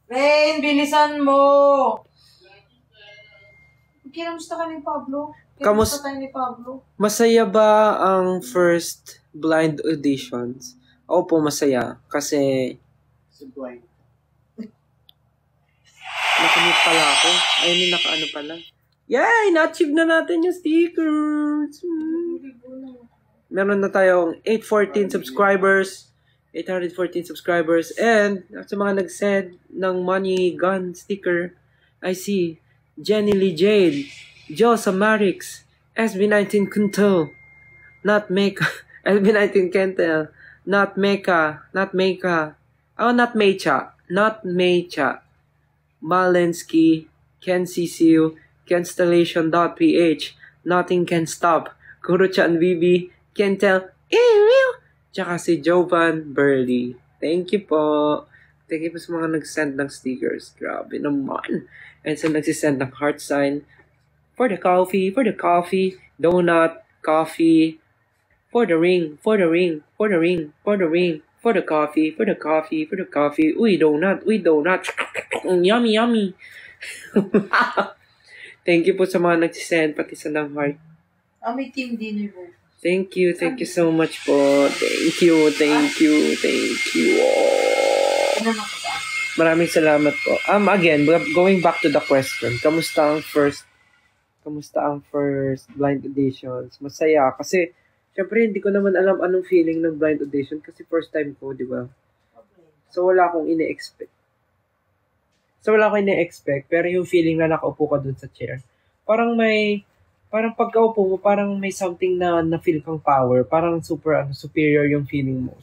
Rain, bilisan mo! Kinamusta ka ni Pablo? Kinamusta tayo ni Pablo? Masaya ba ang first blind auditions? Ako po masaya kasi blind. nakamute pala ako. I mean, nakaano pala. Yay! Na-achieve na natin yung stickers! Meron na tayong 814 subscribers. 814 subscribers. And sa mga nag-send ng money gun sticker, I see Jenny Lee Jade, Joe Samarix, SB19 Kunto, not Meka, SB19 Kentel, not Meka, not Mecha, Malensky, Ken CCU, Constellation.ph, Nothing Can Stop, Kuruchan BB, Kentel, tsaka si Jovan Burley. Thank you po. Thank you po sa mga nag-send ng stickers. Grabe naman. And sa nagsisend ng heart sign. For the coffee, donut, coffee. For the ring, for the coffee. Uy, donut. Yummy. Thank you po sa mga nagsisend, pati sa ng heart. May team dinner po. Thank you so much po. Thank you. Maraming salamat po. Again, going back to the question, kamusta ang first blind auditions? Masaya kasi syempre hindi ko naman alam anong feeling ng blind audition kasi first time ko, di ba? So wala akong ine-expect. Pero yung feeling na nakaupo ka dun sa chair, parang pagkaupo mo, parang may something na feel kang power. Parang superior yung feeling mo.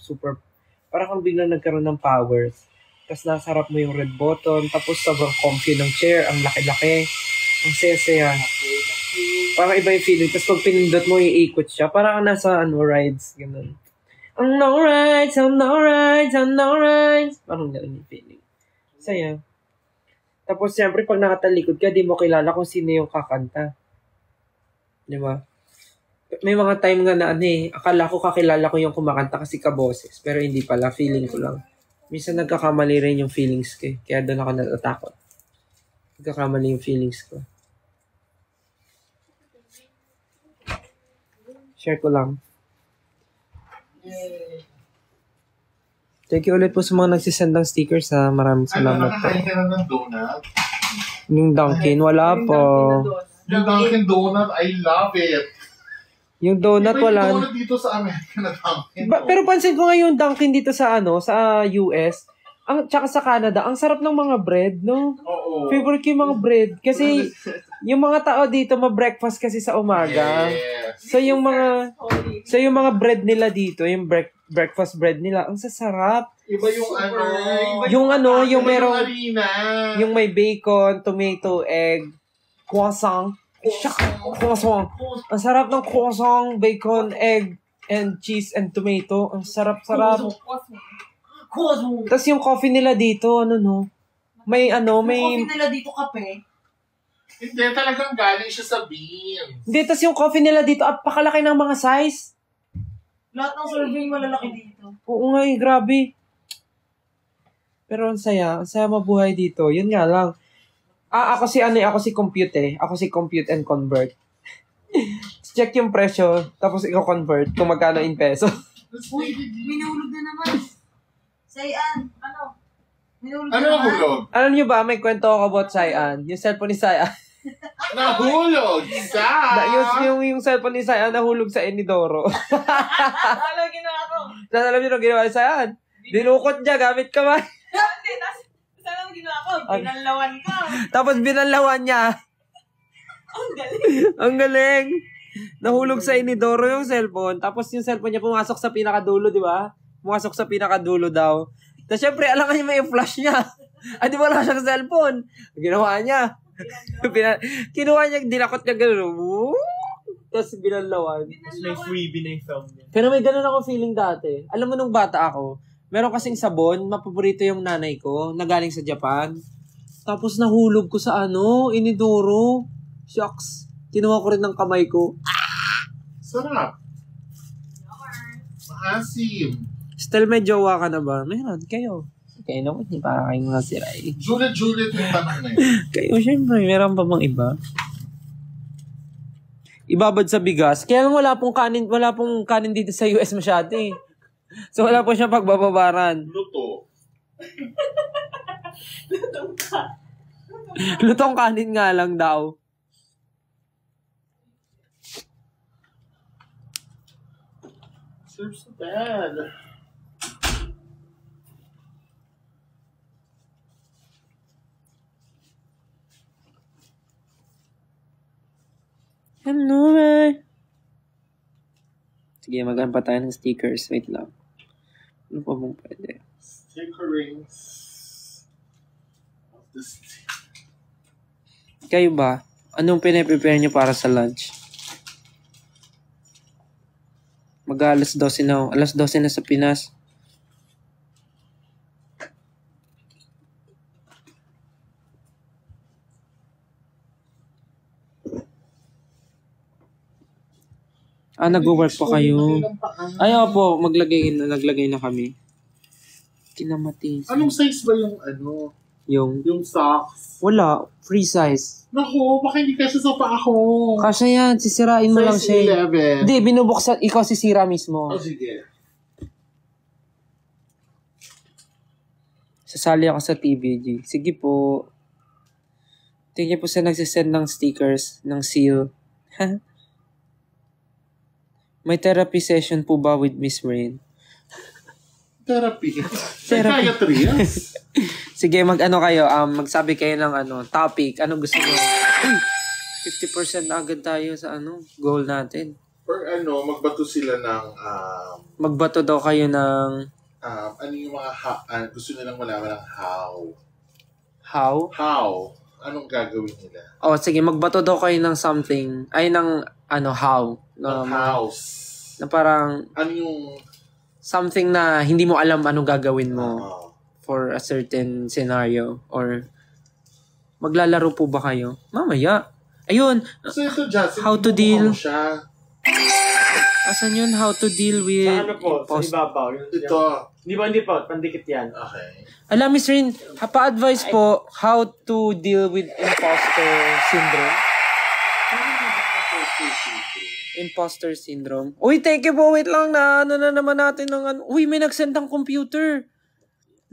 Parang kang biglang nagkaroon ng powers. Tapos nasa harap mo yung red button. Tapos sobrang comfy ng chair. Ang laki-laki. Ang saya-saya. Parang iba yung feeling. Tapos pag pinindot mo, iikot siya. Parang nasa rides. Ganun. No rides. Parang ganun yung feeling. Saya. Tapos siyempre pag nakatalikod ka, di mo kilala kung sino yung kakanta. Di ba? May mga time nga na akala ko kakilala ko yung kumakanta kasi kaboses. Pero hindi pala, feeling ko lang. Minsan nagkakamali rin yung feelings ko. Kaya doon ako natatakot. Nagkakamali yung feelings ko. Share ko lang. Thank you ulit po sa mga nagsisend ng stickers ha. Maraming salamat po. Nakakain ka na ng donut? Yung Dunkin, wala po. Yung Dunkin Donut, I love it. Yung donut wala. Yung donut dito sa Amerika na Dunkin. Pero pansin ko nga yung Dunkin dito sa sa US, tsaka sa Canada, ang sarap ng mga bread, no? Oo. Favorite ko yung mga bread. Kasi yung mga tao dito, ma-breakfast kasi sa umaga. Yes. So yung mga bread nila dito, yung breakfast bread nila, ang sasarap. Iba yung yung merong, harina. yung may bacon, tomato, egg, croissant. Ang sarap ng croissant, bacon, egg, and cheese, and tomato. Ang sarap-sarap. Tapos yung coffee nila dito, may Coffee nila dito, kape. Hindi, talagang galing siya sa beans. Hindi, tapos yung coffee nila dito, pakalaki ng mga size. Lahat ng serving malalaki dito. Oo nga, grabe. Pero ang saya mabuhay dito. Yun nga lang. Ako si compute. Ako si compute and convert. Check yung presyo, tapos i-convert kung magkano in peso. Uy, minulog na naman. Sayan, minulog na Ano naman. nahulog? Alam nyo ba, may kwento ako about Sayan. Yung cellphone ni Sayan. Nahulog yung cellphone ni Sayan nahulog sa Enidoro. Alam ginawa ko. Alam nyo nung ginawa ni Sayan? Dinukot niya gamit kamay. Saan mo ginawa ko? Binanlawan ka. Tapos binanlawan niya. Ang galing. Nahulog sa Inidoro yung cellphone. Tapos yung cellphone niya pumasok sa pinakadulo, di ba? Pumasok sa pinakadulo daw. Tapos syempre, alam ka niya may flash niya. Di ba wala siyang cellphone? Ginawa niya. Kinuha niya, dinakot niya gano'n. Tapos binanlawan. Tapos may freebie na yung film niya. Pero may ganun ako feeling dati. Alam mo nung bata ako, meron kasing sabon, mapaborito yung nanay ko, na galing sa Japan. Tapos nahulog ko sa Inidoro. Shucks. Kinuha ko rin ng kamay ko. Sarap. Maasim. Still may jowa ka na ba? Meron, kayo. Kayo naman, hindi para kayong mga siray. Juliet yung tanong na yun. Kayo, syempre, meron pa bang iba? Ibabad sa bigas. Kaya lang wala pong kanin dito sa US masyado eh. So wala po siyang pagbababaran. Luto. Lutong kanin nga lang daw. Serves so bad. Hello, man. Sige, maghan pa tayo ng stickers. Wait lang. Ano pa bang pwede? Stickerings. Kayo ba? Anong pinaprepare nyo para sa lunch? Mag-alas 12 na. Alas 12 na sa Pinas. Nag-work pa kayo. Ay, po, naglagay na kami. Kinamatis. Anong size ba yung Yung socks? Wala. Free size. Naku, baka hindi kasi sa paa ko. Kasya yan. Sisirain mo lang siya. 11. Hindi, binubuksan. Ikaw sisira mismo. Oh, sige. Sasali ako sa TBG. Sige po. Thank you po sa nagsisend ng stickers, ng seal. May therapy session po ba with Miss Rain? Therapy? Psychiatry, yes? Sige, magsabi kayo ng topic. Ano gusto mo? 50% na agad tayo sa goal natin. Or magbato sila ng... Magbato daw kayo ng... ano yung mga... gusto nilang malaman ng how. How? How? Anong gagawin nila? Oh, sige, magbato daw kayo ng something. Ay, ng how. Ng house. Na parang... Ano yung... Something na hindi mo alam anong gagawin mo for a certain scenario. Or maglalaro po ba kayo? Mamaya. Ayun. So ito, Justin, how to deal... Asan yun? How to deal with... Sa ano po? Sa ibabaw. Ito. Hindi po. Pandikit yan. Okay. Alam, Miss Rin, pa-advise po how to deal with imposter syndrome. Imposter syndrome. Uy, thank you po. Wait lang na naman natin ng Uy, may nagsend ng computer.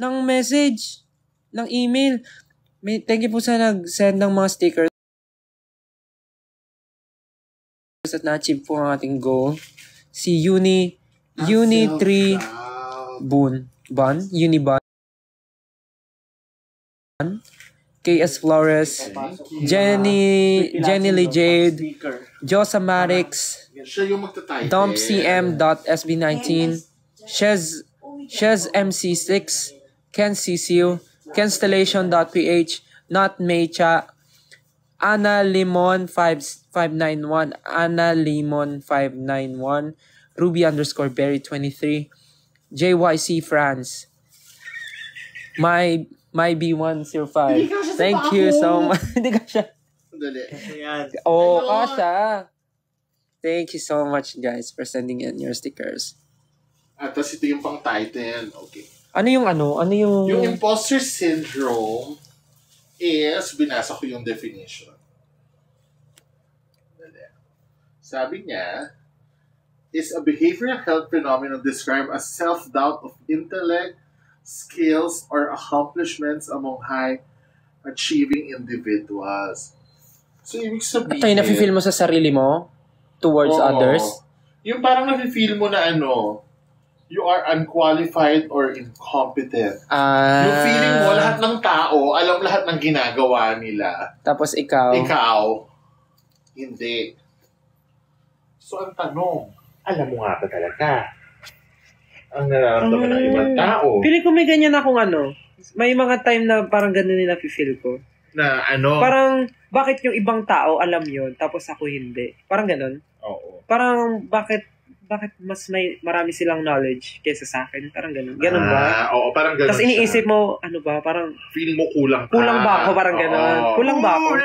Ng message. Ng email. Thank you po sa nag-send ng mga stickers. At na-achieve po ang ating goal. Si Uni 3 Bun. Unibun. KS Flores, Jenny Lee Jade, Josa Marix, DomCM.SB19, Shez MC6, Ken Cecil, Constellation.ph, Not Mecha, Anna Limon 591, Anna Limon 591, Ruby_Berry 23, JYC France, My B105. Thank you so much. Hindi ka siya. Dali. Kasha. Thank you so much, guys, for sending in your stickers. At tapos ito yung pang title. Okay. Ano yung? Yung imposter syndrome is, binasa ko yung definition. Dali. Sabi niya, is a behavioral health phenomenon described as self-doubt of intellect, skills, or accomplishments among high-achieving individuals. So, ibig sabihin... Ito yung nafe-feel mo sa sarili mo? Towards others? Yung parang nafe-feel mo na you are unqualified or incompetent. Yung feeling mo, lahat ng tao, alam lahat ng ginagawa nila. Tapos ikaw? Ikaw, hindi. So, ang tanong, alam mo nga ba talaga ang nararamdaman ng ibang tao? Pili ko may ganyan akong may mga time na parang ganun nila feel ko. Na Parang, bakit yung ibang tao alam yon tapos ako hindi? Parang ganun. Oo. Parang, bakit marami silang knowledge kaysa sa akin? Parang ganun. Ganun ba? Oo, parang ganun. Tapos iniisip mo, parang... Feeling mo kulang ka. Kulang ba ako? Parang ganun. Kulang ba ako?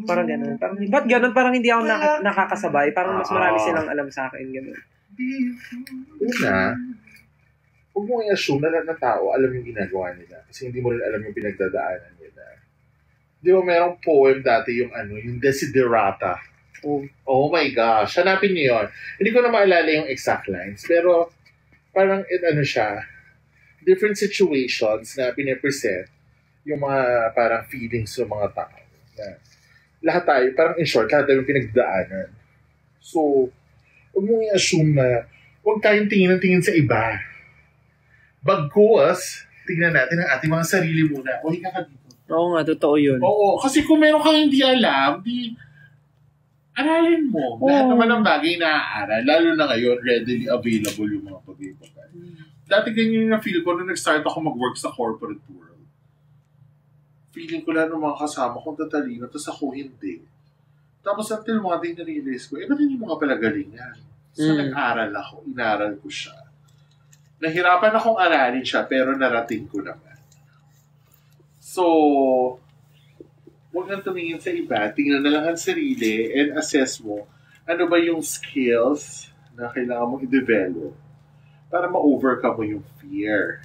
Parang ganun. Ba't ganun? Parang hindi ako nakakasabay. Parang mas marami silang alam sa akin. Ganun. Una, huwag mo i-assume na lahat ng tao alam yung ginagawa nila. Kasi hindi mo rin alam yung pinagdadaanan nila. Di ba merong poem dati yung Desiderata? Oh my gosh. Hanapin niyo yun. Hindi ko na maalala yung exact lines. Pero parang siya, different situations na pinipresent yung mga parang feelings ng mga tao. Na lahat tayo, parang in short, lahat tayo yung pinagdaanan. So, huwag mong i-assume na huwag tayong tingin sa iba. Bagkus, tingnan natin ang ating mga sarili muna. O, hinga ka dito. Oo nga, totoo yun. Oo, kasi kung meron kang hindi alam, aralin mo. Lahat naman ng bagay na aaral, lalo na ngayon, readily available yung mga bagay-bagay. Dati ganyan yung na-feel ko nung nag-start ako mag-work sa corporate world. Feeling ko lang ng mga kasama kong tatalino, tapos ako hindi. Tapos until one day na-realize ko, ba't hindi mo nga pala galingan? So nag-aral ako, inaral ko siya. Nahirapan akong aralin siya, pero narating ko naman. So, huwag nang tumingin sa iba, tingnan na lang ang sarili, and assess mo, ano ba yung skills na kailangan mong i-develop para ma-overcome mo yung fear.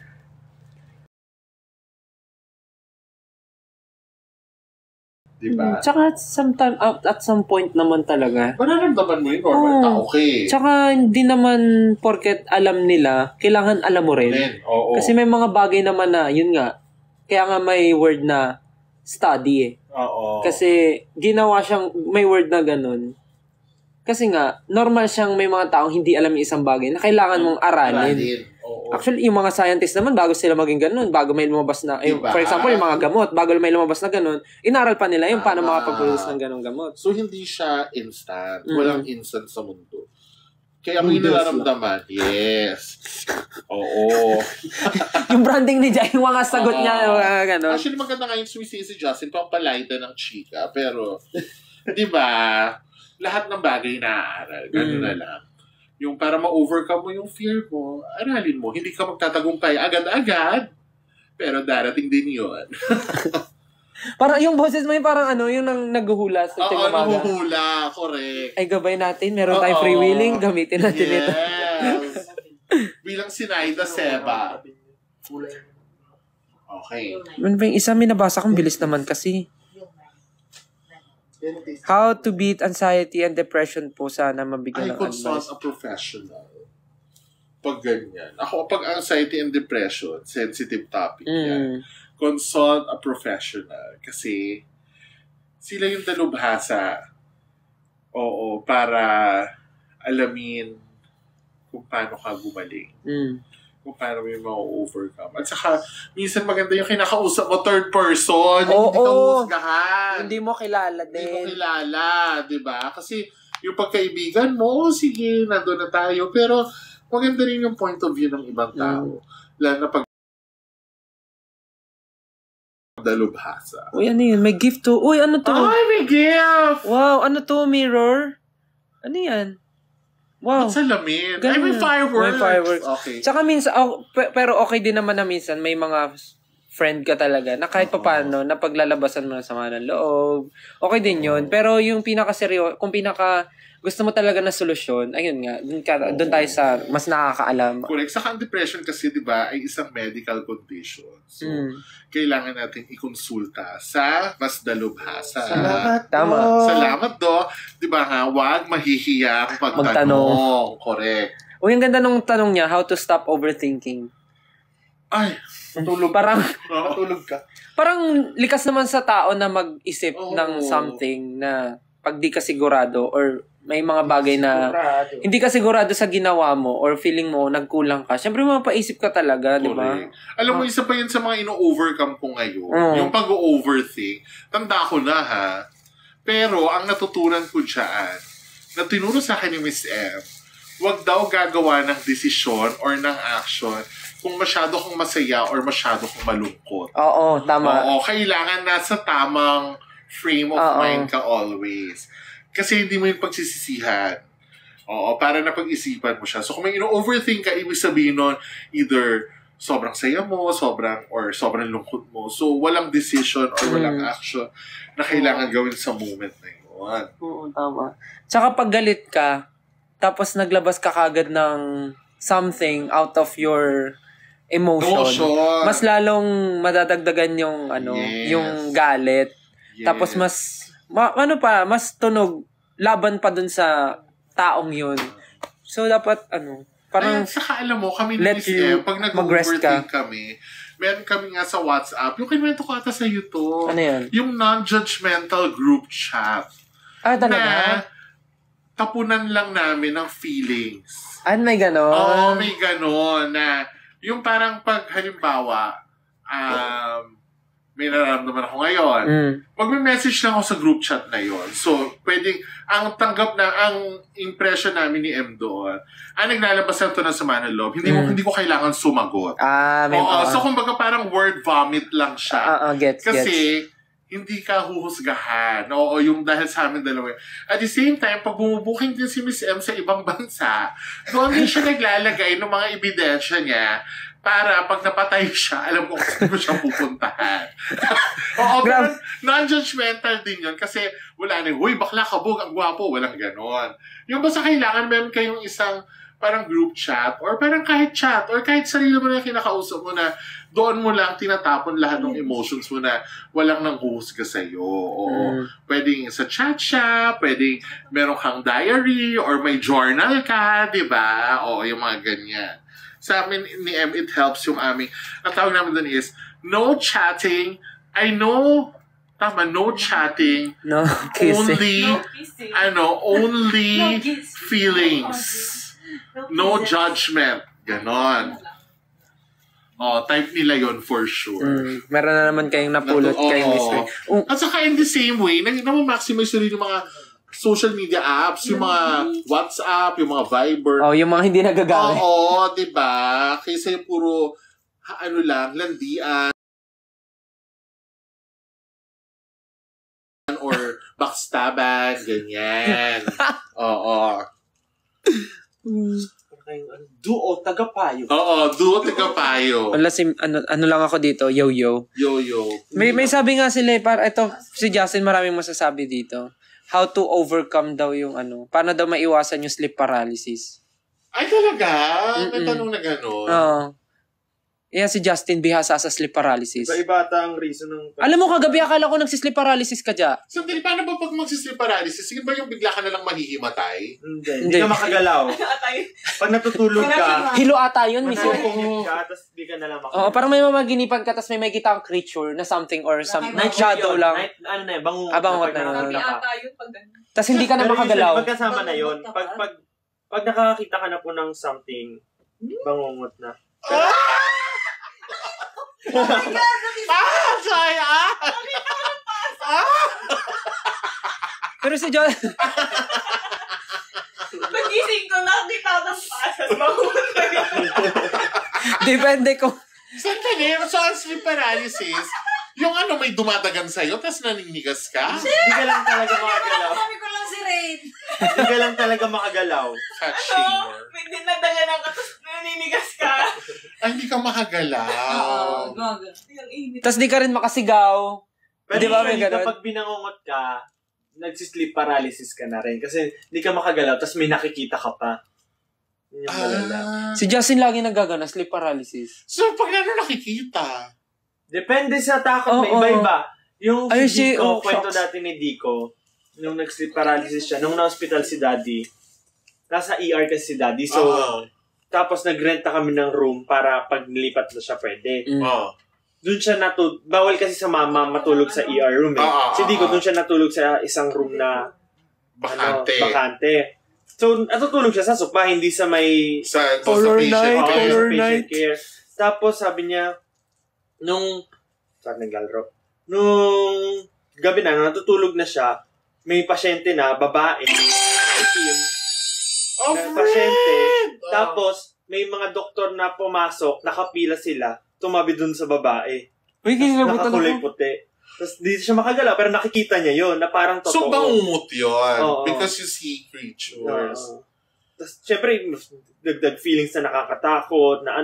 Diba? Tsaka sometime, at some point naman talaga. Mararamdaman mo yung normal tao, okay. Tsaka hindi naman porket alam nila, kailangan alam mo rin. Oo. Kasi may mga bagay naman na, yun nga, kaya nga may word na study eh. Oo. Kasi ginawa siyang, may word na ganun. Kasi nga, normal siyang may mga taong hindi alam yung isang bagay na kailangan mong aralin. Oo. Actually, yung mga scientists naman, bago sila maging ganun, bago may lumabas na, Diba? for example, yung mga gamot, bago may lumabas na ganun, inaral pa nila yung paano makapag-produce ng ganung gamot. So, hindi siya instant. Walang instant sa mundo. Kaya may nararamdaman, yes. Oo. Yung branding ni Jai, yung mga sagot niya, gano'n. Actually, maganda nga yung sumisi si Justin, pampalaita ng chika, pero, di ba, lahat ng bagay na-aaral, gano'n na lang. Yung para ma-overcome mo yung fear mo, aralin mo. Hindi ka magtatagumpay agad-agad, pero darating din yun. Parang yung boses mo yung parang yung naghuhula sa Oo, nahuhula. Correct. Ay, gabay natin. Meron tayong freewheeling. Gamitin natin ito. Yes. Bilang Sinaida Seba. Okay. Ano ba yung isa? May nabasa kong bilis naman kasi. How to beat anxiety and depression po. Sana mabigyan ng consult advice. a professional. Pag ganyan. Ako, pag anxiety and depression, sensitive topic yan. Consult a professional. Kasi sila yung dalubhasa. Oo, para alamin kung paano ka gumaling. Kung paano mo yung ma-overcome. At saka, minsan maganda yung kinakausap mo, third person. Hindi ka husgahan. Hindi mo kilala din. Hindi mo kilala, di ba? Kasi yung pagkaibigan mo, sige, nandun na tayo. Pero maganda rin yung point of view ng ibang tao. Lalo na pag dalubhasa. Uy, ano yun? May gift to. Uy, ano to? Ay, may gift! Wow, ano to? Mirror? Ano yan? Wow. Ang salamin. Ay, may fireworks. May fireworks. Okay. Tsaka minsan, pero okay din naman na minsan, may mga friend ka talaga na kahit paano, na paglalabasan mo ng sama ng loob. Okay din yun. Pero yung kung gusto mo talaga na solusyon, ayun nga, doon tayo sa mas nakakaalam. Correct. Saka ang depression kasi, di ba, ay isang medical condition. So, kailangan natin ikonsulta sa mas dalubhasa. Salamat. Tama. Salamat do. Di ba nga, huwag mahihiyang magtanong. Correct. Uy, ang ganda nung tanong niya, how to stop overthinking. Ay, matulog. Matulog ka. Parang likas naman sa tao na mag-isip ng something na pag di ka sigurado or may mga bagay na hindi ka sigurado sa ginawa mo or feeling mo nagkulang ka. Siyempre mapaisip ka talaga, di ba? Alam mo, isa pa yun sa mga ino-overcome ko ngayon. Yung pag-overthink. Tanda ko na ha. Pero ang natutunan ko dyan, na tinuro sa akin ni Miss M, huwag daw gagawa ng desisyon or ng action kung masyado kang masaya or masyado kang malungkot. Oo, tama. Oo, kailangan nasa tamang frame of mind ka always. Kasi hindi mo yung pagsisisihan. Oo, para na pag-isipan mo siya. So kung may ino-overthink ka, ibig sabihin nun, either sobrang saya mo, sobrang lungkot mo. So walang decision or walang action na kailangan gawin sa moment na yun. Oo, tama. Tsaka pag galit ka, tapos naglabas ka kagad ng something out of your emotion. Mas lalong madadagdagan yung yung galit. Yes. Tapos mas tunog laban pa dun sa taong yun. So dapat parang saka alam mo, kami ni let Miss you M, pag mag-rest nag-overthink ka. kami, meron kami nga sa WhatsApp, yung kinuwento ko ata sa YouTube. Ano yan? Yung non-judgmental group chat. Talaga? Na tapunan lang namin ng feelings. May ganon? Oo, may ganon na yung parang pag halimbawa, may nararamdaman ako ngayon, magme-message lang ako sa group chat na yon. So, pwedeng, ang impression namin ni M doon, naglalabas na ito ng sama ng loob, hindi ko kailangan sumagot. So kumbaga parang word vomit lang siya. Gets. Hindi ka huhusgahan. Oo, yung dahil sa amin dalawa. At the same time, pag bumubuking din si Miss M sa ibang bansa, doon din siya naglalagay ng mga ebidensya niya para pag napatay siya, alam ko kung saan siya pupuntahan. Oo, pero non-judgmental din yun kasi wala na, huy, bakla, kabog, ang gwapo, walang ganon. Yung basta kailangan meron kayong isang parang group chat or parang kahit chat or kahit sarili mo na kinakausap mo na doon mo lang tinatapon lahat ng emotions mo na walang nanghuhusga sa'yo. Oo. Pwedeng sa chat siya, pwedeng meron kang diary or may journal ka, di ba? O yung mga ganyan. Sa amin ni M, it helps yung aming, ang tawag namin doon is, no chatting, no chatting, no kissing, only feelings. No judgment. Ganon. Type nila yon for sure. Meron na naman kayong napulot kay Miss Ray. At saka in the same way, maximize rin yung mga social media apps, yung mga WhatsApp, yung mga Viber. Yung mga hindi nagagamit. Oo, diba? Kaysa yung puro, landian, or backstaban, ganyan. Oo. Duo, tagapayo. Oo, duo, tagapayo. Wala ano lang ako dito, yo-yo. Yo-yo. May sabi nga sila, si Justin maraming masasabi dito. How to overcome daw yung paano daw maiwasan yung sleep paralysis. Ay, talaga? May tanong na gano'n? Oo. Si Justin bihasa sa sleep paralysis. Iba ata ang reason ng... Alam mo, kagabi akala ko nagsisleep paralysis ka dyan. Sandali, paano ba pag magsisleep paralysis? Sige ba yung bigla ka na lang mahihimatay? Hindi ka makagalaw. Pag natutulog ka... Hilo ata yun, Miss. Natutulog ka, tapos di ka na lang makagalaw. Parang may mamaginipan ka, tapos may makita kang creature na something or some night shadow lang. Bangungot na yun. Tapos hindi ka na makagalaw. Pag kasama na yun, pag nakakita ka na po ng something, bangungot na. Oh my God! Kaya! Pero si John... Nagising ko, nakakita ko ng pasas. Mahulog na yun. Depende ko. Sandali, so ang sleep paralysis, yung may dumadagan sa'yo, tapos naninigas ka? Hindi ka lang talaga makagalaw. Sabi ko lang si Rain. Hindi ka lang talaga makagalaw. May dinadagan ako, tapos naninigas ka. Ay, hindi ka makagalaw. Tapos di ka rin makasigaw. Pero di ba may ganun? Kapag binangungot ka, nagsisleep paralysis ka na rin. Kasi hindi ka makagalaw, tapos may nakikita ka pa. Yun yung malala. Si Justin lagi nagagana, sleep paralysis. So, pag nakikita? Depende sa takot, may iba-iba. Yung si Dico, kwento shocks. dati ni Dico, nung nag-sleep paralysis siya, nung na-hospital si Daddy, nasa ER kasi si Daddy, so, tapos nag-renta kami ng room para pag nilipat na siya pwede. Doon siya bawal kasi sa mama matulog sa ER room eh. Si Dico, doon siya natulog sa isang room na bakante. So, natutulog siya sa sopa, hindi sa may... Sa Color patient care. Tapos, sabi niya, nung gabi na, natutulog na siya, may pasyente na, babae, itim, na pasyente, tapos, may mga doktor na pumasok, nakapila sila, tumabi dun sa babae. Nakakulay puti. Tapos, di siya makagalaw, pero nakikita niya yon na parang totoo. So, bangungot yun. Oo. Because you see creatures. Tapos, syempre, dagdag feelings na nakakatakot, na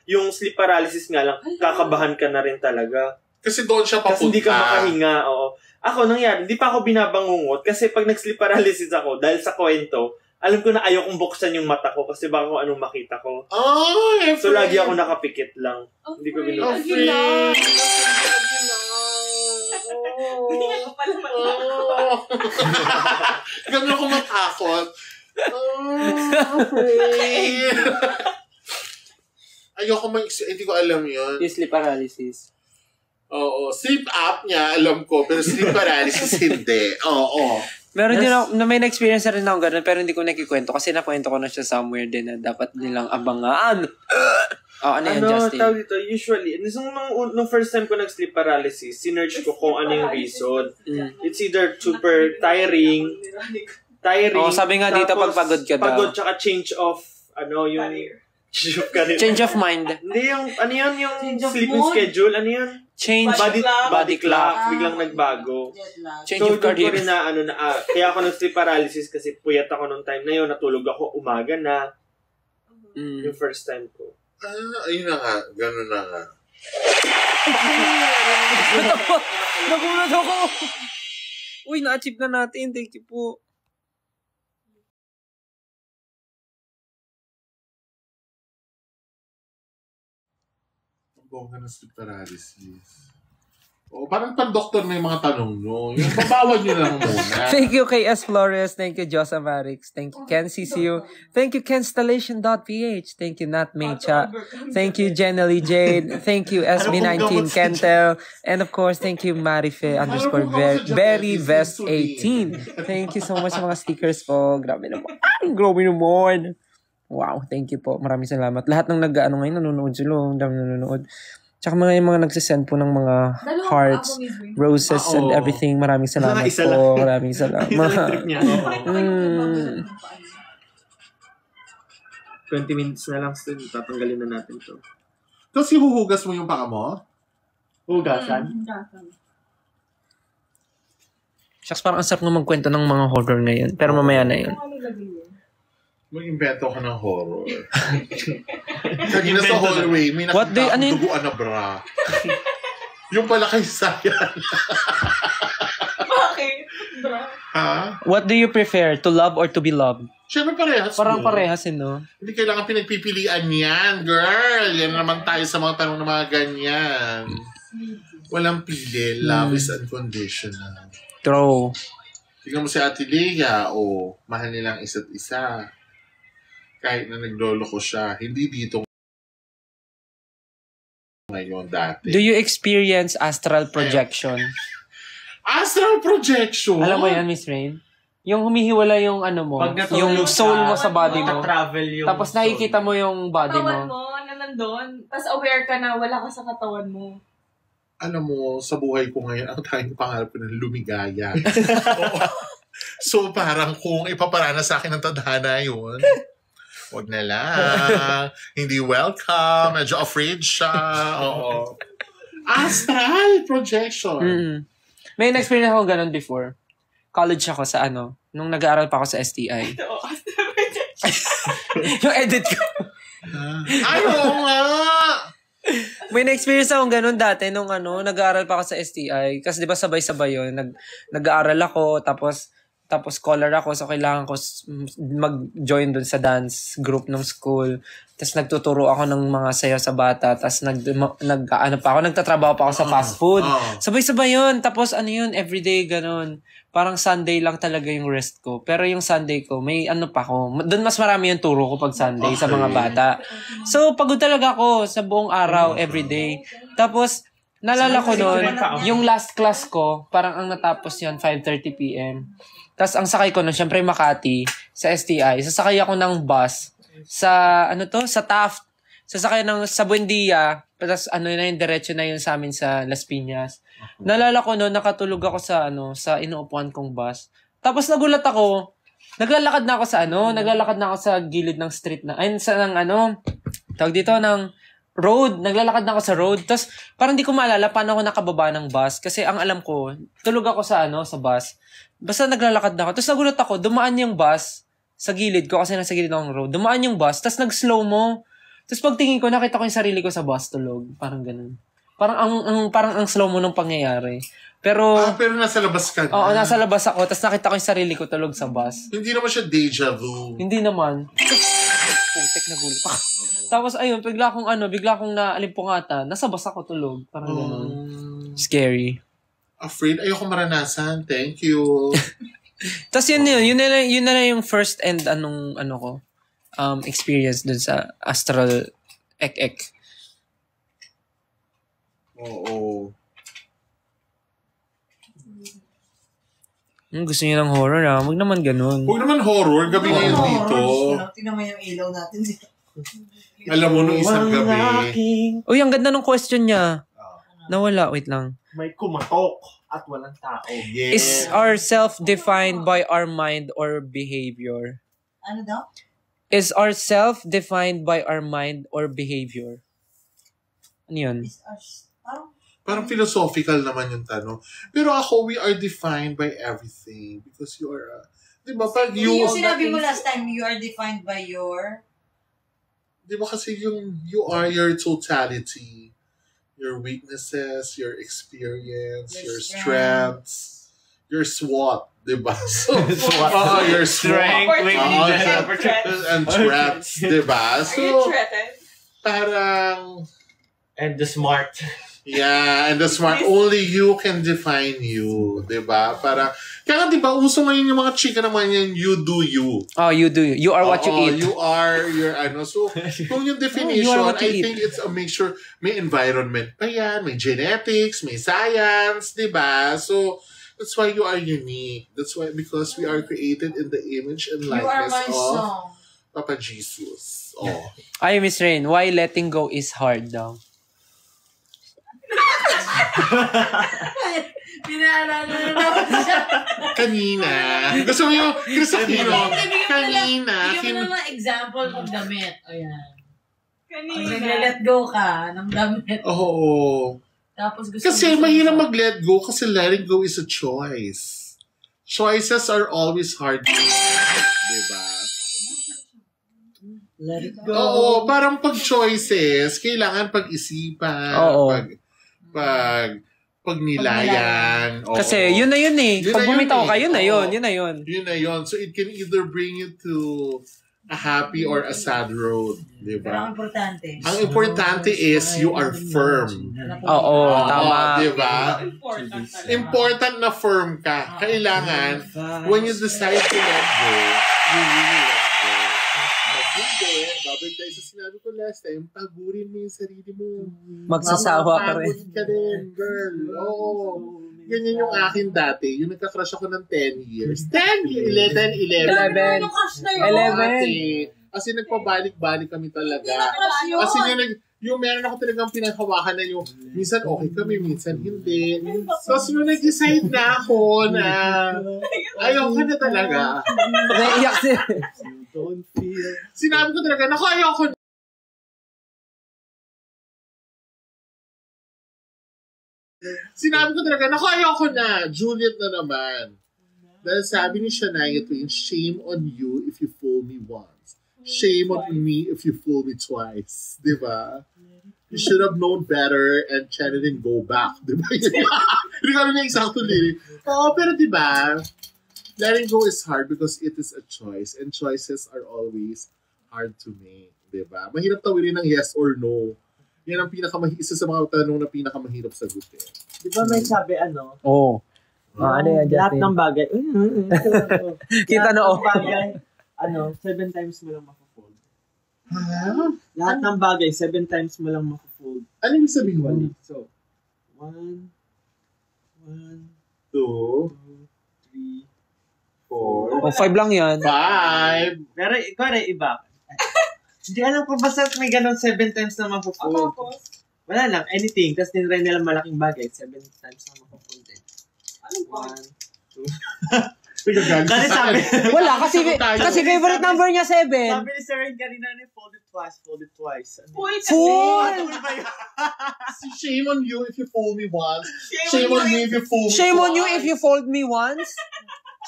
yung sleep paralysis nga lang, kakabahan ka na rin talaga. Kasi doon siya papunta. Kasi hindi ka makahinga, oo. Ako, nangyari, hindi pa ako binabangungot, kasi pag nag-sleep paralysis ako, dahil sa kwento, alam ko na ayokong buksan yung mata ko kasi baka kung anong makita ko. Oh, So, lagi ako nakapikit lang. Hindi ko binuksan. Hindi nga pala Gano'n ako matakot. Afraid. Ayoko hindi ko alam yun. Yung sleep paralysis. Oo. Sleep apnea, alam ko. Pero sleep paralysis, hindi. Oo. Meron din ako, na may na-experience na rin ako ganun, pero hindi ko nakikwento kasi nakwento ko na siya somewhere din na dapat nilang abangan. Ano yan, Justin? Tawag dito, usually, nung first time ko nag-sleep paralysis, sinerch ko kung ano yung reason. It's either super tiring, sabi nga dito, tapos pag pagod ka daw. Pagod, tsaka change of, yung... Change of mind. Hindi yung, yung sleeping schedule, Change body clock, biglang nagbago. Change of career. Doon ko rin kaya ako nag-sleep paralysis kasi puyat ako nung time na yun, natulog ako umaga na. Yung first time ko. Ayun na nga, gano'n na nga. Nagulat ako! Uy, na-achieve na natin. Thank you po. Bongga ng sleep paralysis. O, parang pan-doktor na yung mga tanong nyo. Yung babawan nyo lang muna. Thank you, KS Flores. Thank you, Josa Marix. Thank you, Ken CCU. Thank you, Kenstallation.ph. Thank you, Nat Mecha. Thank you, Jenny Jade. Thank you, SB19 Kentel. And of course, thank you, Marife _BerryVest18. Thank you so much sa mga stickers po. Grabe naman. Grabe naman. Wow, thank you po. Maraming salamat. Lahat ng nag-ano ngayon, nanonood sila. Ang dami nanonood. Tsaka mga nagsisend po ng mga hearts, roses, and everything. Maraming salamat po. Maraming salamat. 20 minutes na lang, tatanggalin na natin to. Tapos hihuhugas mo yung paka mo? Hugasan? Shucks, parang ang sarap nga magkwento ng mga horror ngayon. Pero mamaya na yun. Mag-invento ka ng horror. Kanina sa hallway, may nakita akong duguan na bra. Yung pala kay Sayan. Bakit? Bra? Ha? What do you prefer? To love or to be loved? Siyempre parehas. Parang parehas no? Hindi kailangan pinagpipilian yan, girl. Yan naman tayo sa mga tanong ng mga ganyan. Walang pili. Love is unconditional. True. Tingnan mo si Ate Leia. Mahal nilang isa't isa. Kahit na naglolo ko siya, hindi dito ngayon dati. Do you experience astral projection? Astral projection? Alam mo yan, Miss Rain? Yung humihiwala yung yung soul mo sa body mo. Tapos nakikita mo yung body mo. Katawan mo na nandun. Tapos aware ka na wala ka sa katawan mo. Alam mo, sa buhay ko ngayon, ang tayong pangarap ko na lumigaya. So parang kung ipaparana sa akin ng tadhana yun, wag na lang. Hindi welcome. Medyo afraid siya. Oo. Astral projection. May na-experience ako ganun before. College ako sa nung nag-aaral pa ako sa STI. Yung edit ko. Oo nga! May na-experience akong ganun dati nung nag-aaral pa ako sa STI. Kasi di ba sabay-sabay yun. Nag-aaral ako, tapos scholar ako, so kailangan ko mag-join dun sa dance group ng school. Tapos nagtuturo ako ng mga sayo sa bata. Tapos nagtatrabaho pa ako sa fast food. Sabay-sabay yun. Tapos everyday ganun. Parang Sunday lang talaga yung rest ko. Pero yung Sunday ko, may pa ako. Doon mas marami yung turo ko pag Sunday sa mga bata. So pagod talaga ako sa buong araw, everyday. Tapos, nalala ko noon, yung last class ko, parang ang natapos yun, 5:30 p.m. Tapos ang sakay ko nun, syempre Makati, sa STI. Sasakay ako ng bus sa, sa Taft. Sasakay sa Buendia. Tapos yung diretso na yun sa amin sa Las Piñas. Nalala ko noon, nakatulog ako sa inuupuan kong bus. Tapos nagulat ako. Naglalakad na ako sa gilid ng street na, tawag dito, ng road. Naglalakad na ako sa road. Tapos parang di ko maalala paano ako nakababa ng bus. Kasi ang alam ko, tulog ako sa bus. Basta naglalakad na ako. Tapos nagulat ako, dumaan yung bus sa gilid ko kasi nasa gilid ng road. Dumaan yung bus, tapos nag-slow mo. Tapos pagtingin ko, nakita ko yung sarili ko sa bus tulog. Parang ganun. Parang ang slow mo nung pangyayari. Pero, pero nasa labas ka na. oo, nasa labas ako. Tapos nakita ko yung sarili ko tulog sa bus. Hindi naman siya deja vu. Hindi naman. Putek, nagulat ako. Tapos ayun, bigla akong naalimpungatan. Nasa bus ako tulog. Parang gano'n. Scary. Afraid? Ayoko maranasan. Thank you. Tapos yun na lang yung first and experience dun sa astral ek-ek. Oo. Gusto niyo ng horror Wag naman ganun. Huwag naman horror. Gabi ngayon dito. Tingnan mo yung ilaw natin dito. Alam mo, nung isang gabi. Uy, ang ganda ng question niya. Nawala, wait lang. May kumatok at walang tao. Yes. Is our self defined by our mind or behavior? Ano daw? Is our self defined by our mind or behavior? Ano yun? Parang philosophical naman yung tanong. Pero ako, we are defined by everything. Because you are, di ba, pag you... Yung sinabi mo last time, you are defined by your... Di ba kasi you are your totality. Your weaknesses, your experience, your strengths, your SWOT, di ba? So, your Strength, weaknesses, and threats, di ba? So, parang... And the smart. Yeah, and the smart, only you can define you, diba? Parang, kaya diba, uso ngayon yung mga chika naman yan, you do you. Oh, you do. You are what you eat. You are your, so, kung yung definition, I think it's a mixture, may environment pa yan, may genetics, may science, diba? So, that's why you are unique. That's why, because we are created in the image and likeness of Papa Jesus. Oh. Ay, Miss Rain, why letting go is hard daw? Pinaalala na naman siya. Kanina. Gusto mo yung kanina. Bigyan mo naman example ng damit. Ayan. Kanina. Nag-let go ka ng damit. Oo. Tapos gusto kasi mahirap mag-let go kasi letting go is a choice. Choices are always hard to make. Diba? let it go. Oo, parang pag choices, kailangan pag-isipan. Oo. Pag nilayan. Oo. Kasi yun na yun eh. Yun Pag na yun bumitaw ka, eh. yun na yun. Oo. Yun na yun. Yun na yun. So it can either bring you to a happy or a sad road. Pero Diba? ang importante. Ang importante is you are firm. Oo, tama. Diba? Important na firm ka. Kailangan, when you decide to let go, you really let go. Pag hindi, babalik tayo sa sinabi ko last time, pagurin mo yung sarili mo. Magsasawa ka rin. Mapapagod ka din, girl. Oo. Ganyan yung akin dati. Yung nagka-crush ako ng 10 years. 10 years? 11. 11. Ano crush na yun? 11. Kasi nagpabalik-balik kami talaga. Crush yun. Kasi yung meron ako talagang pinaghawakan na yung minsan okay kami, minsan hindi. Tapos nung nag-decide na ako na ayaw ka na talaga. Naiiyak siya. Sinabi ko talaga, naku, ayaw ko na. Sinabi ko talaga, naku, ayaw ko na. Juliet na naman. Dahil sabi ni Shania Twain, shame on you if you fool me once. Shame on me if you fool me twice. Diba? You should have known better and China didn't go back. Diba? Hindi kami na eksakto lyric. Oo, pero diba, letting go is hard because it is a choice and choices are always hard to make. Diba? Mahirap tawilin ng yes or no. Yan ang isa sa mga tanong na pinakamahirap sagutin. Di ba may sabi Oo. Ano yan, lahat Justin? ng bagay. Kita na, oh. Bagay, 7 times mo lang mako-fold. Ha? Lahat ng bagay, 7 times mo lang mako-fold. Ano yung sabihin mo? So, 1, 2, 2, 3, 4. Oh, 5 lang yan. 5. Pero ikaw na iba. Hindi alam ko basta may ganon 7 times na mako-fold. Wala lang, anything. Tapos tinry nila malaking bagay, 7 times na mako-fold. Anong pa? 1, 2. Kasi sabi, Wala, kasi favorite number niya 7. sabi ni Sir Ren kanina na fold it twice. Fool! Shame on you if you fool me once. Shame on me if you fool me Shame on you twice. if you fold me once.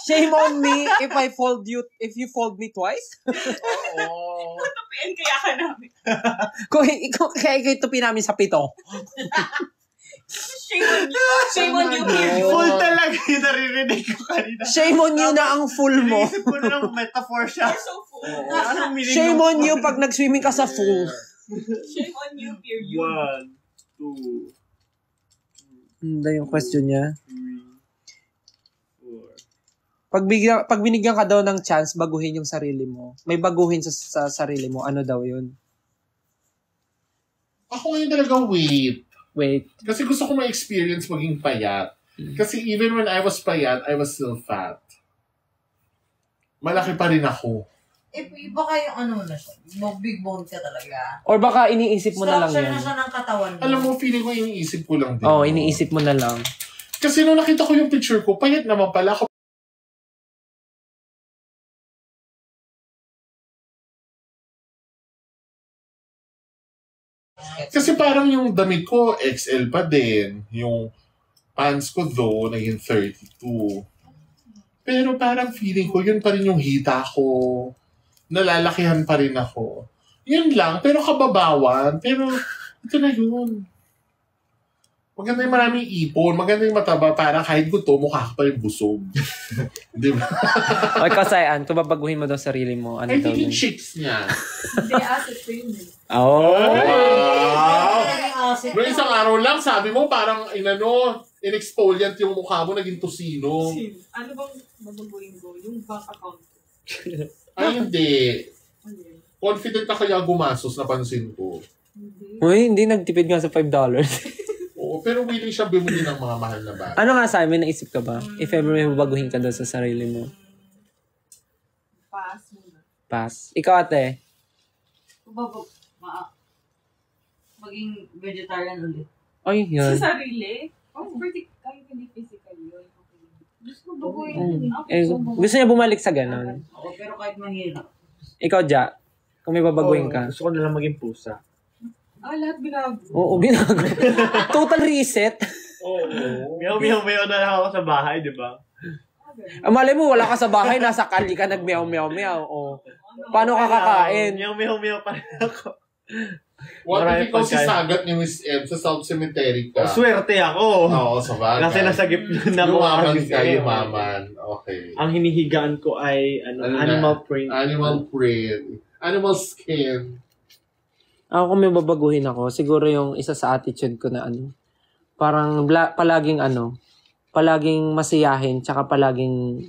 Shame on me if you fold me twice. Oo. Tupian kaya ka namin. Kaya ito namin sa 7. Shame on you, period. Full talaga yung naririnig ko kanina. Shame on you na ang full mo. Naisip ko na lang metaphor siya. You're so full. Anong meaning Shame ng on you pag nag-swimming ka sa full. Shame on you, period. 1, 2, Hindi yung question niya. 3, 4. Pag binigyan ka daw ng chance, baguhin yung sarili mo. May baguhin sa sarili mo. Ano daw yun? Ako ngayon talaga Wait. Kasi gusto ko ma-experience maging payat. Kasi even when I was payat, I was still fat. Malaki pa rin ako. Baka yung ano na siya. Big bone ka talaga. Or baka iniisip mo na lang Structure yan. na siya ng katawan mo. Alam mo, feeling ko iniisip ko lang din. Oo, iniisip mo na lang. Kasi nung nakita ko yung picture ko, payat naman pala ako. Kasi parang yung damit ko, XL pa din. Yung pants ko though, naging 32. Pero parang feeling ko, yun pa rin yung hita ko. Nalalakihan pa rin ako. Yun lang, pero kababawan. Pero ito na yun. Maganda yung maraming ipon, maganda yung mataba, para kahit gusto, mukha ka pa rin busog. Di ba? O ikaw, Sayan, kung babaguhin mo daw sarili mo, ano I daw think yung yun? chicks niya. Hindi, asset ko yun eh. Oh! Wow! Asset Noong isang araw lang, sabi mo, parang in-exfoliant yung mukha mo, naging tosino. Ano bang babaguhin ko? Yung bank account ko. Ay, hindi. Ano yun? Confident ka kaya gumastos, napansin ko. Hindi. Uy, hindi nagtipid nga sa $5. Oo, pero willing siya bumili ng mga mahal na bagay. Ano nga sa may naisip ka ba? If ever may babaguhin ka daw sa sarili mo. Pass muna. Pass. Ikaw, ate. Maging vegetarian ulit. Ay, yan. Sa sarili? Kahit hindi physical yun. Gusto ko baguhin yun. Gusto niya bumalik sa ganon. Oo, pero kahit mahirap. Ikaw, Ja. Kung may babaguhin ka. Gusto ko na lang maging pusa. Lahat binago. Oo, ginagawa. Total reset. Oo. Meow na lang ako sa bahay, di ba? Malay mo, wala ka sa bahay, nasa kali ka nag-meow. O, paano ka kakain? Meow pa rin ako. What if Marami ikaw si pagkain. Sagat ni Miss M sa South Cemetery ka? Swerte ako. Oo, sa bagay. Kasi nasa gitna na Yumaman mga ka, yumaman. Okay. Ang hinihigaan ko ay animal print. Animal print. Animal skin. Ako kung may babaguhin ako, siguro yung isa sa attitude ko na parang palaging masiyahin, tsaka palaging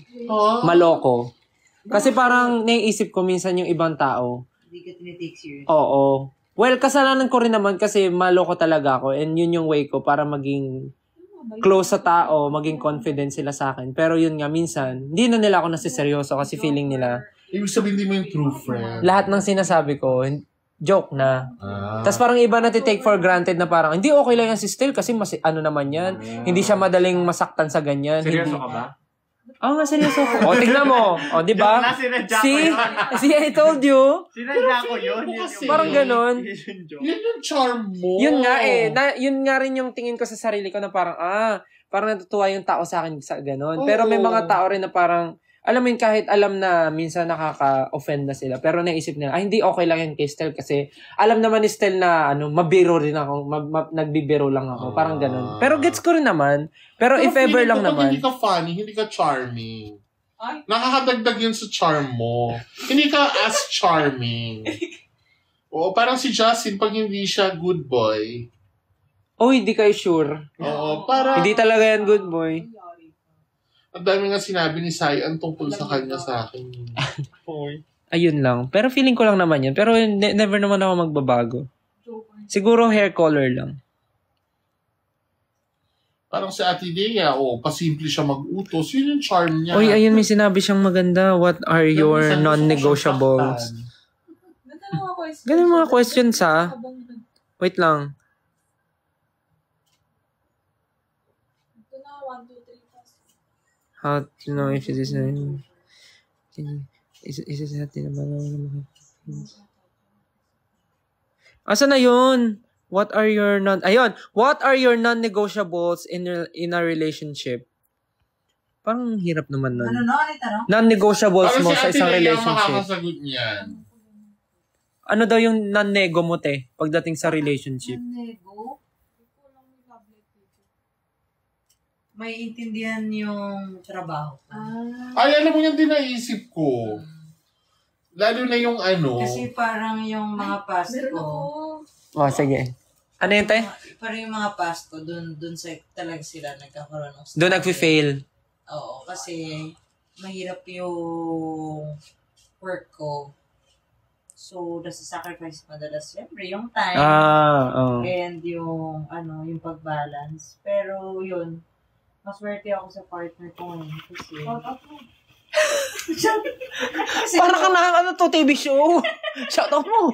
maloko. Kasi parang naiisip ko minsan yung ibang tao. Hindi ka tinitake serious. Oo. Well, kasalanan ko rin naman kasi maloko talaga ako and yun yung way ko para maging close sa tao, maging confident sila sa akin. Pero yun nga, minsan, hindi na nila ako nasiseryoso kasi feeling nila, Ibig sabihin, hindi mo yung true friend. lahat ng sinasabi ko, joke na. Tapos parang iba na take for granted na parang, hindi okay lang yan si Stel kasi naman yan. Hindi siya madaling masaktan sa ganyan. Seryoso Hindi. ka ba? Oo nga, seryoso ko. O, tignan mo. O, di ba? Sinadya ko See? yun. See, I told you. Sinadya ko yun. Kasi- Parang ganun. Yun yung charm mo. Yun nga yun nga rin yung tingin ko sa sarili ko na parang, parang natutuwa yung tao sa akin sa ganun. Pero may mga tao rin na parang, alam mo yun, kahit alam na minsan nakaka-offend na sila, pero naisip nila, hindi okay lang yan kay Stel kasi alam naman ni Stel na biro rin ako, nagbibiro lang ako, parang ganun. Pero gets ko rin naman. Pero if ever lang naman. Hindi ka funny, hindi ka charming. Ay. Nakakadagdag yun sa charm mo. Hindi ka as charming. Oo, parang si Justin, pag hindi siya good boy. Oh, hindi kayo sure. Oo, parang Hindi talaga yan good boy. ang dami nga sinabi ni Sayan tungkol sa kanya sa akin. Ayun lang. Pero feeling ko lang naman yun. Pero never naman ako magbabago. Siguro hair color lang. Parang si Ate Dea, pasimple siya mag-utos. Yun yung charm niya. Uy, ayun, may sinabi siyang maganda. What are your Minsan gusto ko siyang non-negotiables? saktan. Ganun mga questions, ha? Wait lang. How to know if it is it natin na Asa na yun? What are your What are your non-negotiables in a relationship? Parang hirap naman nun. Ano tanong? Non-negotiables mo sa isang Parang si Ate Dea ang relationship. makakasagot niyan. Ano daw yung non-nego mo, te, pagdating sa relationship? Nego? may intindihan yung trabaho. Ay, alam mo yan din naisip ko. Lalo na yung ano. Kasi parang yung mga past ko. Oh, sige. Ano yun, te? Parang yung mga past ko, dun sa talaga sila nagkakaroon ng Doon nag-fail. Oo, kasi mahirap yung work ko. So, nasa-sacrifice madalas. Siyempre, yung time. Oh. And yung, yung pag-balance. Pero, yun. Maswerte ako sa partner ko ngayon. Kasi, Parang ka na, TV show. Shout out mo.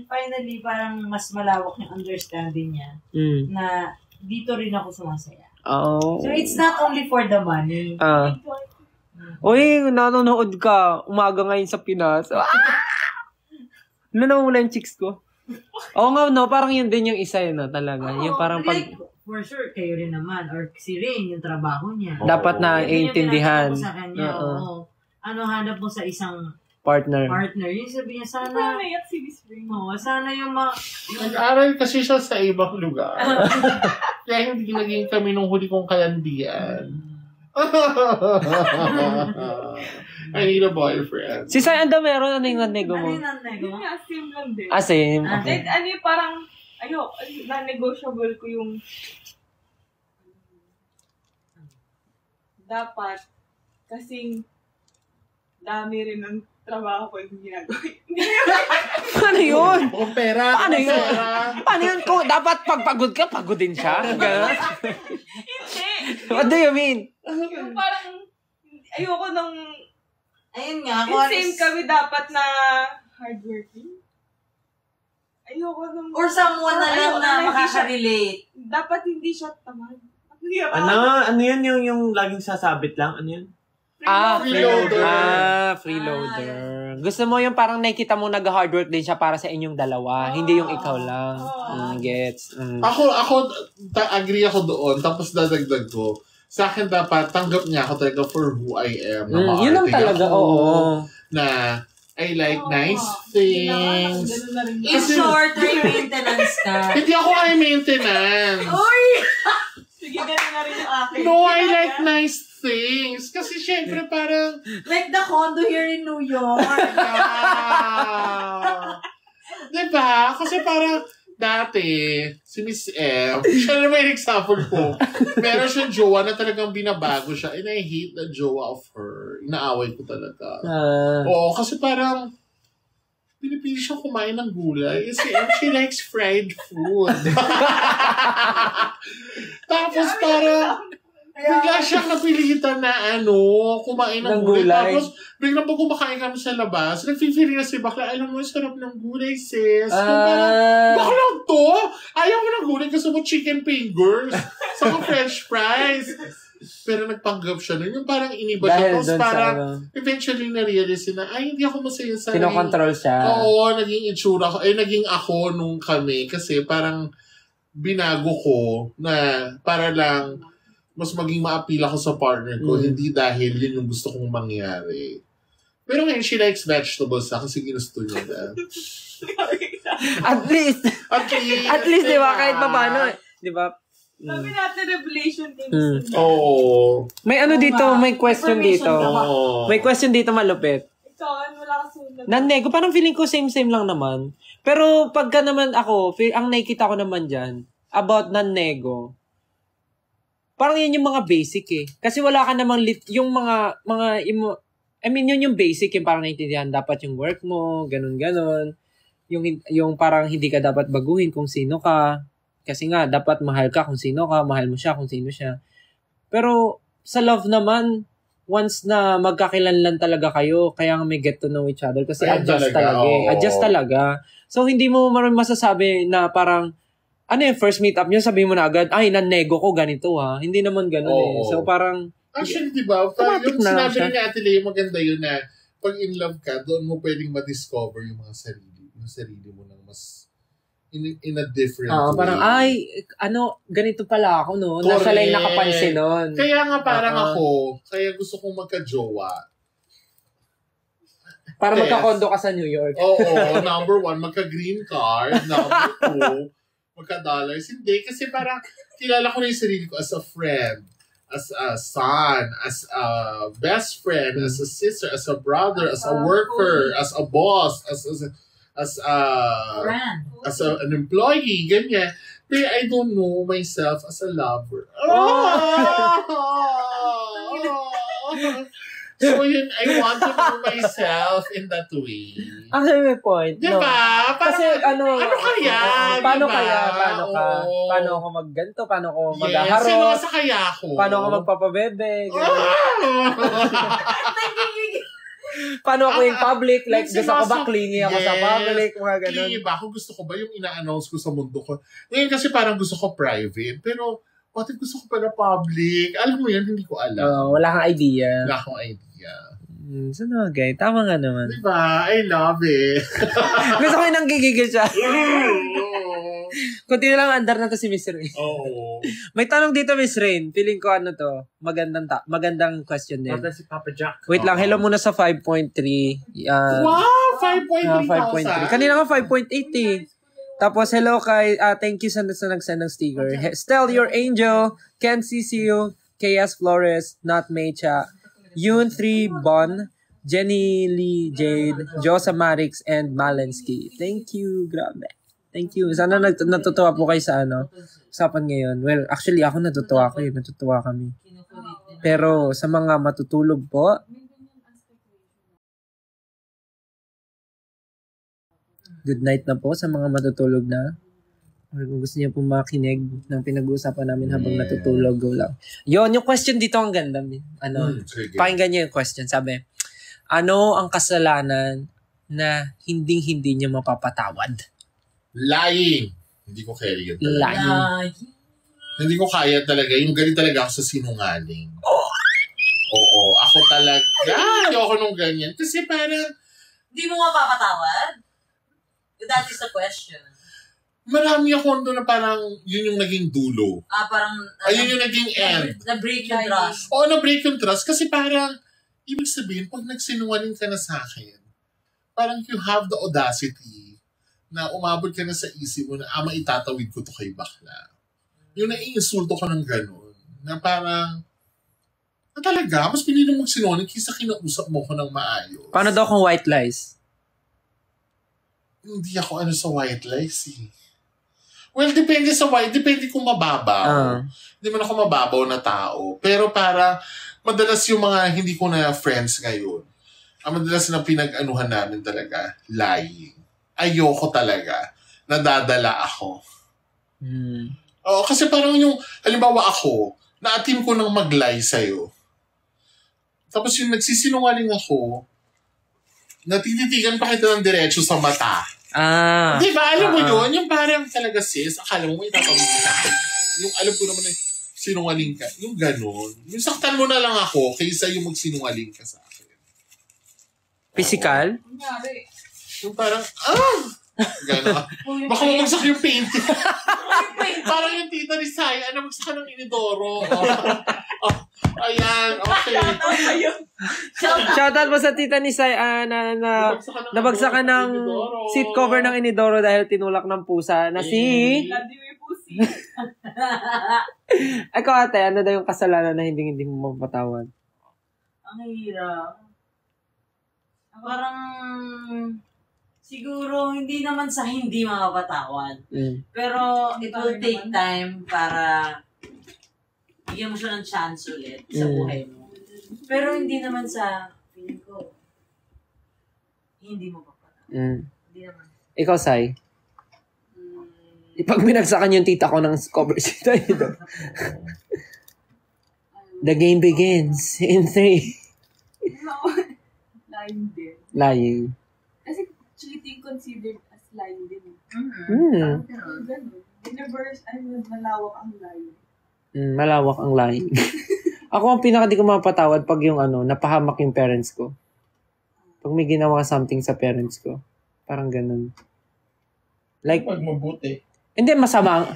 Finally, parang mas malawak yung understanding niya na dito rin ako sumasaya. Oh. So, it's not only for the money. Uy, nanonood ka. Umaga ngayon sa Pinas. Nawala yung chicks ko. Oo nga, no? Parang yun din yung isa yun, no? Talaga. Yung parang like, for sure, kayo rin naman. Or si Rain, yung trabaho niya. Dapat na iintindihan. Yung sa kanya, hanap mo sa isang partner. Yung sabi niya, sana... sana yung Nag-aral kasi siya sa ibang lugar. Kaya hindi naging kami nung huli kong kalandian. I need a boyfriend. Si Sayanda meron, ano yung nanego mo? Ano yung nanego? Yun nga, same lang din. Same. Okay. Parang, non-negotiable ko yung dapat kasing dami rin ng trabaho ko yung ginagawa. Ano yun? Kung pera. Paano yun? Paano yun? Kung dapat pagpagod ka, pagod din siya? Ganun? Hindi! What do you mean? Yung parang, ayoko nung, Ayun nga. same kami dapat na hardworking. Ayoko nung, Or someone na lang ayoko na hindi siya- makaka-relate. dapat hindi siya tamad. Ano yun yung laging sasabit lang? Ano yun? Freeloader. Freeloader. Gusto mo yung parang nakikita mo nag-hard work din siya para sa inyong dalawa. Hindi yung ikaw lang. Gets. Ako, agree ako doon. Tapos dadagdag ko. Sa akin dapat, tanggap niya ako talaga for who I am. Yun lang talaga, oo. Na, I like nice things. In short, high maintenance ka. Hindi ako high maintenance. Uy! Sige, ganun na rin yung akin. No, I like nice things. Kasi syempre parang, Like the condo here in New York. diba? Kasi parang, dati, si Miss M, siya naman yung example ko. Meron siyang jowa na talagang binabago siya. And I hate the jowa of her. Inaaway ko talaga. Oo, kasi parang, pinipili siya kumain ng gulay. Kasi she likes fried food. Tapos parang, bigla siyang napilitan na kumain ng gulay. Tapos, biglang pag kumakain kami sa labas, nag-feeling na si bakla, alam mo, sarap ng gulay, sis. Bakla to? Ayaw mo ng gulay, gusto mo chicken fingers, saka french fries. Pero nagpanggap siya nun. Yung parang iniba siya. Tapos parang, eventually na-realize na, hindi ako masaya sa... Kinokontrol siya. Oo, naging itsura ko. Naging ako nung kami. Kasi parang, binago ko na para lang mas maging maapila ko sa partner ko, hindi dahil yun yung gusto kong mangyari. Pero ngayon, she likes vegetables kasi ginusto niya na. At least, di ba? Kahit pa paano, di ba? Sabi natin, revelation din. Oo. May dito, may question dito. Oo. May question dito malupit. Ikaw, wala ka sunod. Nanego, parang feeling ko same-same lang naman. Pero pagka naman ako, ang nakikita ko naman dyan, about nanego, parang yun yung mga basic eh. Kasi wala ka namang yung yun yung basic, yung parang naintindihan dapat yung work mo, ganun-ganon. Yung parang hindi ka dapat baguhin kung sino ka. Kasi nga, dapat mahal ka kung sino ka, mahal mo siya kung sino siya. Pero sa love naman, once na magkakilanlan talaga kayo, kaya nga may get to know each other. Kasi adjust talaga eh. Adjust talaga. So hindi mo masasabi na parang, first meet up nyo, sabihin mo na agad, nanego ko ganito ha. Hindi naman ganun eh. So parang... Actually, di ba? Yung sinabi ni Ate Lea, maganda yun na pag in love ka, doon mo pwedeng ma-discover yung mga sarili mo ng mas in a different way. Parang, ganito pala ako, no? Correct. Nasa lang nakapansin nun. Kaya nga parang ako, kaya gusto kong magka-jowa. Para magka-condo ka sa New York. Oo, number 1, magka-green card. Number 2, magka-dollars. Hindi, kasi parang kilala ko na yung sarili ko as a friend, as a son, as a best friend, as a sister, as a brother, as a worker, as a boss, as an employee, ganyan. But I don't know myself as a lover. So yun, I want to know myself in that way. Actually, may point. Diba? No. Kasi ano kaya? Paano diba? kaya? Paano ka? Oo. Paano ako magganto? Paano ako Yes, maghaharot? seryoso kaya ako. Paano ako magpapabebe? Paano ako in public? Like, gusto ko ba clingy ako sa public? Mga ganun. Clingy ba ako? Gusto ko ba yung ina-announce ko sa mundo ko? Ngayon kasi parang gusto ko private. Pero, what if gusto ko pa na public? Alam mo yan, hindi ko alam. Wala kang idea. Wala akong idea. So, okay. Tama nga naman. Diba? I love it. Gusto ko yung nanggigigil siya. Kunti na lang andar na to si Miss Rain. Oo. May tanong dito, Miss Rain. Feeling ko ano to. Magandang question din. Pata si Papa Jack. Wait lang. Hello muna sa 5.3. Wow! 5.3,000. Kanina nga 5.8 eh. Tapos, hello kay, thank you sa nagsend ng sticker. Stel, your angel, Ken CCU, KS Flores, Not Mecha, Yun 3 Bon, Jenny Lee Jade, Josa Marix, and Malensky. Thank you, grabe. Thank you. Sana natutuwa po kayo sa usapan ngayon. Well, actually, ako natutuwa kayo. Natutuwa kami. Pero sa mga matutulog po, good night na po sa mga matutulog na. Or kung gusto niyo po makinig ng pinag-uusapan namin habang natutulog, go lang. Yon, yung question dito ang ganda. Pakinggan niyo yung question. Sabi, ano ang kasalanan na hindi niyo mapapatawad? Lying. Hindi ko kaya yun talaga. Lying. Hindi ko kaya talaga. Yung galing talaga ako sa sinungaling. Oo. Ako talaga. Ayoko nung ganyan. Kasi parang, Hindi mo mapapatawad? That is the question. marami ako doon na parang yun yung naging dulo. Parang... Ayun yung naging end. Na-break yung trust. Oo, na-break yung trust. Kasi parang, ibig sabihin, pag nagsinungaling ka na sa akin, parang you have the audacity na umabot ka na sa isip mo na, maitatawid ko to kay bakla. Yung naiinsulto ko ng gano'n, na parang, talaga, mas pinili mong sinungaling kaysa kinausap mo ko ng maayos. Paano daw kung white lies? Hindi ako sa white lies eh. Well, depende kung mababaw. Hindi man ako mababaw na tao. Pero para, madalas yung mga hindi ko na friends ngayon, ang madalas na pinag-anuhan namin talaga, lying. Ayoko talaga. Nadadala ako. Oo, kasi parang yung, halimbawa ako, na-attempt ko nang mag-lie sa'yo. Tapos yung nagsisinungaling ako, natititigan pa kita ng diretso sa mata. Di ba? Alam mo yun? Yung parang talaga sis, akala mo may tatawid sa akin. Yung alam ko naman na sinungaling ka. Yung ganon. Yung saktan mo na lang ako kaysa yung magsinungaling ka sa akin. Physical? Yung parang, gano'n. Baka mamagsak yung paint. Parang yung tita ni Sai, namagsak ng inidoro. Ayan, okay. Shoutout mo sa tita ni Sai, nabagsakan ng seat cover ng inidoro dahil tinulak ng pusa na si... Ikaw ate, ano daw yung kasalanan na hindi mo mapatawad? Ang hirap. Parang... Siguro, hindi naman sa hindi mapapatawad. Pero, it will take time para bigyan mo siya ng chance ulit sa buhay mo. Pero, hindi naman sa feeling ko, hindi mo papatawad. Hindi naman. Ikaw, Sai? Pag binagsakan yung tita ko ng cover sheet, ito. The game begins in 3. Lying din. Lying. Kasi cheating considered as lying din. Mm. Ganun. Universe, malawak ang lying. Malawak ang lying. Ako ang pinaka di ko mapatawad pag yung napahamak yung parents ko. Pag may ginawa something sa parents ko. Parang ganun. Like, pag mabuti. Hindi, masama.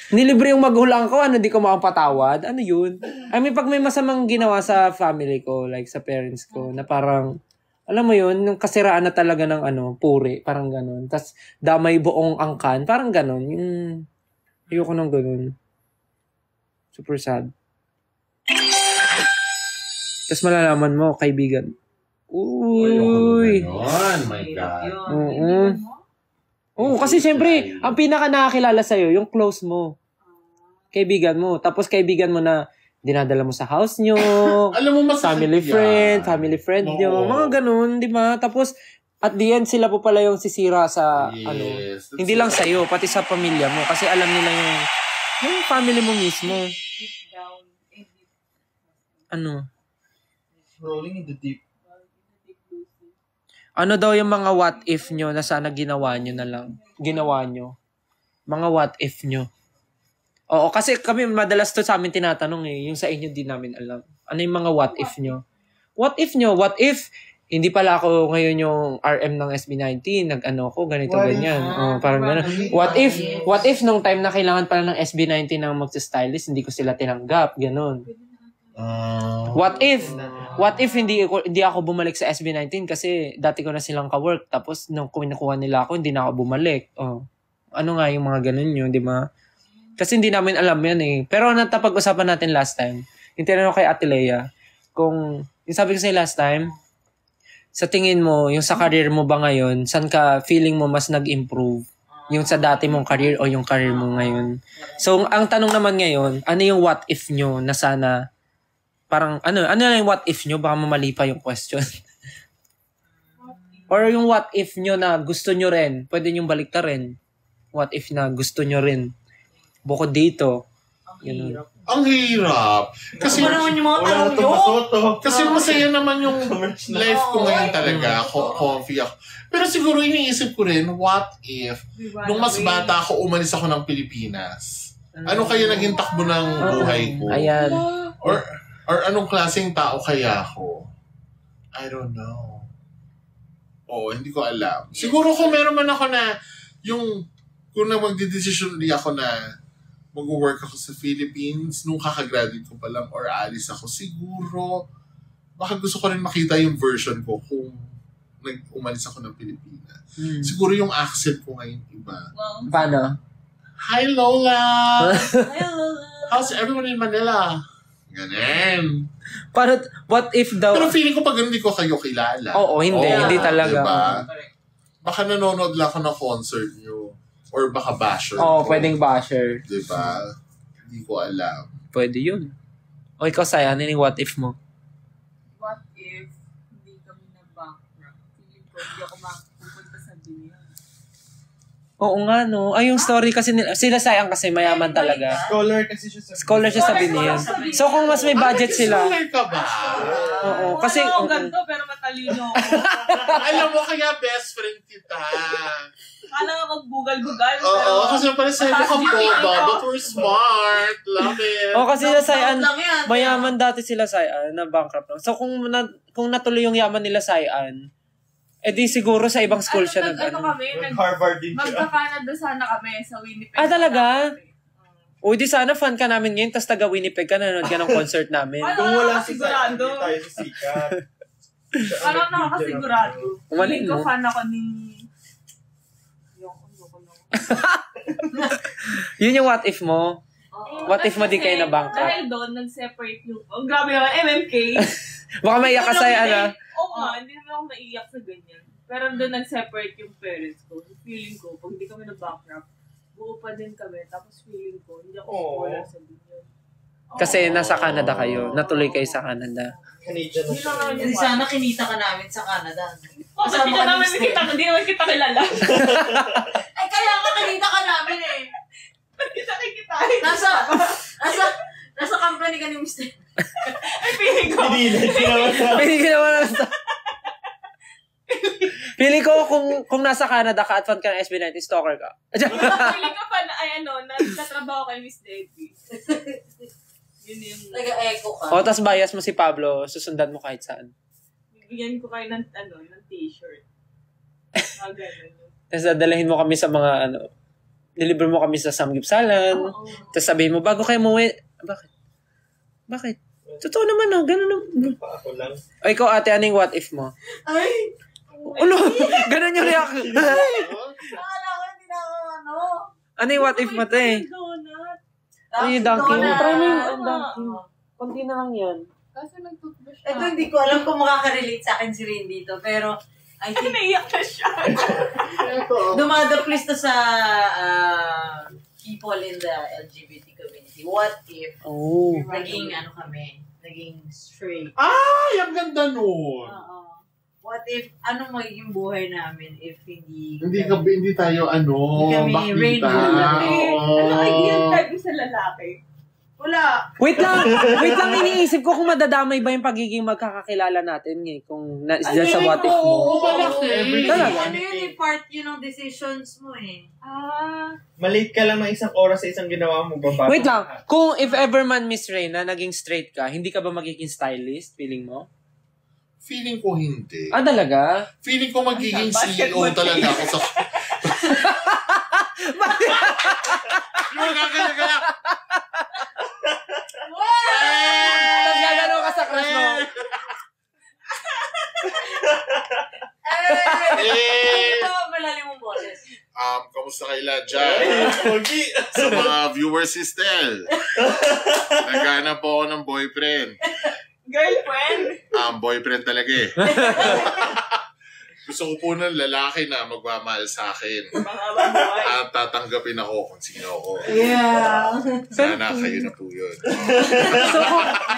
Nilibre yung magulang ko, di ko makapatawad. Ano yun? I mean, pag may masamang ginawa sa family ko, like sa parents ko, na parang, Alam mo yun, yung kasiraan na talaga ng puri, parang ganun. Tapos damay buong angkan, parang ganun. Yung, ayoko ng ganun. Super sad. Tapos malalaman mo, kaibigan. Uy! My God. Oo. Oo, kasi syempre, ang pinaka nakakilala sa'yo, yung close mo. Kaibigan mo. Tapos kaibigan mo na dinadala mo sa house nyo. Alam mo, masakit family friend nyo. Mga ganun, di ba? Tapos, at the end, sila po pala yung sisira sa, hindi lang sa'yo, pati sa pamilya mo. Kasi alam nila yung family mo mismo. Deep down. Rolling in the deep. Ano daw yung mga what if nyo na sana ginawa nyo na lang? Ginawa nyo. Mga what if nyo. Oo, kasi kami madalas to sa amin tinatanong yung sa inyo di namin alam. Ano yung mga what if nyo? What if nyo? What if hindi pala ako ngayon yung RM ng SB19, nag-ano ko, ganito, ganyan. Parang gano'n. What if nung time na kailangan pala ng SB19 ng magsa-stylist, hindi ko sila tinanggap, gano'n. What if hindi ako bumalik sa SB19 kasi dati ko na silang ka-work tapos nung kinukuha nila ako hindi na ako bumalik. Ano nga yung mga ganun yun, di ba? Kasi hindi namin alam yan eh. Pero natapag-usapan natin last time. Yung tinanong kay Ate Lea, yung sabi ko sa'yo last time, sa tingin mo, yung sa career mo ba ngayon, saan ka feeling mo mas nag-improve? Yung sa dati mong career o yung career mo ngayon? So, ang tanong naman ngayon, ano yung what if nyo na sana parang, ano na yung what if nyo? Baka mamali pa yung question. Or yung what if nyo na gusto nyo rin, pwede nyo balik ta rin. What if na gusto nyo rin. Bukod dito. Ang hirap. Kasi naman yung mga tanong nyo. Kasi masaya naman yung life ko ngayon talaga. Comfy ako. Pero siguro iniisip ko rin, what if, nung mas bata ako, umalis ako ng Pilipinas? Ano kaya naging takbo ng buhay ko? Ayan. Or anong klaseng tao kaya ako? I don't know. Hindi ko alam. Siguro kung meron man ako na kung na magdidesisyon ulit ako na mag-work ako sa Philippines, nung kakagraduate ko pa lang or alis ako, siguro baka gusto ko rin makita yung version ko kung umalis ako ng Pilipinas. Siguro yung accent ko ngayon iba. Paano? Hi Lola! Hi, Lola! How's everyone in Manila? Ganun. What if daw... Pero feeling ko pag hindi ko kayo kilala. Oo, hindi talaga. Diba? Baka nanonood lang ako ng concert nyo. Or baka basher. Pwedeng basher. Diba? Hindi ko alam. Pwede yun. O ikaw, Saya, ano yung what if mo? What if hindi kami na-bankrupt? Feeling ko hindi ako mapupunta sa billion. Oo nga, no? Ay, yung story kasi sila Sayang kasi mayaman talaga. Scholar siya sa Binil. So, kung mas may budget sila... Scholar ka ba? Oo, kasi... Ako ganito, pero matalino ako. Alam mo, kaya best friend kita. Kala nga mag-bugal-bugal. Oo, kasi pala sa'yo kang boba, but we're smart. Love it. Oo, kasi sila Sayan, mayaman dati sila Sayan, na bankrupt lang. So, kung natuloy yung yaman nila Sayan, di siguro sa ibang school siya Harvard din siya. Magka-Canada sana kami sa Winnipeg. Talaga? Di sana fan ka namin ngayon, tapos taga Winnipeg ka, nanonood ka ng concert namin. Kung wala si Sayan, hindi tayo sisikat. Parang nakakasigurado. Umaling Feeling ko mo. fan ako ni... Yun yung what if mo. What if mo di kayo na bankrupt? Dahil doon, nag-separate yung... grabe naman, MMK. Baka maiyak ka Sayan, Oo nga, hindi naman ako naiyak sa ganyan. Pero doon nag-separate yung parents ko. Feeling ko, pag hindi kami na-bankrupt, buo pa din kami. Tapos feeling ko, hindi ako scholar sa ganyan. Kasi nasa Canada kayo. Natuloy kayo sa Canada. Canadian na siya. Hindi sana kinita ka namin sa Canada. Hindi naman kita kilala. Ay, kaya nga kinita ka namin eh. Kita kikitain. Nasa company ka ni Mr. Ay, feeling ko. Feeling ko kung nasa Canada ka at fan ka ng SB19, stalker ka. Feeling ko pa na, nagtatrabaho kay Miss Debbie. Yun yung... Nag-echo ka. Tas bias mo si Pablo, susundan mo kahit saan. Bigyan ko kayo ng t-shirt. Ganun. Tapos dadalahin mo kami sa mga nilibre mo kami sa Samgipsalan. Tapos sabihin mo, bago kayo umuwi, bakit? Totoo naman ganun. Ako lang. O ikaw ate, anong what if mo? Ay! Ano? Ganun yung reaction. Akala ko hindi na ako Ano yung what if mo, te? Donut. Ay, Dunkin'. Donut. Try mo yung Dunkin'. Kunti na lang yan. Kasi nag-toothbrush Ito hindi ko alam kung makaka-relate sa akin si Rain dito, pero I think Naiyak na siya. dumadaplis to sa people in the LGBT community. What if naging straight? Ay, ang ganda nun. What if, magiging buhay namin if hindi tayo, Hindi kami bakita. rainbow lang Ano ideal type sa lalaki? Wala. Wait lang, iniisip ko kung madadamay ba yung pagiging magkakakilala natin kung sa what if mo. Talaga? Ano yun, part yun ng decisions mo eh. Malate ka lang ng isang oras sa isang ginawa mo, babago. Wait lang, kung if ever man Miss Reyna, naging straight ka, hindi ka ba magiging stylist, feeling mo? Feeling ko hindi. Talaga? Feeling ko magiging CEO talaga ako sa... Yung kakalaga! Tapos gagano ka sa crush mo. Malalim mong boses. Kamusta kayo dyan? Pogi! Sa mga viewers si Stel. Naghanap po ako ng boyfriend. Girlfriend? Boyfriend talaga eh. Gusto ko po ng lalaki na magmamahal sa akin. At tatanggapin ako kung sino ako. Yeah. Sana kayo na po yun.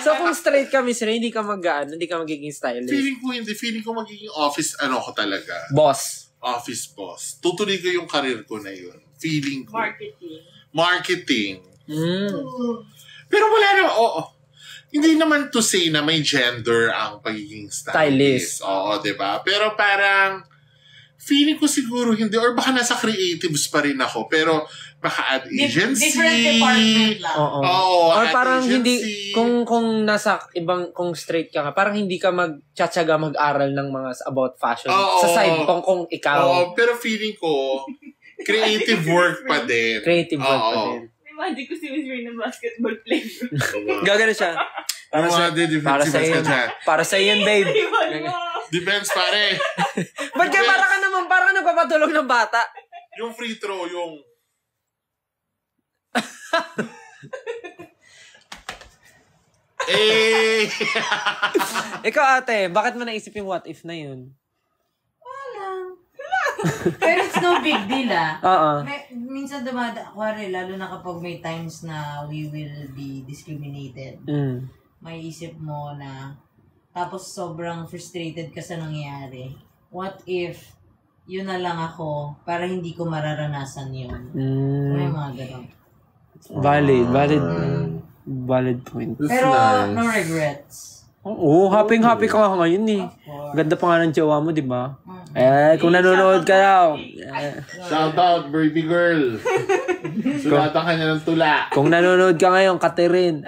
So kung straight ka, Miss Ray, hindi ka magiging stylist. Feeling ko hindi. Feeling ko magiging office ko talaga. Boss. Office boss. Tutuloy ko yung career ko na yun. Feeling ko. Marketing. Pero wala naman, hindi naman to say na may gender ang pagiging stylist. Oo, diba? Pero parang, feeling ko siguro hindi, or baka nasa creatives pa rin ako, pero baka ad agency. Different department lang. Oo, or ad parang agency. hindi, kung nasa kung straight ka, parang hindi ka magtsatsaga mag-aral ng mga about fashion. Sa side, kung ikaw. Oo, pero feeling ko, creative work pa din. Creative work pa din. Imagine ko si Miss Ray na basketball player. Gagano siya. Para sa yan, babe. Depends, pare. Ba't kaya parang nagpapatulog ng bata? Yung free throw, yung... Ikaw ate, bakit mo naisip yung what if na yun? Pero it's no big deal Oo. Minsan kuwari, lalo na kapag may times na we will be discriminated. May isip mo na, tapos sobrang frustrated ka sa nangyayari. What if, yun na lang ako, para hindi ko mararanasan yun. May mga ganun. Valid point. Pero, no regrets. Oo, happy ka nga ngayon eh. Ganda pa nga ng jowa mo, di ba? Kung nanonood ka daw. Shout out, baby girl. Sulatan ka niya ng tula. Kung nanonood ka ngayon, Catherine.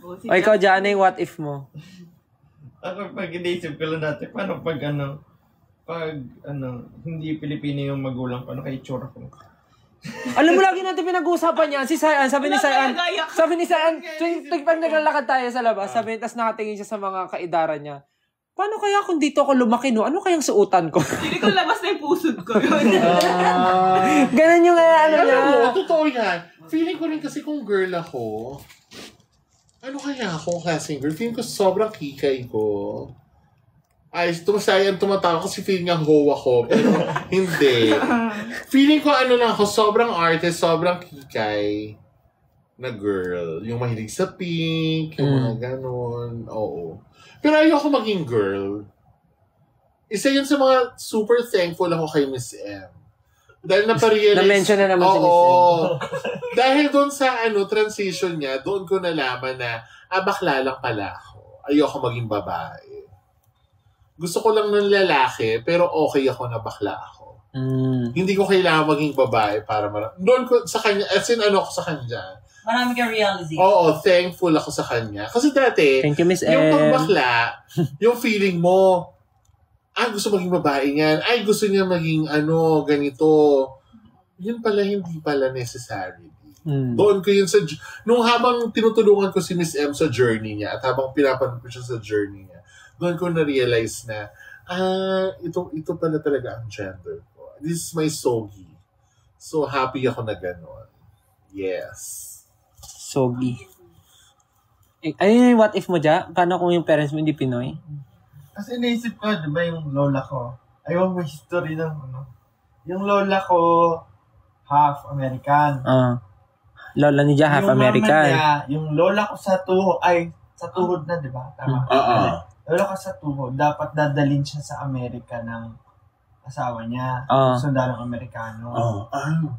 O ikaw, Johnny, what if mo? Ako pag iniisip ko lang dati, paano pag hindi Pilipino yung magulang, paano kay itsura ko? Alam mo, lagi natin pinag-uusapan yan. Si Sayan, sabi ni Sayan, tuwing pag naglalakad tayo sa labas, tapos nakatingin siya sa mga kaidaran niya, paano kaya kung dito ako lumaki, no? Ano kayang suotan ko? Hindi ko labas na yung pusod ko. Ganun yung niya. Totoo yan. Feeling ko rin kasi kung girl ako, ano kaya ako kasing girl? Feeling ko sobrang kikay ko. Ay, tumatawa kasi feeling nga ho ako. Pero hindi. Feeling ko lang ako, sobrang artist, sobrang kikay na girl. Yung mahilig sa pink, yung mga ganon. Oo. Pero ayoko maging girl. Isa yun sa mga super thankful ako kay Miss M. Dahil naparealize... Na-mention na naman si Miss M. Dahil doon sa transition niya, doon ko nalaman na, bakla lang pala ako. Ayoko maging babae. Gusto ko lang ng lalaki, pero okay ako na bakla ako. Hindi ko kailangan maging babae para doon ko sa kanya, as in ko sa kanya. Marami kang realization. Oo, thankful ako sa kanya. Kasi dati, thank you, Miss M. Yung pagbakla, yung feeling mo, gusto maging babae niyan. Gusto niya maging ganito. yun pala hindi pala necessary. Doon ko yun nung habang tinutulungan ko si Miss M sa journey niya at habang pinapanood ko siya sa journey niya, doon ko na-realize na, ito pala talaga ang gender ko. This is my sogi. So, happy ako na gano'n. Yes. Sogi. Ayun yung what if mo dyan? Paano kung yung parents mo hindi Pinoy? Kasi naisip ko, di ba yung lola ko? Ayaw may history ng Yung lola ko, half American. Lola ni Jia, half American. Yung mama niya, yung lola ko sa tuhod na, di ba? Tama. Lola ko sa tuhod, dapat dadalhin siya sa Amerika ng asawa niya. Sundalong Amerikano.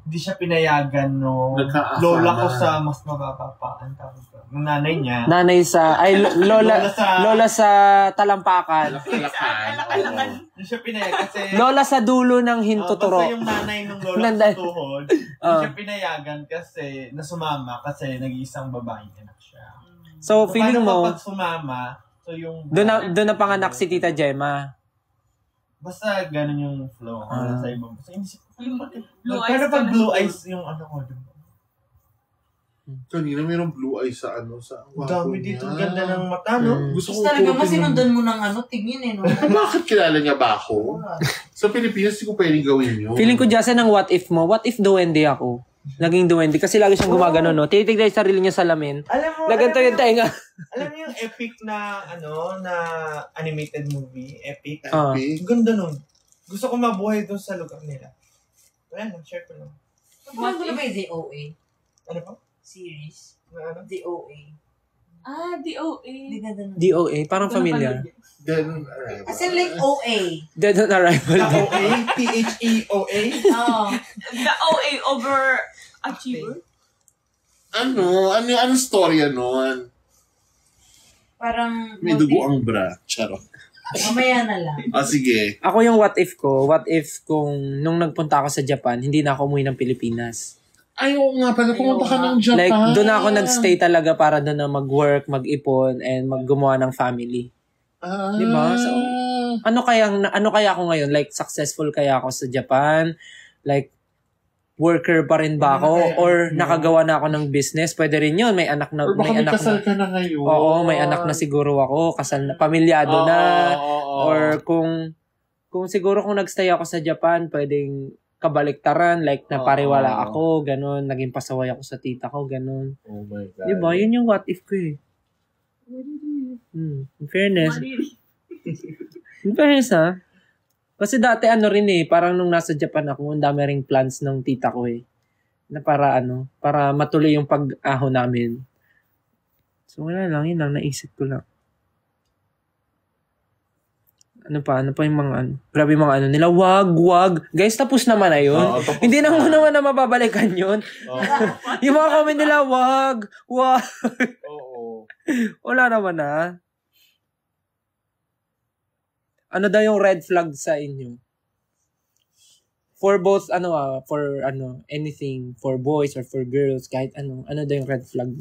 Hindi siya pinayagan lola ko sa mas mababa pa. Ang tawag ko. Yung nanay niya. Nanay sa, lola sa Talampakan. Hindi siya pinayagan kasi lola sa dulo ng hintuturo. Basta yung nanay ng lola ko sa tuhod, hindi siya pinayagan kasi nasumama kasi nag-iisang babaeng anak siya. So feeling mo, kapag sumama, so yung doon na panganak si Tita Gemma. Basta ganun yung flow. Sa ibang. So, Blue eyes. Pero pag blue eyes yung ko. Kanina mayroong blue eyes sa sa dami dito. Ganda ng mata, no? Gusto ko talaga masinundan mo ng tingin Bakit kilala niya ba ako? Sa Pilipinas, hindi ko pwedeng gawin yun. Feeling ko Jason ng what if mo. What if duwende ako? Naging duwende. Kasi lagi siyang gumagano, no? Tinitignan yung sarili niya sa lamin. Naganto yung tenga. Alam mo yung epic na, na animated movie? Epic? Ganda nun. Gusto ko mabuhay dun sa lugar nila. Wala lang, share ko lang. What if may DOA? Ano pa? Series? Ano? DOA. DOA. DOA, parang familiar. Dead on Arrival. As in like OA. Dead on Arrival. OA? THEOA? The OA over achiever? Ano storya nun? Parang May dugo ang bra. Charot. mamaya na lang. Sige. Ako yung what if ko. What if kung nung nagpunta ako sa Japan, hindi na ako umuwi ng Pilipinas. Ayaw nga pala, pumunta ka ng Japan. Like, doon ako nagstay talaga para doon na mag-work, mag-ipon, and maggumawa ng family. Diba? So, ano kaya ako ngayon? Like, successful kaya ako sa Japan? Like, worker pa rin ba ako? Or nakagawa na ako ng business? Pwede rin yun. May anak na. Or baka may kasal ka na ngayon. Oo, may anak na siguro ako. Kasal na, pamilyado na. Or kung siguro kung nagstay ako sa Japan, pwedeng kabaliktaran, like napariwala ako, ganun, naging pasaway ako sa tita ko, ganun. Oh my God. Diba? Yun yung what if ko eh. In fairness. In fairness ha. Kasi dati rin eh, parang nung nasa Japan ako, ang dami ring plans ng tita ko eh. Na para matuloy yung pag-ahon namin. So wala lang, yun lang, naisip ko lang. Ano pa yung mga grabe yung mga nila, wag. Guys, tapos naman na yun. Hindi na naman na mababalikan yun. Yung mga comment nila, wag. Oo. Wala naman na. Ano daw yung red flag sa inyo? For both, anything, for boys or for girls, kahit ano daw yung red flag?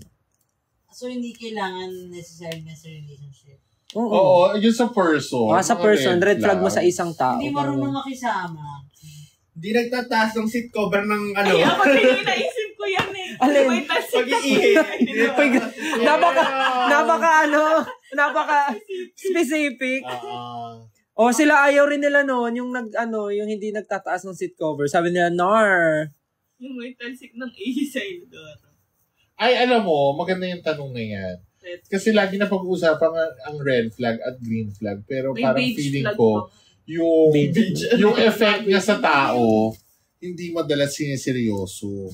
So, hindi kailangan necessary na sa relationship. Oo, yun sa person. Sa person, red flag mo sa isang tao. Hindi marunong makisama. Hindi nagtataas ng seat cover ng Ay, ako din naisip ko yan eh. Alin? Pag-iihi. Napaka specific. O sila ayaw rin nila noon yung yung hindi nagtataas ng seat cover. Sabi nila, nar. Yung may talsik ng ihi sa ilo. Ay, alam mo, maganda yung tanong na yan. Kasi lagi na pag-uusapan ang red flag at green flag. Pero may parang feeling ko, yung effect niya sa tao, hindi madalas sineseryoso.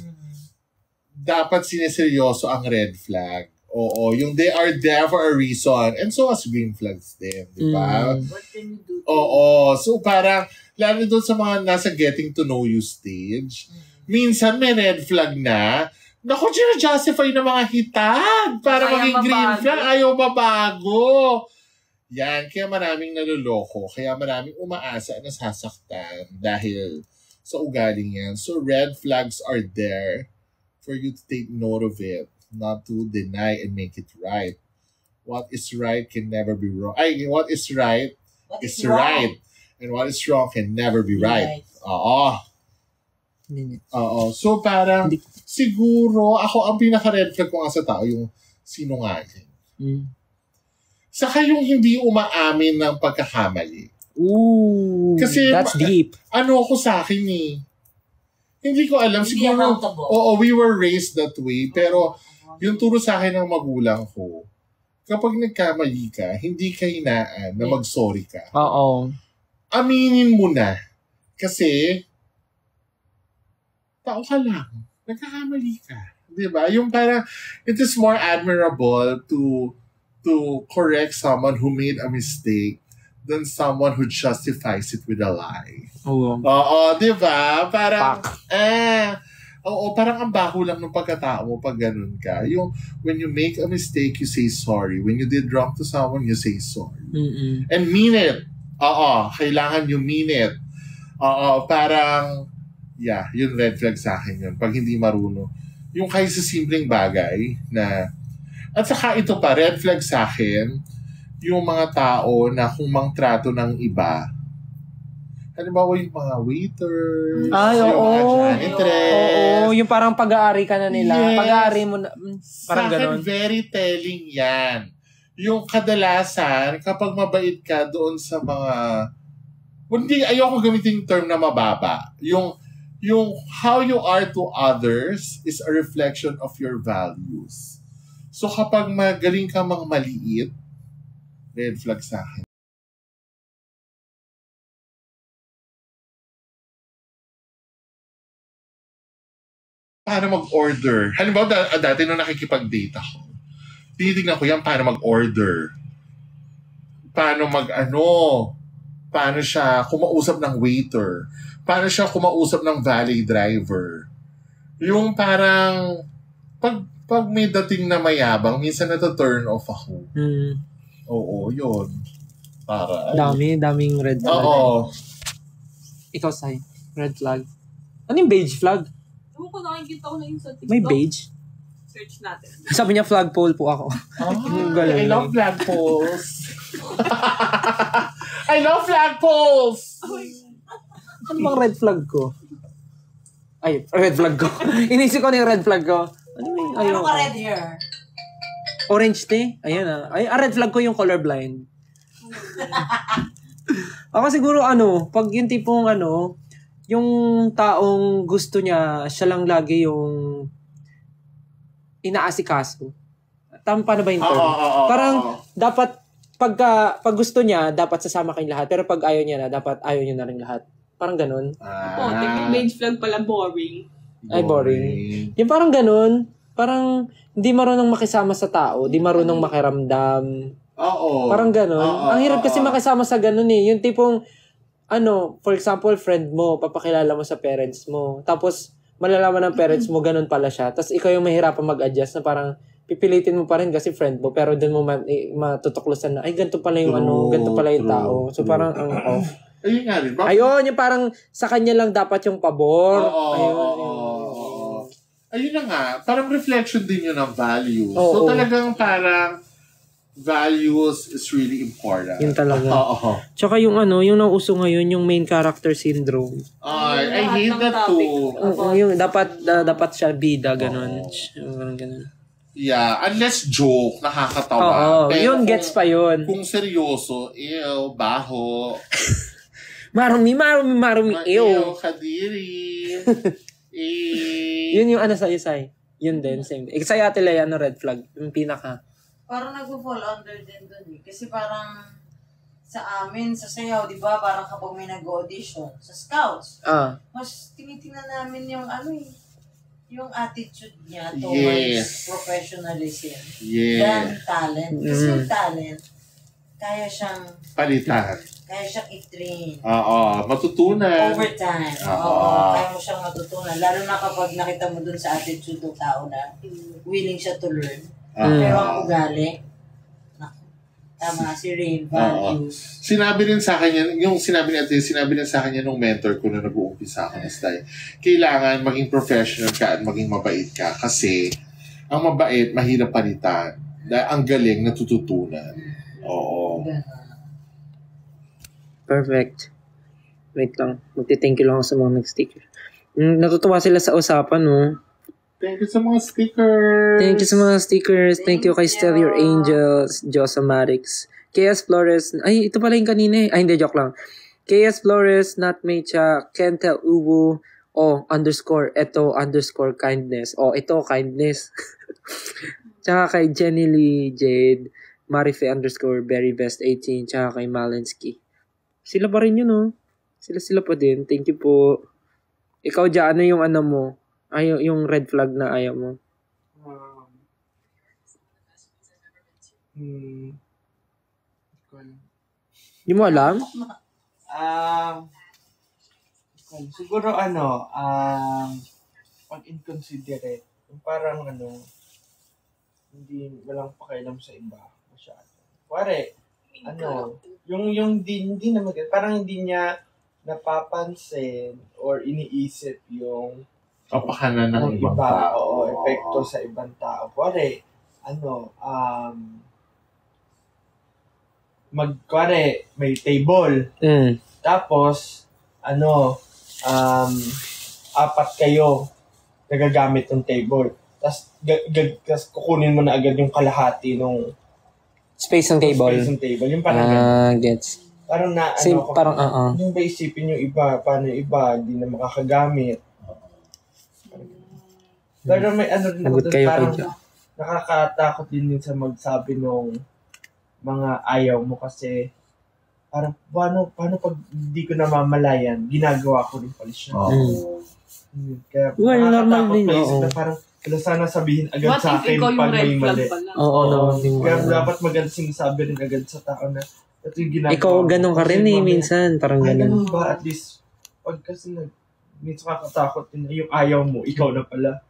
Dapat sineseryoso ang red flag. Oo, yung they are there for a reason. And so as green flags din, di ba? What can you do? Oo, so parang, lalo doon sa mga nasa getting to know you stage, minsan may red flag na, naku, justify na mga hitag para maging green flag. Ayaw mabago. Yan, kaya maraming naluloko. Kaya maraming umaasa na sasaktan dahil sa ugaling yan. So red flags are there for you to take note of it, not to deny and make it right. What is right can never be wrong. What is right is right. And what is wrong can never be right. Oo. Oo. So, parang, siguro, ako, ang pinaka-red flag ko nga sa tao, yung sinungaling. Saka yung hindi umaamin ng pagkakamali. Ooh, kasi, that's deep. Ano ako sa akin Hindi ko alam. Hindi siguro, accountable. we were raised that way, pero yung turo sa akin ng magulang ko, kapag nagkamali ka, hindi ka hinaan na mag-sorry ka. Oo. Aminin mo na. Kasi, tao ka lang. Nagkakamali ka. Diba? Yung parang, it is more admirable to correct someone who made a mistake than someone who justifies it with a lie. Oo, diba? Parang, parang ang baho lang ng pagkatao mo pag ganun ka. Yung, when you make a mistake, you say sorry. When you did wrong to someone, you say sorry. And mean it. Kailangan you mean it. Parang, yun red flag sa akin yun. Pag hindi marunong. Yung kahit sa simpleng bagay na, at saka ito pa, red flag sa akin, yung mga tao na kung mangtrato ng iba, halimbawa yung mga waiters, yung mga janitress. Yung parang pag-aari ka na nila. Yes. Pag-aari mo na, parang sa akin, ganon. very telling yan. Yung kadalasan, kapag mabait ka doon sa mga, hindi, ayoko gamitin yung term na mababa. Yung how you are to others is a reflection of your values. So kapag magaling ka mang maliit, red flag sa akin. Paano mag-order? Halimbawa, dati nung nakikipag-date ako, tinitignan ko yan paano mag-order. Paano paano siya kumausap ng waiter. Paano siya kumausap ng valet driver. Yung parang, pag may dating na mayabang, minsan na-turn off ako. Oo, yun. Daming red flag. Oo. Ikaw, Sai, red flag. Ano yung beige flag? Ewan ko, nakikita ko na yung sa TikTok. May beige? Search natin. Sabi niya flagpole po ako. I love flagpoles. I love flagpoles! Ano bang red flag ko? Ay, red flag ko. Inisip ko na yung red flag ko. Ano ka red hair? Orange tea? Ayan Ay, red flag ko yung colorblind. Ako siguro pag yung tipong yung taong gusto niya, siya lang lagi yung inaasikaso. Paano ba yung term? Parang dapat pag gusto niya, dapat sasama kayong lahat. Pero pag ayaw niya na, dapat ayaw niya na rin lahat. Parang ganun. Yung beige flag pala boring. Ay, boring. Yung parang ganun, parang hindi marunong makisama sa tao, hindi marunong makiramdam. Parang ganun. Ang hirap kasi makisama sa ganun Yung tipong, for example, friend mo, papakilala mo sa parents mo. Tapos, malalaman ng parents mo, ganun pala siya. Tapos, ikaw yung mahirapan mag-adjust na parang, pipilitin mo pa rin kasi friend mo, pero doon mo matutuklusan na, ay, ganito pala yung ganito pala yung tao. So, parang, ang off. Ayun nga rin. Ayun, yung parang, sa kanya lang dapat yung pabor. Ayun na nga, parang reflection din yun ng values. So talagang parang values is really important. Yun talaga. Tsaka yung yung nauso ngayon, yung main character syndrome. I hate that too. Yung dapat siya bida, ganun. Ganun. Yeah, unless joke, nakakatawa. Pero yun, gets pa yun. Kung seryoso, baho. Marumi, ew. Kadiri. Yun yung sa'yo, Sai. Yun din, same. Sa'yo, Ate Lea, red flag? Yung pinaka. Parang nag-fall under din dun Kasi parang sa amin, sa sayaw, di ba? Parang kapag may nag-audition, sa scouts, mas tinitingnan namin yung yung attitude niya towards professionalism than talent. Kasi yung talent, kaya siyang palitan. Kaya siyang i-train. Matutunan. Over time. Kaya mo siyang matutunan. Lalo na kapag nakita mo dun sa attitude ng tao na willing siya to learn. Pero ang ugali, tama, si Rain, values. Sinabi rin sa akin yan, sinabi rin sa akin yan nung mentor ko na nag-uumpisa ako na style. Kailangan maging professional ka at maging mabait ka kasi ang mabait, mahirap palitan. Dahil ang galing, natututunan. Perfect. Wait lang. Magti-thank you lang ako sa mga nag-sticker. Natutuwa sila sa usapan, no? Thank you sa mga stickers. Thank you sa mga stickers. Thank you kay Still Your Angels, Josamatics, KS Flores. Ay, ito pala yung kanina eh. Ay, hindi, joke lang. KS Flores, Natmecha, Kentel Ubu, _, ito _kindness. Ito kindness. Tsaka kay Jenny Lee Jade, Marife _ very best 18, tsaka kay Malensky. Sila pa rin yun, no? Sila pa din. Thank you po. Ikaw dyan, ano yung ano mo? Yung red flag na ayaw mo? Hindi mo alam? Siguro pag inconsiderate, yung parang hindi walang pakialam sa iba masyado. Pare, yung hindi na parang hindi niya napapansin or iniisip yung kapakanan ng ibang iba, tao. o epekto sa ibang tao. Pare, may table. Tapos, apat kayo nagagamit ng table. Tapos, kukunin mo na agad yung kalahati ng space ng table. Yung parang gets. Parang yung ba isipin yung iba, paano yung iba, hindi na makakagamit. Pero may parang nakakatakot din sa magsabi ng mga ayaw mo kasi parang paano pag hindi ko namamalayan, ginagawa ko rin pala siya. Kaya nakakatakot pa isip na parang sana sabihin agad sa akin pag may mali. Kaya dapat maganda sinasabi rin agad sa tao na ito yung ginagawa. Ikaw ganun ka rin minsan. Parang ganun. Ganun ba? At least, pag kasi minsan kakatakot din yung ayaw mo, ikaw na pala.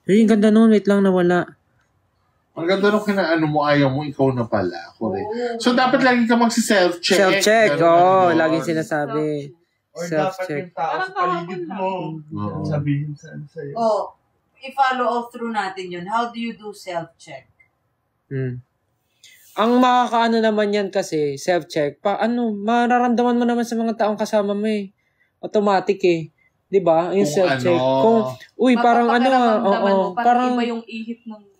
Yung ganda nun, wait lang nawala. Ang ganda nung kinaano mo, ayaw mo, ikaw na pala. Correct. So, dapat lagi ka magsi-self-check. Self-check, laging sinasabi. Or dapat yung tao sa paligid mo, sabihin sa'yo. I-follow off through natin yun. How do you do self-check? Ang makakaano naman yan kasi, self-check, mararamdaman mo naman sa mga taong kasama mo eh. Automatic eh. 'Di ba? Yung self-check. Parang parang iba yung ihip ng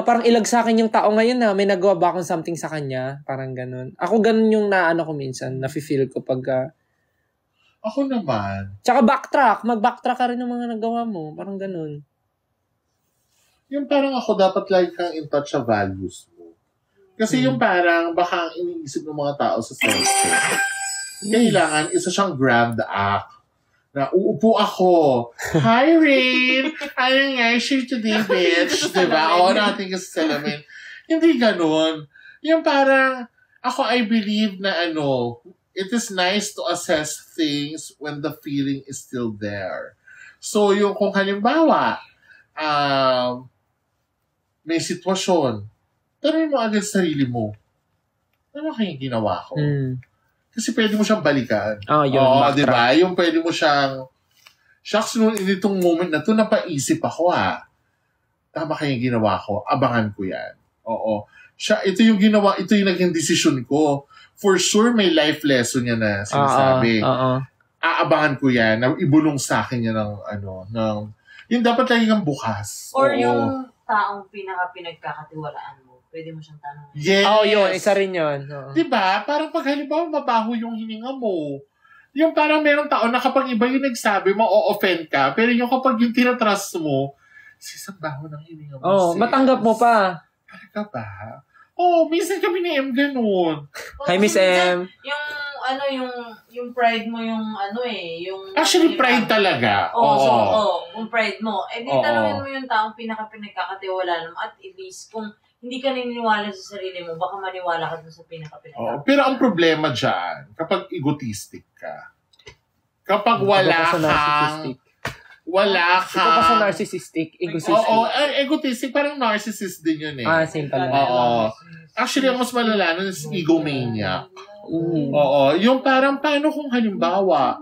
parang ilag sa akin yung tao ngayon na may nagawa ba akong something sa kanya? Parang ganun. Ako ganun yung naano ko minsan, nafe-feel ko pag Ako naman. Tsaka mag-backtrack ka rin ng mga nagawa mo. Parang ganun. Yung parang ako dapat lagi kang in touch sa values mo. Kasi yung parang baka ang iniisip ng mga tao sa self-check. Kailangan isa siyang grand act. Na uupo ako. Hi, Rain! Ano nga, share today, bitch. Diba? Natin kasi salamin. Hindi ganun. Yung parang, ako I believe na it is nice to assess things when the feeling is still there. So, yung kung halimbawa, may sitwasyon, tanong mo agad sarili mo, ano kayong ginawa ko? Kasi pwede mo siyang balikan. Di ba? Yung pwede mo siyang, shucks, itong moment na to, napaisip ako tama kayong ginawa ko, abangan ko yan. Ito yung ginawa, ito yung naging desisyon ko. For sure, may life lesson yan na sinasabi. Aabangan ko yan, na ibulong sa akin yan yung dapat lagi kang bukas. Or yung taong pinagkakatiwalaan mo. Pwede mo siyang tanongin. Yes. Yun. Isa rin yun. Diba? Parang pag halimbawa mabaho yung hininga mo, yung parang merong tao na kapag iba yung nagsabi mo, o-offend ka, pero yung kapag yung tinatrust mo, sis, ang baho ng hininga mo. Matanggap mo pa. Talaga ba? Minsan kami ni M ganun. Hi, Miss M. Yung pride mo yung yung... Actually, pride talaga. Yung pride mo. Tanongin mo yung taong pinagkakatiwalaan mo at at least kung hindi ka naniniwala sa sarili mo, baka maniwala ka dun sa pinaka-pinaka. Pero ang problema dyan, kapag egotistic ka, kapag wala kang... Ito pa sa narcissistic, egotistic. Egotistic, parang narcissist din yun eh. Same pala. Actually, ang mas malala nun is egomaniac. Yung parang, paano kung halimbawa,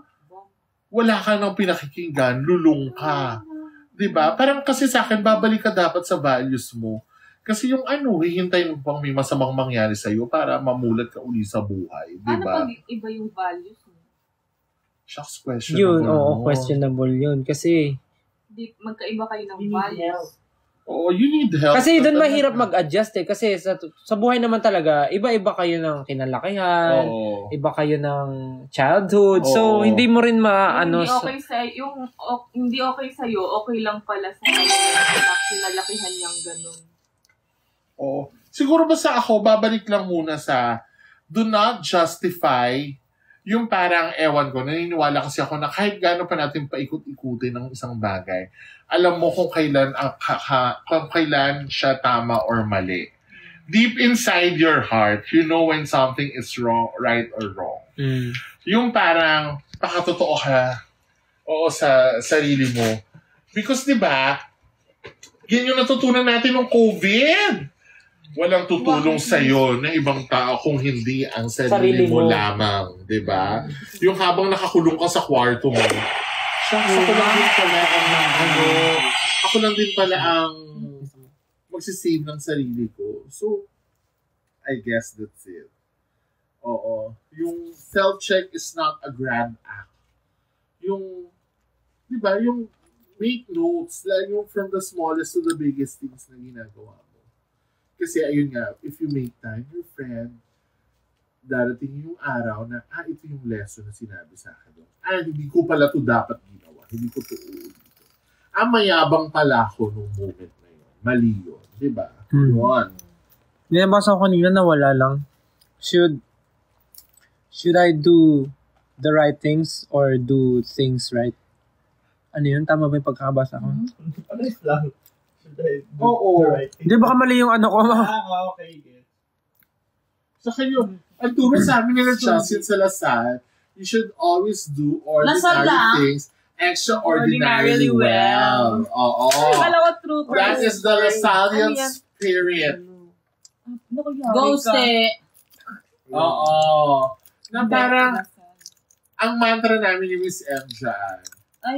wala ka nang pinakikinggan, lulong ka. Diba? Parang kasi sa akin, babalik ka dapat sa values mo. Kasi yung hihintayin mo pang may masamang mangyari sa'yo para mamulat ka uli sa buhay. Diba? Paano pag iba yung values mo? Shucks, questionable. Yun, oo, questionable yun. Kasi, magkaiba kayo ng values. Oo, you need help. kasi doon mahirap mag-adjust eh. Kasi sa buhay naman talaga, iba-iba kayo ng kinalakihan, iba kayo ng childhood. So, hindi mo rin hindi okay sa hindi okay sa iyo, okay lang pala sa kanya kinalakihan niyang ganun. Oo. Siguro basta ako, babalik lang muna sa do not justify yung parang, ewan ko, naniniwala kasi ako na kahit gaano pa natin paikot-ikutin ng isang bagay, alam mo kung kailan siya tama or mali. Deep inside your heart, you know when something is wrong, right or wrong. Yung parang, pakatotoo ka, sa sarili mo. Because, di ba, yan yung natutunan natin ng COVID. Walang tutulong sa'yo na ibang tao kung hindi ang sarili mo lamang, di ba? Yung habang nakakulong ka sa kwarto mo, ako lang din pala ang magsisave ng sarili ko. So, I guess that's it. Oo. Yung self-check is not a grand act. Yung, di ba, yung make notes, like yung from the smallest to the biggest things na ginagawa mo. Kasi ayun nga, if you make time, your friend, darating yung araw na, ito yung lesson na sinabi sa akin. Hindi ko pala to dapat ginawa. Hindi ko to dito. Mayabang pala ako nung moment na yun. Mali yun. Diba? Yun. Nabasa ko kanina na wala lang. Should I do the right things or do things right? Ano yun? Tama ba yung pagkakabasa ko? Ano lang? Oo. Hindi, baka mali yung ano ko. Okay. So kayo, ang turo sa amin nila Justin Salazar, you should always do ordinary things extraordinarily well. Oo. That is the Lasallian spirit. Ghost Oo. Na parang, ang mantra namin ni Miss M dyan,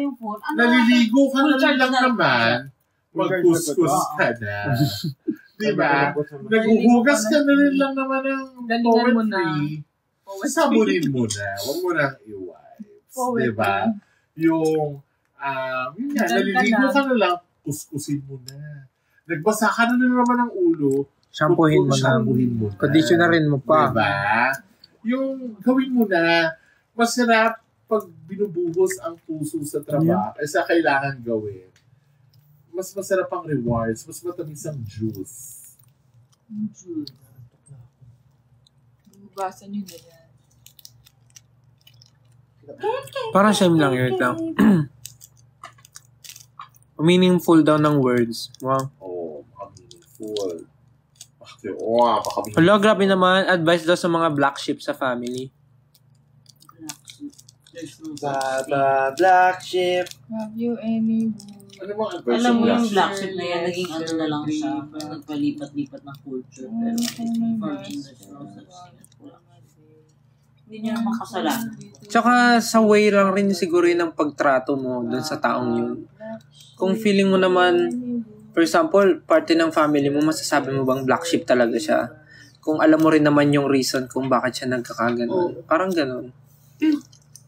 yung phone. Naliligo ka na lang naman, magkuskus ka na. Diba? Naghuhugas ka na rin lang naman ng poetry. Sabunin mo na. Huwag mo nang i-wipes. Diba? Yung, naliligo ka na lang, kuskusin mo na. Nagbasa ka na naman ng ulo, shampoohin mo na. Conditionerin mo pa. Diba? Yung gawin mo na, masarap pag binubuhos ang puso sa trabaho, sa kailangan gawin. Mas masarap ang rewards, mas matamis ang juice. Basa nyo na yan. Parang shame lang yun lang. Meaningful daw ng words. Wow. Meaningful. Hello, grabe naman. Advice daw sa mga black sheep sa family. Black sheep. Have you any... Ano mga advice? Alam mo yung black sheep na yan, naging ano na lang siya. Nagpalipat-lipat ng culture. Pero virgin na siya. Hindi niya naman kasalanan. Tsaka sa way lang rin siguro yun ang pagtrato mo dun sa taong yun. Kung feeling mo naman, for example, parte ng family mo, masasabi mo bang black sheep talaga siya? Kung alam mo rin naman yung reason kung bakit siya nagkakaganon. Parang ganon.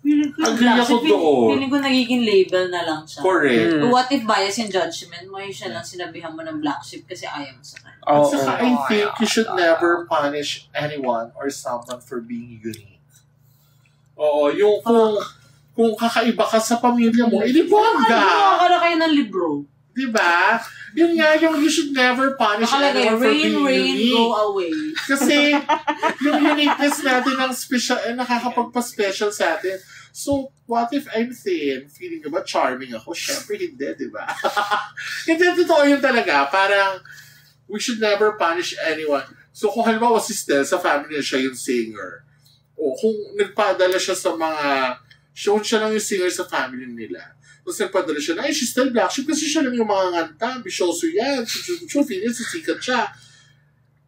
Agree ako doon. Feeling ko nagiging label na lang siya. Correct. What if bias and judgment mo, yung siya lang sinabihan mo ng black sheep kasi ayaw mo sa kanya. At saka, I think you should never punish anyone or someone for being unique. Oo, yung kung kakaiba ka sa pamilya mo, ilibongga! Gumawa ka na kayo ng libro. Diba? Yun nga, you should never punish anyone for being unique. Go away. Kasi, yung uniqueness natin ang special, nakakapagpa-special sa atin. So, what if I'm thin? Feeling ba charming ako? Siyempre, hindi, diba? Hindi, totoo yun talaga. Parang, we should never punish anyone. So, kung halimbawa si Stel, sa family niya siya yung singer. O, kung nagpadala siya sa mga, siya lang yung singer sa family nila. Tapos nagpadala siya na, she's still black sheep kasi siya lang yung mga nganta, bisyoso yan, feeling sisikat siya.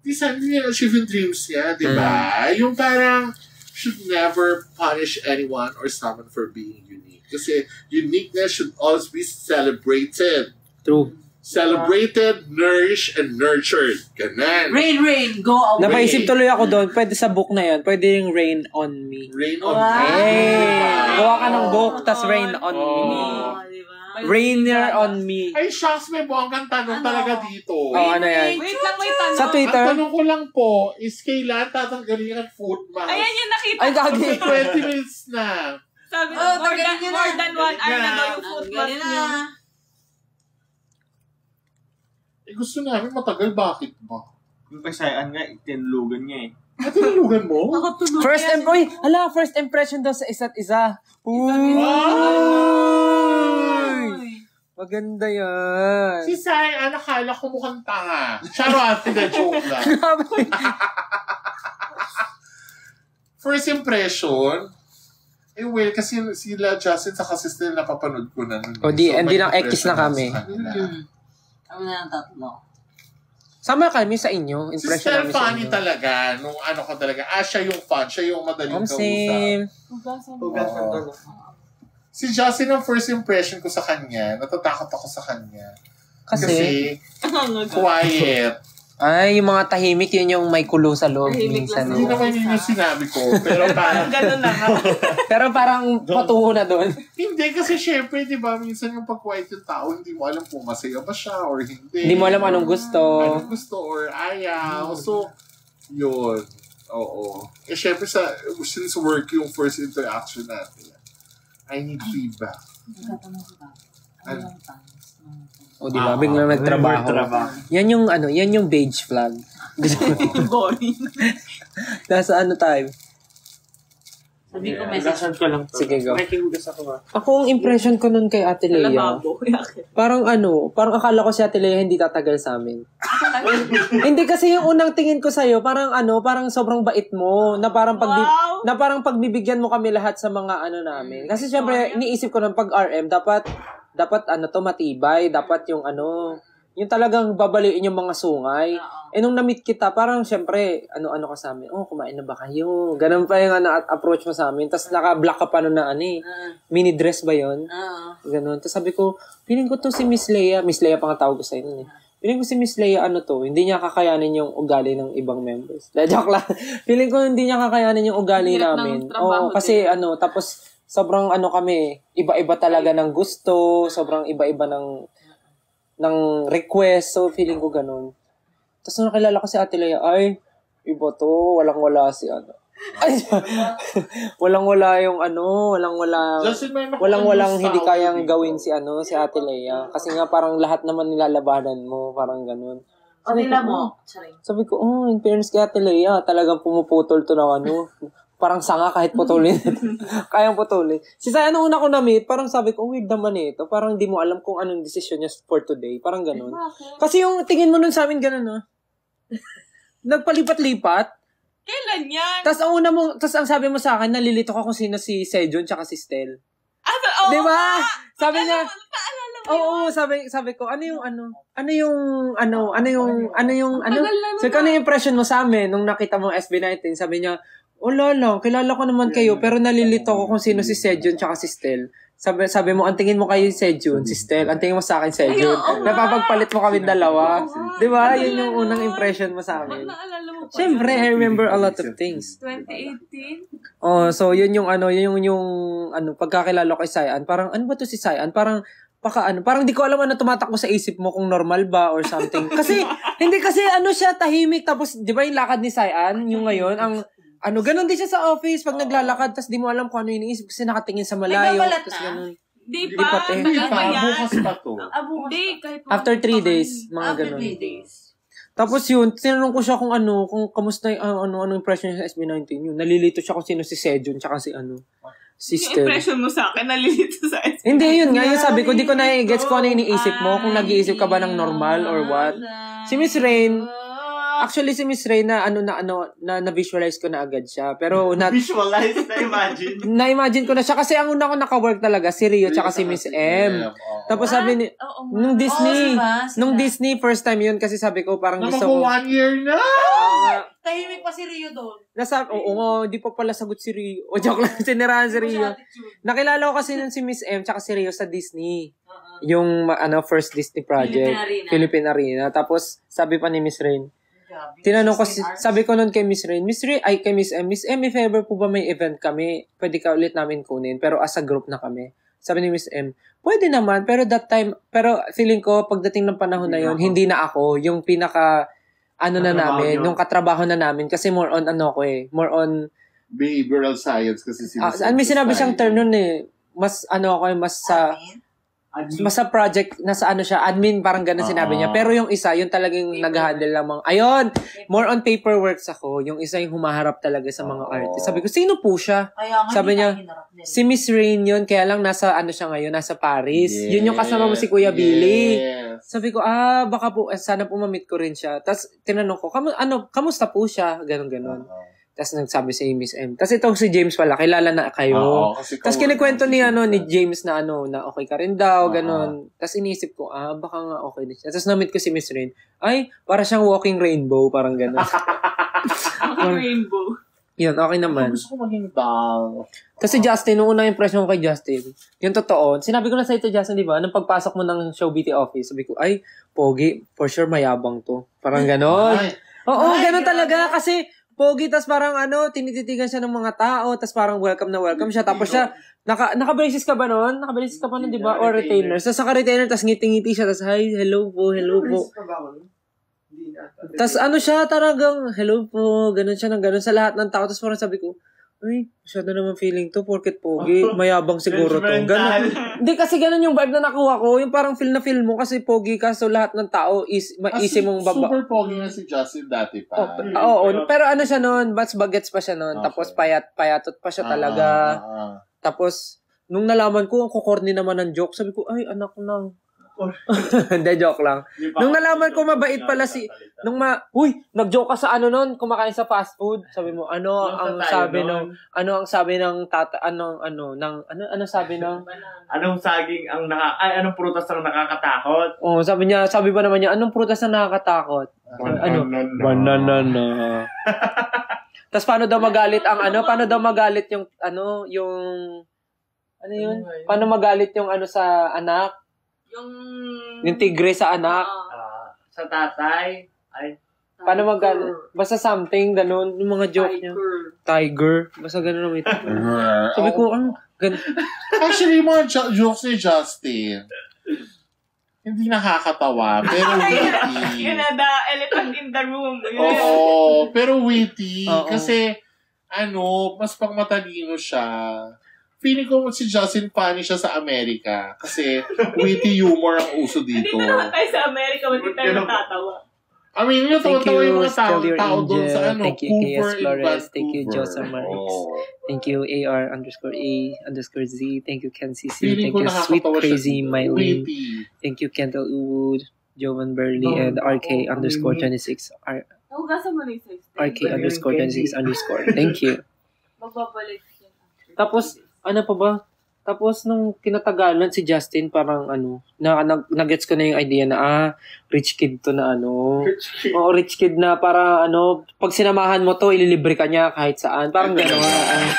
Di sana niya achieve yung dreams niya, di ba? Yung parang, should never punish anyone or someone for being unique. Kasi uniqueness should always be celebrated. True. Celebrated, nourished, and nurtured. Ganon. Rain, go away. Napaisip tuloy ako doon, pwede sa book na yan, pwede yung rain on me. Rain on Wow. me. Gawa ka ng joke, tas rain on me. Diba? Rainer on me. Ay, shucks, may bonggang tanong talaga dito. Ano yan? Wait lang, may tanong. Sa Twitter? Ang tanong ko lang po, is kailan tatanggalin ang foot mask? Ayan yung nakita Ay, ko. gagi. Kasi 20 minutes na. Sabi Oh, na, tanggalin niyo more na. than 1 hour na daw yung foot mask Galing niyo. na. Gusto namin matagal, bakit ba? Yung kasayaan nga, tinulugan niya eh. Tinulugan mo? First impression daw sa isa't isa. Uy! Maganda yan. Si Sai, nakala ko mukhang tanga. Charot, hindi, joke lang. First impression, kasi sila Justin sa Sister napapanood ko na nun. Hindi may na X na impression kami. sa kanila. Kami na ng tatlo. Sama kami sa inyo. Si Impression namin sa Stephanie inyo. talaga, nung ko talaga, siya yung fun, siya yung madaling kausap. Same. Hugasan to, no? Si Justin, ang first impression ko sa kanya, natatakot ako sa kanya. Kasi quiet. Ay, yung mga tahimik, yun yung may kulo sa loob Tahimik minsan. lang Hindi naman yun yung sinabi ko, pero parang, Ganun na nga. Pero parang patungo na doon. hindi kasi syempre, di ba, minsan yung pag-quiet yung tao, hindi mo alam kung masaya ba siya or hindi. Hindi mo alam anong gusto. Anong gusto or ayaw. So, yun. Oo. Eh, syempre, since work yung first interaction natin, I need feedback. Nagtatanong ko ba? Ano lang times? O, di ba? Biglang nagtrabaho. Yan yung beige flag. Boring. Nasa ano tayo? Sabi ko message. Hugasan ko lang to. Sige, go. Nakikihugas ako ba? Ako, ang impression ko nun kay Ate Lea, Lamabo. parang akala ko si Ate Lea hindi tatagal sa amin. Hindi kasi yung unang tingin ko sa'yo, parang sobrang bait mo, na parang pagbibigyan mo kami lahat sa mga namin. Kasi syempre, iniisip ko ng pag-RM, dapat matibay, dapat yung yung talagang babaliin yung mga sungay. Nung na-meet kita, parang syempre, ano ka sa amin, kumain na ba kayo? Ganun pa yung approach mo sa amin. Tapos naka-black ka pa nun na mini dress ba yun? Ganun. Tapos sabi ko, feeling ko to si Miss Lea pa nga tawag ko sa inyo Feeling ko si Miss Lea hindi niya kakayanin yung ugali ng ibang members. Joke lang. Feeling ko hindi niya kakayanin yung ugali namin. Kasi tapos sobrang kami, iba-iba talaga ng gusto, sobrang iba-iba ng request, so feeling ko ganun. Tapos nung nakilala ko si Ate Lea, ay, iba to, walang-wala si ay, walang-wala yung walang-walang hindi kayang gawin si Ate Lea. Kasi nga parang lahat naman nilalabanan mo, parang ganun. O nila mo. Sabi ko, in fairness kay Ate Lea, talagang pumuputol to ng parang sanga kahit putulin. Kayang putulin. Si Saya, una ko na-meet, parang sabi ko, weird naman ito. Parang di mo alam kung anong decision niya for today. Parang ganun. Kasi yung tingin mo nun sa amin ganun, Nagpalipat-lipat. Kailan yan? Tapos ang sabi mo sa akin, nalilito ka kung sino si Sejun tsaka si Stel. Di ba? Sabi niya, sabi ko, ano yung impression mo sa amin nung nakita mo SB19? Sabi niya, wala lang, kilala ko naman kayo, pero nalilito ko kung sino si Sejun tsaka si Stel. Sabi mo, ang tingin mo kayo Sejun, si Stel, ang tingin mo sa akin Sejun. Napapagpalit mo kami dalawa. Di ba? Yun yung unang impression mo sa amin. Siyempre, I remember a lot of things. 2018? So yun yung pagkakilala ko kay Sayan. Parang, ano ba to si Sayan? Parang di ko alam tumatakbo sa isip mo kung normal ba or something. Kasi, hindi kasi siya tahimik. Tapos, di ba yung lakad ni Sayan, yung ngayon, ganun din siya sa office pag naglalakad, tapos di mo alam kung ano iniisip kasi nakatingin sa malayo. Tapos ganun. Di pa. Bukas pa to. After 3 days, mga ganun. After 3 days. Tapos yun, tinanong ko siya kung kamusta yung impression niya sa SB19 yun. Nalilito siya kung sino si Sejun, tsaka si sister. Yung impression mo sa akin, nalilito sa SB19. Hindi, yun nga, yung sabi ko, di ko na-gets ko ano iniisip mo, kung nag-iisip ka ba ng normal or what. Si Miss Rain, actually, si Miss Ray na-visualize ko na agad siya. Pero, Visualize, na-imagine. Na-imagine ko na siya. Kasi ang una ko naka-work talaga, si Rio tsaka si Miss M. Tapos sabi ni, nung Disney, first time yun, kasi sabi ko, parang gusto ko. 1 year na! Tahimik pa si Rio doon. Di pa pala sagot si Rio. Joke lang, sinirahan si Rio. Nakilala ko kasi nun si Miss M tsaka si Rio sa Disney. Yung, first Disney project. Philippine Arena. Tapos, sabi pa ni Miss Rain, tinanong ko, sabi ko nun kay Miss Rain, kay Miss M, if ever po ba may event kami, pwede ka ulit namin kunin, pero as a group na kami. Sabi ni Miss M, pwede naman, pero feeling ko, pagdating ng panahon na yun, hindi na ako, yung pinaka, namin, yung katrabaho na namin, kasi more on, more on, behavioral science kasi may sinabi siyang term nun mas mas sa project, nasa admin, parang gano'n sinabi niya. Pero yung isa, yung talagang nag-handle ng mga, more on paperwork ako. Yung isa yung humaharap talaga sa mga artist. Sabi ko, sino po siya? Sabi niya, si Miss Rain yun, kaya lang nasa, siya ngayon, nasa Paris. Yun yung kasama mo si Kuya Billy. Sabi ko, baka po, sana po ma-meet ko rin siya. Tapos, tinanong ko, kamusta po siya? Ganon. Tapos nagsabi si Miss M. Tapos ito si James pala, kilala na kayo. Tapos kinikwento ni James na na okay ka rin daw, ganon. Tapos iniisip ko, baka nga okay din siya. Tapos na-meet ko si Miss Rain. Ay, para siyang walking rainbow, parang ganon. Walking rainbow. Yun, okay naman. Gusto ko maging bang. Kasi Justin, nung unang impression ko kay Justin, yung totoo, sinabi ko na sa ito, Justin, di ba? Nung pagpasok mo ng Show BT office, sabi ko, ay, pogi, for sure mayabang to. Parang ganon. Oo, ganon talaga. Kasi, pogi, tas parang tinititigan siya ng mga tao, tas parang welcome na welcome siya. Tapos siya, naka-braces ka ba nun? Naka-braces ka pa nun, di ba? Or retainers. Tas naka-retainer, tas ngiti-ngiti siya, tas hi, hello po. Tas siya, talagang, hello po, ganun siya ng ganun sa lahat ng tao. Tas parang sabi ko, ay, masyado naman feeling to, porket pogi, mayabang siguro to. Ganun. Hindi, kasi ganun yung vibe na nakuha ko, yung parang feel mo kasi pogi ka, so lahat ng tao easy mong baba. Super pogi na si Justin dati pa. Oo, pero siya noon, bagets pa siya noon, tapos payatot pa siya talaga. Tapos, nung nalaman ko, ang kukorny naman ng joke, sabi ko, ay, anak lang. Hindi, joke lang. Nung nalaman ko mabait pala nag-joke ka sa noon, kumakain sa fast food. Sabi mo, ang sabi ng tata, anong saging anong prutas ang nakakatakot? Oh, sabi ba naman niya, anong prutas ang nakakatakot? Banana. Tapos paano daw magalit yung paano magalit yung sa anak? Yung tigre sa anak. Sa tatay. Ay. Paano basta something, ganun. Yung mga joke niya. Tiger. Basta ganun naman ito. Sabi ko, ganun. Actually, yung mga jokes ni Justin, hindi nakakatawa, pero witty. Yun na, the elephant in the room. Oo, pero witty. Kasi, mas pangmatalino siya. Feeling ko si Justin funny siya sa Amerika kasi witty humor ang uso dito. Hindi naman tayo sa Amerika, hindi tayo natatawa. I mean, yung tawa-tawa yung mga tao doon sa Thank you, KS Flores. Thank you, Josa Marix. Thank you, AR_A_Z. Thank you, Ken CC. Thank you, Sweet Crazy Mylene. Thank you, Kendall Wood, Jovan Burley, and RK_26. RK_26_. Thank you. Magbabalik yan. Tapos, pa ba? Tapos, nung kinatagalan si Justin, parang nag-gets ko na yung idea na, rich kid to na Oo, rich kid na para pag sinamahan mo to, ililibre ka niya kahit saan. Parang gano'n.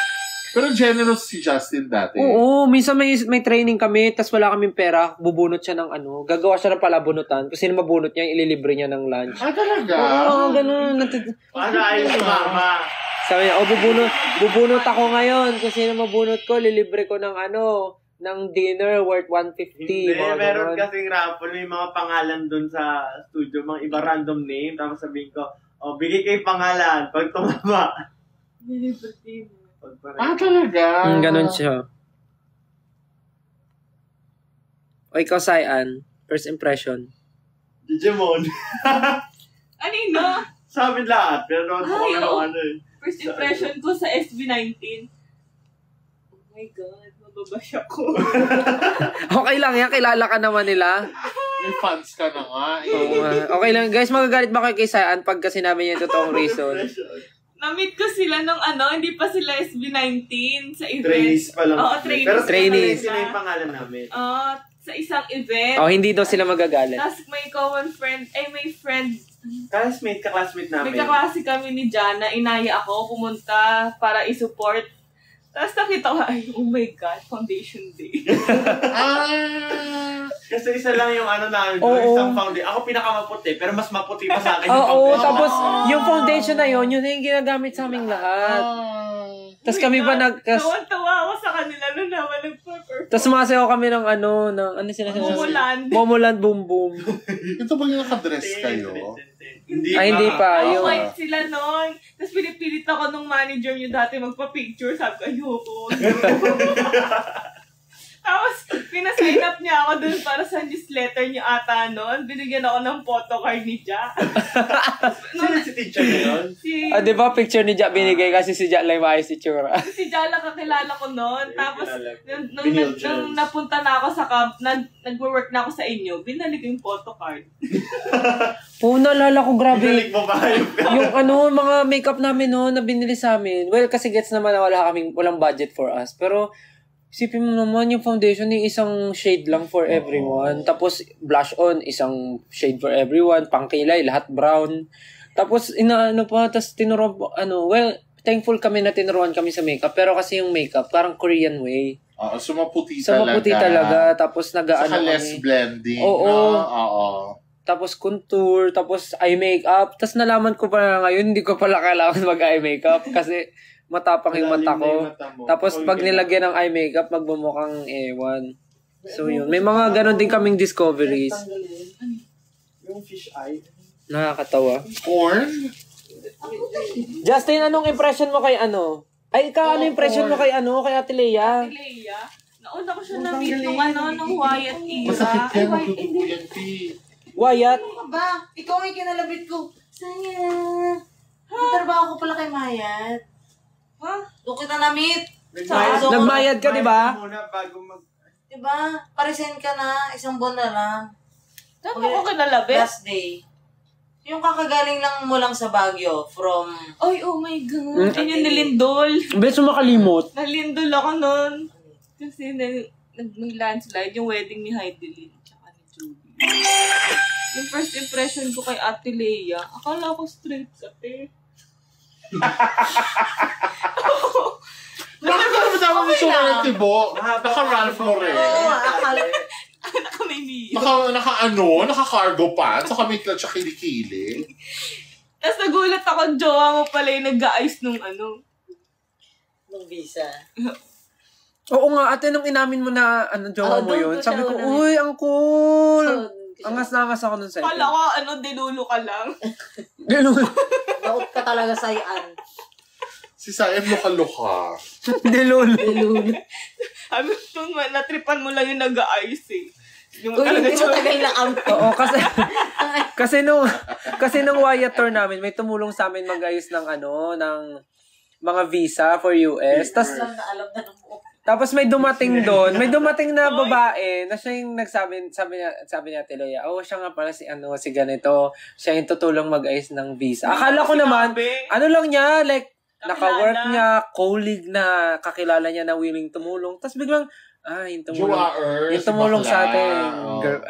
Pero generous si Justin dati. Oo, minsan may training kami, tas wala kaming pera, bubunot siya ng gagawa siya ng palabunutan. Kung sino mabunot niya, ililibre niya ng lunch. Talaga? Oo, gano'n. Paano ayos si mama? Sabi niya, bubunot ako ngayon. Kung sino mabunot ko, lilibre ko ng ng dinner worth 150. Hindi, meron kasing raffle, may mga pangalan dun sa studio, mga iba random name, tapos sabihin ko, bigay kayo pangalan, pag tumama. Talaga? Ganon siya. O ikaw, Sayan, first impression. Digimon. Sabi lahat, pero First impression ko sa SB19. Oh my God, mababash ako. Okay lang yan, kilala ka naman nila. May fans ka na nga. Okay lang, guys, magagalit ba kayo kay Sayan pagka sinabi niya yung totoong reason? Na-meet ko sila nung hindi pa sila SB19 sa event. Trainees pa lang. Oo, trainees. Pero trainees. Sila yung pangalan namin. Sa isang event. Hindi daw sila magagalit. Tapos may common friend, may friend. Classmate namin. May kaklase kami ni Jana, inaya ako, pumunta para i-support. Tapos nakita ko, ay, oh my God, foundation day. Kasi isa lang yung namin doon, isang foundation. Ako pinakamaputi, pero mas maputi pa sa akin yung Oo, foundation. tapos yung foundation na yun yung ginagamit sa aming lahat. Tapos kami pa Tawa-tawa ako sa kanila nung naman nagpa-perform. Tapos sumasayaw kami ng ano sila Momoland Boom Boom. Ito ba yung nakadress kayo? Hindi pa. Yung white sila noon. Tapos pinipilit ako nung manager nyo dati magpa-picture. Sabi ko, ayoko. Tapos, pinasign up niya ako dun para sa newsletter niya ata noon. Binigyan ako ng photocard ni Ja. Sino si teacher niya yun? Di ba picture ni Ja binigay kasi si Ja lang maayos si Chura. Si Ja lang kakilala ko noon. Tapos, nung napunta na ako sa camp, nag-work na ako sa inyo, binalik yung photocard. Naalala ko, grabe. Binalik mo ba yung mga makeup namin noon na binili sa amin. Well, kasi gets naman na walang budget for us. Pero, isipin mo naman yung foundation yung isang shade lang for everyone. Tapos blush on, isang shade for everyone. Pangkilay, lahat brown. Tapos tapos tinuruan, thankful kami na tinuruan kami sa makeup. Pero kasi yung makeup, parang Korean way. Sumaputi talaga. Tapos saka less blending. Oo. Tapos contour, tapos eye makeup. Tapos nalaman ko pa ngayon, hindi ko pala kailangan mag-eye makeup kasi matapang yung mata ko. Tapos pag nilagyan ng eye makeup, magbumukhang ewan. So yun. May mga ganon din kaming discoveries. Yung fish eye. Nakakatawa. Corn? Justin, anong impression mo kay ano? Ay, ikaw, ano impression mo kay kay Ate Lea? Ate Lea? Nauna ko siya na-meet nung Wyatt era. Masakit yan, magduduyan, P. Wyatt? Ano ba? Ikaw ang kinalabit ko. Sayang. Trabaho ko pala kay Mayat. Ha? Doon kita na-meet. Nagmayad ka, di ba? Diba? Paresign ka na. Isang buwan na lang. Saan ako kinalabit? Last day. Yung kakagaling lang mo lang sa Baguio from... Ay, oh my God. Yun yung nilindol. Beso makalimot. Nalindol ako nun. Kasi may landslide yung wedding ni Heidelin tsaka ni Judy. Yung first impression ko kay Ate Lea, akala ko straight kate. Bakit ka naman tawag yung sura ng tibo? Naka-Ralph Lauren. Oo, akala. Naka-cargo pants. Saka may clutch sa kilikili. Tapos nagulat ako, jowa mo pala yung nag-a-ice nung Nung visa. Oo nga, ate, nung inamin mo na jowa mo yun, sabi ko, uy, ang cool! Angas na angas ako nun sa ito. Kala ko, dilulo ka lang. Dilulo. Naut ka talaga sa iyan. Si Sayan luka-luka. Dilulo. Sabi ko, natripan mo lang yung nag-a-ice eh. Uy, hindi mo tagay na amp. Oo, kasi nung Wyatt tour namin, may tumulong sa amin mag-ayos ng ng mga visa for US. Tapos may dumating doon, may dumating na babae na siya yung sabi niya Ate Lea, siya nga pala si ganito, siya yung tutulong mag-ayos ng visa. Akala ko naman, lang niya, like, naka-work niya, colleague na kakilala niya na willing tumulong. Tapos biglang, yung tumulong sa atin. Girl,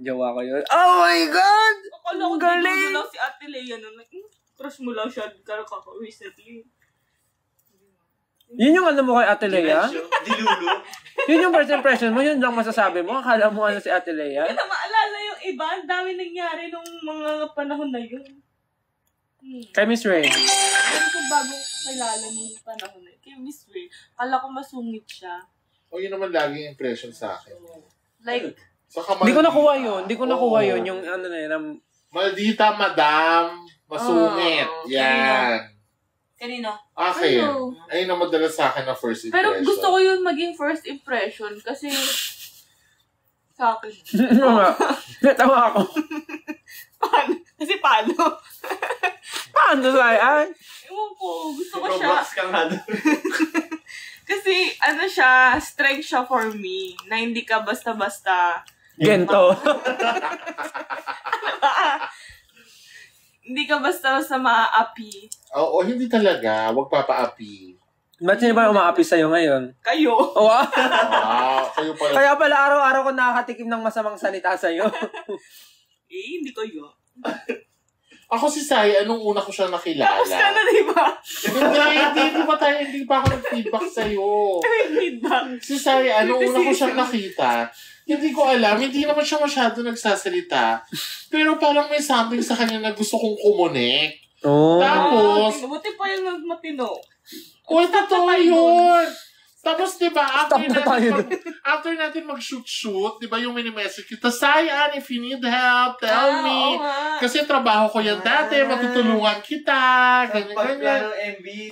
jowa ko yun. Oh my God! Akala ko galing! Lang si Ate Lea nun. Crush mo lang siya recently. Yun yung mo kay Ate Lea? Dilulo. Yun yung first impression mo, yun lang masasabi mo. Akala mo si Ate Lea? Hindi na maalala yung iba. Ang dami nangyari nung mga panahon na yun. Kay Miss Ray. Ano ko bagong kilala nung panahon na yun? Kay Miss Ray. Akala ko masungit siya. Yun naman laging impression sa akin. Like, Hindi ko nakuha yun. Yung na yun. Maldita madam, masungit. Yan. Kanino? Akin. Ayun ang madalas sa akin na first impression. Pero gusto ko yun maging first impression kasi sa akin. Natawa ako. Paano? Kasi paano? Paano sa'yan? Ewan ko. Gusto ko siya. Roblox ka nga doon. Kasi strength siya for me. Na hindi ka basta-basta. Gento. Hindi ka basta-basta maa-api. Oo, hindi talaga. Huwag papa-api. Ba't sino ba umaapi sa'yo ngayon? Kayo. Wow. Kayo pala. Kaya pala araw-araw ko nakakatikim ng masamang salita sa'yo. Hindi kayo. Ako si Sai, anong una ko siyang nakilala? Tapos ka na, di ba? Hindi pa ako nag-feedback sa'yo. Feedback. Si Sai, anong una ko siyang nakita? Hindi ko alam, hindi naman siya masyado nagsasalita. Pero parang may something sa kanya na gusto kong kumonek. Tapos, buti pa yung matino. Totoo yun! Tapos, di ba, after natin mag-shoot, di ba, yung mini-message kita, Sayan, if you need help, tell me. Kasi trabaho ko yan dati, matutulungan kita, ganyan.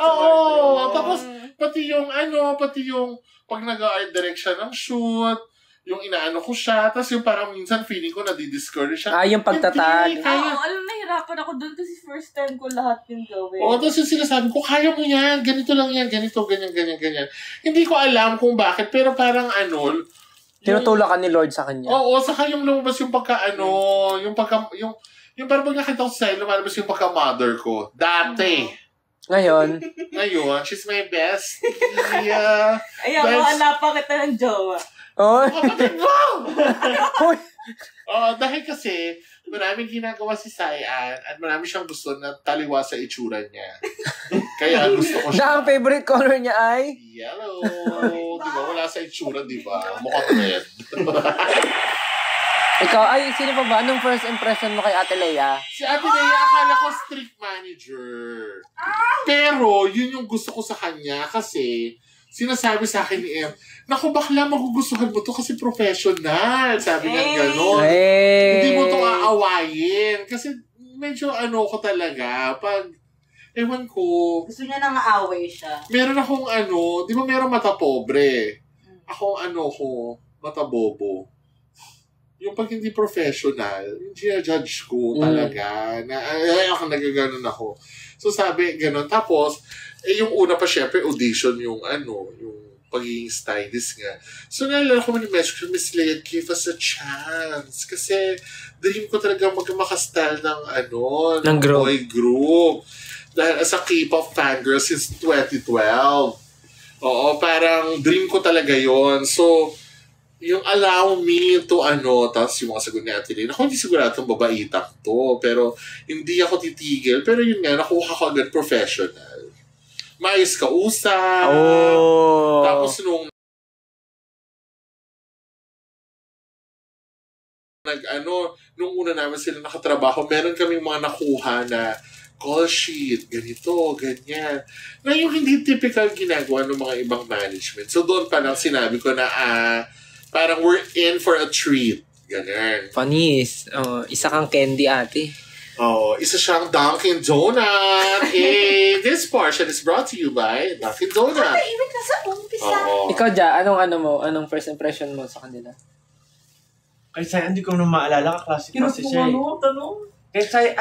Oo, tapos, pati yung pag nag-art direction ng shoot, yung inaano ko siya, tapos yung parang minsan feeling ko nadi-discourage siya. Yung pagtatag. Alam, nahirapan ako doon kasi first time ko lahat yung gawin. Tapos yung sinasabi ko, kaya mo yan, ganito lang yan, ganito, ganyan. Hindi ko alam kung bakit, pero parang tinutulak ka ni Lord sa kanya. Oo, saka yung lumabas yung yung parang pag nakita ko sa'yo, lumalabas yung pagka-mother ko. Dati. Ngayon, she's my best. Ayaw, hanapan kita ng jowa. Kapatid mo! Dahil kasi, maraming ginagawa si Sayan at marami siyang gusto na taliwa sa itsura niya. Kaya gusto ko siya. Ang favorite color niya ay? Yellow. Diba? Wala sa itsura, diba? Mukhang red. Ikaw, sino pa ba? Anong first impression mo kay Ate Lea? Si Ate Lea, akala ko strict manager. Pero, yun yung gusto ko sa kanya kasi sinasabi sa akin ni Em, naku, bakla, magugustuhan mo to kasi professional. Sabi niya gano'n. Hindi mo to aawayin. Kasi medyo ko talaga. Pag, ewan ko. Gusto niya nang aaway siya. Meron akong di ba meron mata pobre? Ako mata bobo. Yung pag hindi professional, yung ginajudge ko talaga. Ako nagaganon ako. So sabi, gano'n. Tapos, yung una pa syempre, audition yung pagiging stylist nga. So naalala ko message ko, Miss Lea, give us a chance. Kasi dream ko talaga makastyle ng boy group. Dahil as a K-pop fangirl since 2012. Oo, parang dream ko talaga yon. So, yung allow me to tapos yung mga sagot ni Ate Lea, ako hindi sigurado itong babaitang to, pero hindi ako titigil. Pero yun nga, nakuha ko agad professional. Maayos ka usap. Tapos nung nung una namin sila nakatrabaho, meron kaming mga nakuha na call sheet, ganito, ganyan. Na yung hindi typical ginagawa ng mga ibang management. So doon pa lang sinabi ko na parang we're in for a treat. Ganyan. Panis. Isa kang candy, ate. Isa siyang Dunkin' Donut. This portion is brought to you by Dunkin' Donut. Ibig na sa umpisa. Ikaw, Ja, anong first impression mo sa kanila? Kaya hindi ko na maalala, kaklase kasi siya.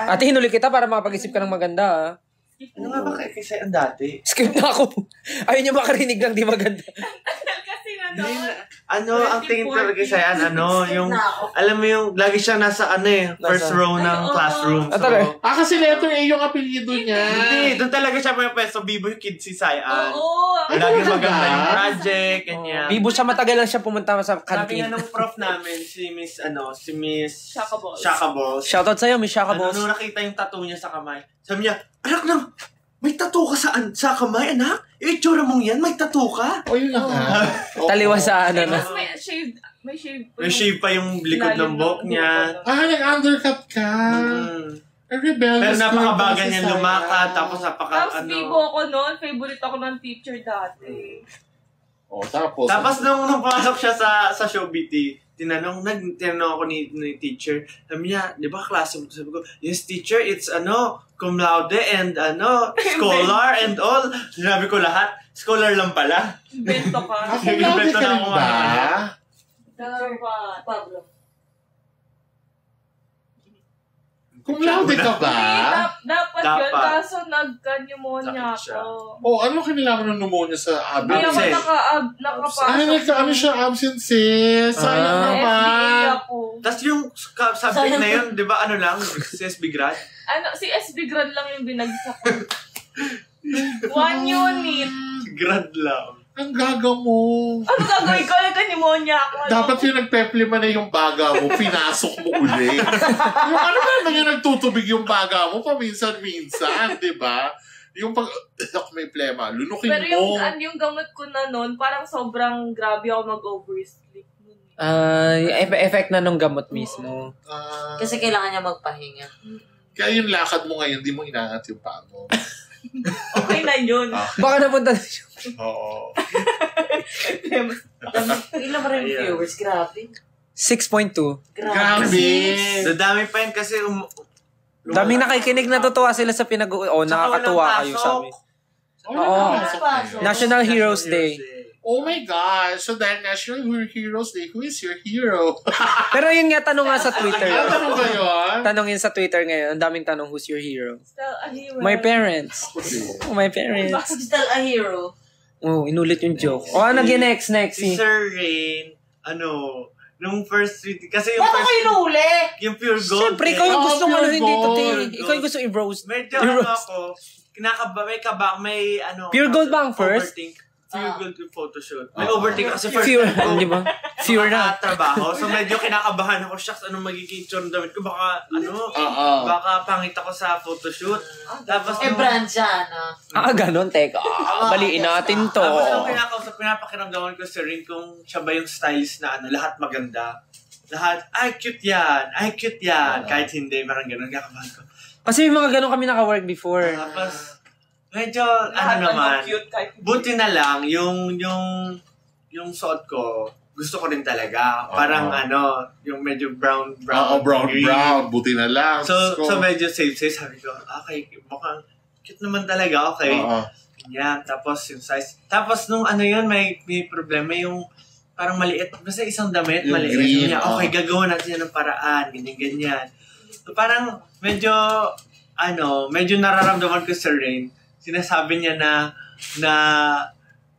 Ate, hinuli kita para makapag-isip ka ng maganda, Ano nga ba kay ang dati? Skip na ako. Ayun yung makarinig ng di maganda. Kasi ang tingin ko kay Sayan, yung, alam mo yung, lagi siya nasa first row ng classroom. Kasi letter A yung apelyido niya. Hindi, doon talaga siya may pwesto, Bibo yung kid si Sayan. Oo. Lagi maganda yung project, ganyan. Bibo siya, matagal lang siya pumunta sa Sabi kantin. nga nung prof namin, si Miss Shaka Balls. Shaka Balls. Shoutout sa'yo, Miss Shaka Balls. Nung nakita yung tattoo niya sa kamay, sabi niya, anak lang, may tattoo ka sa kamay, anak? Itsura mong yan, may tattoo ka? Yun na nga. Taliwa sa na. May shave. May shave pa yung likod ng buhok niya. Nag-undercut ka. Pero napakabaga niya lumakad, tapos Tapos bibo ako noon, favorite ako ng teacher dati. Tapos nung pumasok siya sa show BT, tinanong ako ni teacher. Sabi niya, di ba klase mo? Sabi ko, yes teacher, it's cum laude and scholar and all. Sinabi ko lahat, scholar lang pala. Bento ka. Cum laude ka rin ba? Pablo. Cum laude ka ba? Dapat yun, kaso nag-pneumonia ako. Ano kinilangan ng pneumonia sa absent? Hindi ako nakapasok. Siya absent sis. Sayang naman. Tapos yung subject na yun, di ba si SB Grad? Si SB Grad lang yung binagsak ko. 1 unit. Grad lang. Ang gaga mo. Ano gagawin ko? Nagka-pneumonia ako. Dapat yung nagpeplima na yung baga mo, pinasok mo uli. Yung ano naman yung nagtutubig yung baga mo, paminsan-minsan, di ba? Yung pag, may plema, lunukin Pero mo. Pero yung gamot ko na noon, parang sobrang grabe ako mag-oversleep. Effect na nung gamot mismo. Kasi kailangan niya magpahinga. Kaya yung lakad mo ngayon, di mo inaangat yung paa mo. Okay na yun. Baka napunta na siya. Oo. Ilan pa rin yung viewers? Grabe. 6.2. Grabe. Dami pa yun kasi Daming nakikinig, natutuwa sila sa nakakatuwa kayo sa amin. Oo. National Heroes Day. Oh my gosh. So dahil National Heroes Day, who is your hero? Pero yun nga, tanong nga sa Twitter. Tanong ba yun? Tanong yun sa Twitter ngayon. Ang daming tanong, who's your hero? Still a hero. My parents. My parents. Still a hero. Oh, inulit yung joke. next. Si Sir Rain, nung first tweet, kasi yung Ba't ako inuuli? yung pure gold. Siyempre, ikaw yung gusto pure hindi to gold. Ikaw yung gusto i-roast. Medyo ako, may Pure gold ba ang first? Overthink. Pure gold yung photoshoot. May overthink kasi first Pure, time ko. di ba? Pure na. Trabaho. So medyo kinakabahan ako. Shucks, anong magiging itsura ng damit ko? Baka, baka pangit ako sa photoshoot. Tapos, Brand siya, no? Ganun, teka. Baliin natin to. Tapos nung pinapakiramdaman ko si Rin kung siya ba yung stylist na lahat maganda. Lahat, cute yan. Kahit hindi, marang ganun. Kakabahan ko. Kasi may mga ganun kami naka-work before. Tapos, medyo, naman, buti na lang, yung suot ko, gusto ko rin talaga. Parang, yung medyo brown. Brown. Buti na lang. So medyo safe. Sabi ko, okay, mukhang cute naman talaga, okay. Yan, tapos yung size. Tapos nung may problema yung parang maliit. Basta isang damit, yung maliit. Green, okay, gagawa natin yan ng paraan, ganyan. So parang medyo nararamdaman ko sa Rain. Sinasabi niya na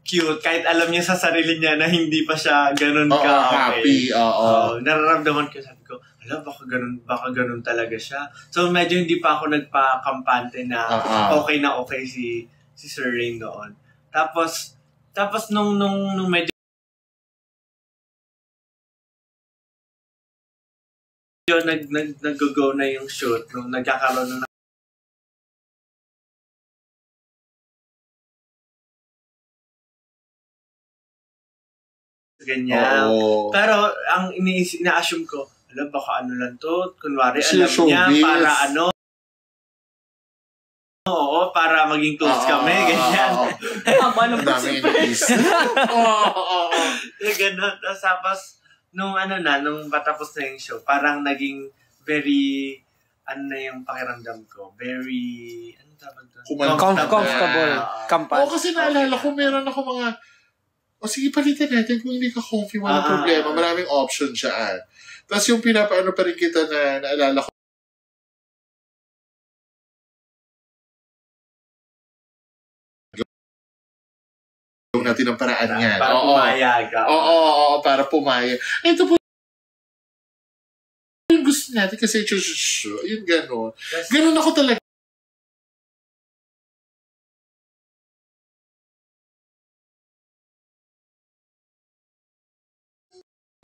cute, kahit alam niya sa sarili niya na hindi pa siya ganun happy. Nararamdaman ko, sabi ko, baka ganun talaga siya. So medyo hindi pa ako nagpa-kampante na okay si Sir Rain noon. Tapos nung medyo nag-go na yung shoot, nung nagkakaroon na ganyan. Pero ang ina-assume ko, baka lang to, kunwari alam niya para para maging close kami, ganyan. Ang dami inis. Ganun. Tapos, nung patapos na yung show, parang naging very, yung pakiramdam ko, very, tawag doon? Comfortable. Kasi naalala ko, meron ako mga, sige, palitan natin kung hindi ka comfy, walang problema. Maraming option siya. Tapos yung pinapaano pa rin kita na naalala ko, natin ang paraan niyan. Para pumayag. Oo, para pumayag. Ito po yung gusto natin kasi yung gano'n. Gano'n ako talaga.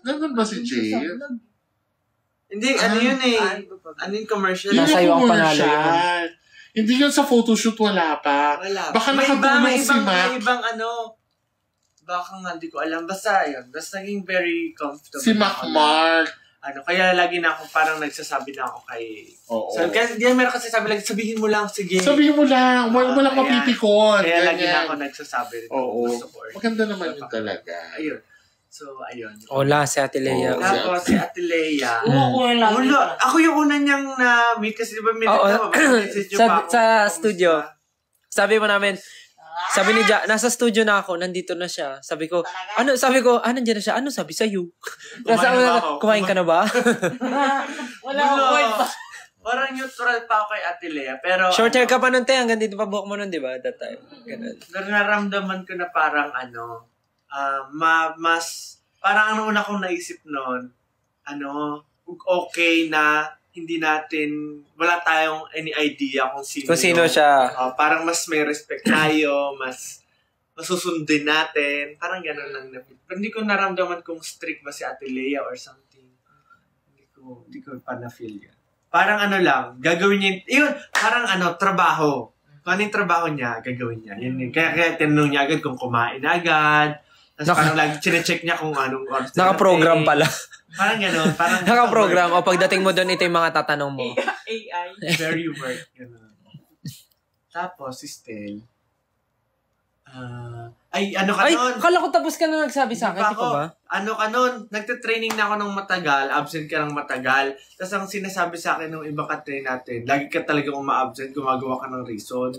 Nandun ba si Jay? Hindi, yun yung commercial? Nasa iyo ang panalo yun. Hindi yun sa photoshoot, wala pa. Baka nakatulong si Mac. May ibang baka nga, hindi ko alam. Basta yun. Basta naging very comfortable. Si Mac Mark. Kaya lagi na ako parang nagsasabi na ako kay... Oo. So, kasi meron kasi sabi lang, sabihin mo lang, sige. Sabihin mo lang, walang mapipikon. Kaya lagi na ako nagsasabi rin. Oo. Maganda naman yun talaga. Ayun. So, ayun. Hola, si Ate Lea. Tapos, si Ate Lea. Ako yung una niyang na-meet kasi diba may nagka-message sa studio. Sabi mo namin, sabi ni Ja, nasa studio na ako, nandito na siya. Sabi ko, nandiyan na siya. Ano sabi sa'yo? Kumain ka na ba? Wala akong pa. Parang neutral pa ako kay Ate Lea. Pero, short hair ka pa nun, te. Hanggang dito pa buhok mo nun, di ba? That time. Ganun. Naramdaman ko na parang parang ang una kong naisip noon, okay na hindi natin, wala tayong any idea kung sino siya. Parang mas may respect tayo, mas masusundin natin. Parang gano'n lang na feel. Pero hindi ko naramdaman kung strict ba si Ate Lea or something. Hindi ko pa na-feel yan. Parang ano lang, gagawin niya, yun, parang trabaho. Kung ano yung trabaho niya, gagawin niya. Yun. Kaya tinanong niya agad kung kumain agad. Tapos parang lagi chinecheck niya kung anong oras. Naka-program pala. Parang gano'n. Naka-program. O pagdating mo doon, ito yung mga tatanong mo. AI. Very work. Gano'n. Tapos, si Stel, kala ko tapos ka na nagsabi sa akin, di ko ba? Nagte-training na ako ng matagal, absent ka ng matagal. Tapos ang sinasabi sa akin ng ibang ka-train natin, lagi ka talagang uma-absent, gumagawa ka ng reason.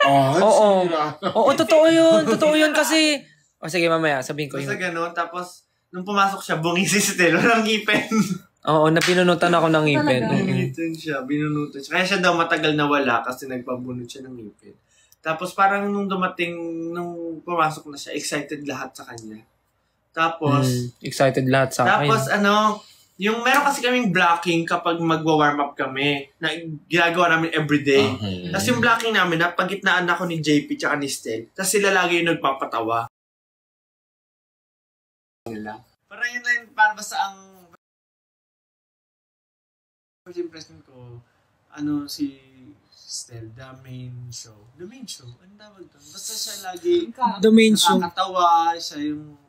Oo, totoo yun kasi... sige, mamaya, sabihin ko yun. Basta gano'n, tapos nung pumasok siya, bungi si Stel, walang ngipin. Oo, napinunutan ako ng ngipin. Binunutan siya. Kaya siya daw matagal na wala kasi nagpabunot siya ng ngipin. Tapos parang nung pumasok na siya, excited lahat sa kanya. Tapos, excited lahat sa akin. Tapos yung meron kasi kaming blocking kapag magwa-warm up kami, na ginagawa namin everyday. Okay. Tapos yung blocking namin, napagitnaan ako ni JP tsaka ni Stel. Tapos sila lagi yung nagpapatawa. Parang yun lang, para basta ang first impression ko, si Stel, the main show. The main show? Ano tawag doon? Basta siya lagi The main show. nakakatawa, siya yung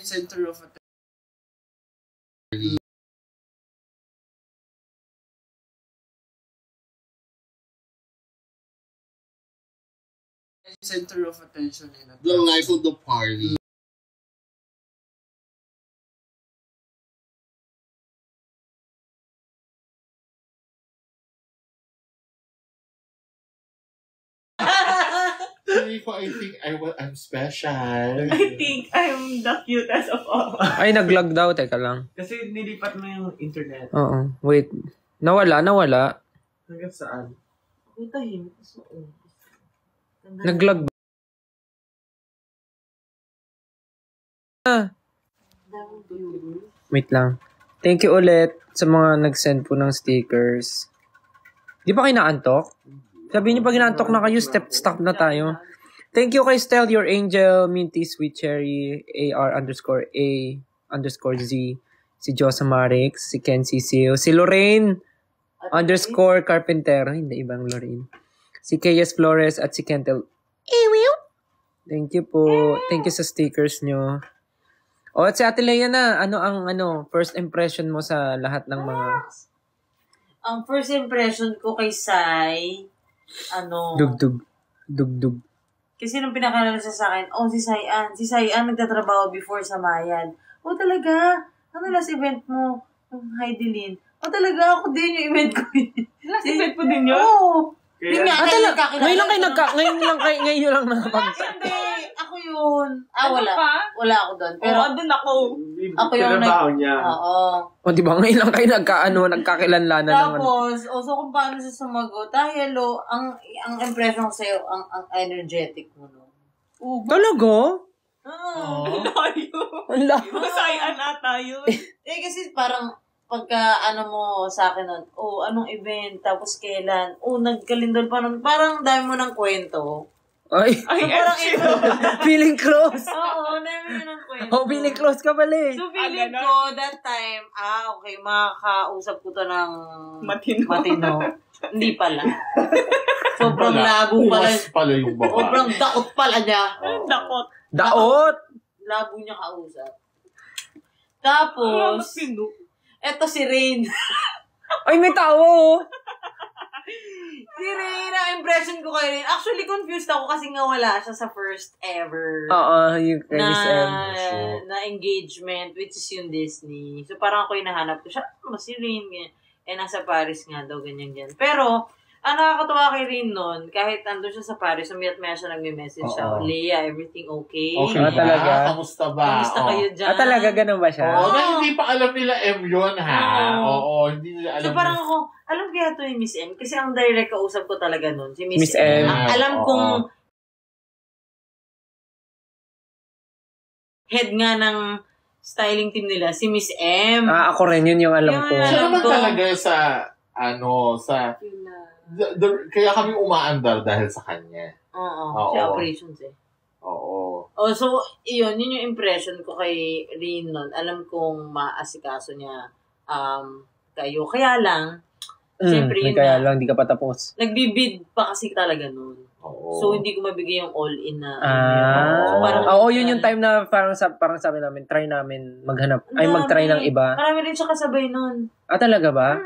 center of attention. Center of attention and The life of the party. I think I'm special. I think I'm the cutest of all. Ay, nag-lag daw. Teka lang. Kasi nilipat mo yung internet. Oo. Wait. Nawala. Hanggang saan? Tahimik. Nag-lag. Wait lang. Thank you ulit sa mga nag-send po ng stickers. Di ba kayo naantok? Sabi niyo pag inaantok na kayo, stop na tayo. Thank you kay Stel, your angel, Minty, Sweet Cherry, AR_A_Z, si Josa Marix, si Ken Cecil, si Lorraine, _Carpenter, hindi ibang Lorraine, si Keyes Flores, at si Kentel. Thank you po. Thank you sa stickers nyo. At si Ate Lea na, first impression mo sa lahat ng mga... Ang first impression ko kay Sai, Dugdug. Kasi nung pinakalala siya sa akin, si Sai nagtatrabaho before sa Mayan. Talaga? Ano last event mo? Heidelin. Talaga, ako din yung event ko. Last event mo din yun? Oo. Yun nga, Ngayon lang nakapag... Hindi, ako yun. Wala. Ka? Wala ako doon. Pero doon ako. Ako yung niya. Oo. Di ba? Ngayon lang kayo nagkakilanlana naman. Tapos, so kung paano siya sumagot, hello, ang impression ko sa'yo, ang energetic mo, no? Talaga? Oo. Layo. Masayan ata yun. Kasi parang, pagka mo sa akin nun, anong event, tapos kailan, nagkalindol pa nun, parang dami mo ng kwento. Ay, parang ito. feeling close. Oo, dami mo ng kwento. Feeling close ka pala eh. So, feeling ko, that time, okay, makakausap ko to ng matino. Hindi pala. Sobrang labo pala. Pala yung baba. Sobrang dakot pala niya. Daot! Labo niya kausap. Tapos, eto si Rain. Ay, may tao! Si Rain, ang impression ko kay Rain. Actually, confused ako kasi nga wala siya sa first ever. Oo, yung na engagement, which is yung Disney. So, parang ako yung nahanap ko siya. Si Rain, nasa Paris nga daw, ganyan. Pero, ang nakakatawa kay Rain nun, kahit nandun siya sa Paris, umiat-maya siya nagme-message siya, Lea, everything okay? Okay talaga? Kamusta ba? Kamusta kayo dyan? Talaga ganun ba siya? Na hindi pa alam nila M yun, ha? Oo, hindi nila alam. So parang ako, alam kaya to ni Miss M? Kasi ang direct kausap ko talaga nun, si Miss Miss M. Alam kong head nga ng styling team nila, si Miss M. Ako rin, yun yung alam ko. Siya naman talaga sa Kaya kami umaandar dahil sa kanya. Oo. Siya operations eh. Oo. So, yun yung impression ko kay Rin nun. Alam kong maasikaso niya kayo. Kaya lang, siyempre yun kaya lang, di ka pa tapos. Nagbibid pa kasi talaga nun. Oo. So, hindi ko mabigay yung all-in na. Yun yung time na parang sabi namin, try namin maghanap. Ay, mag-try ng iba. Marami rin siya kasabay nun. Talaga ba?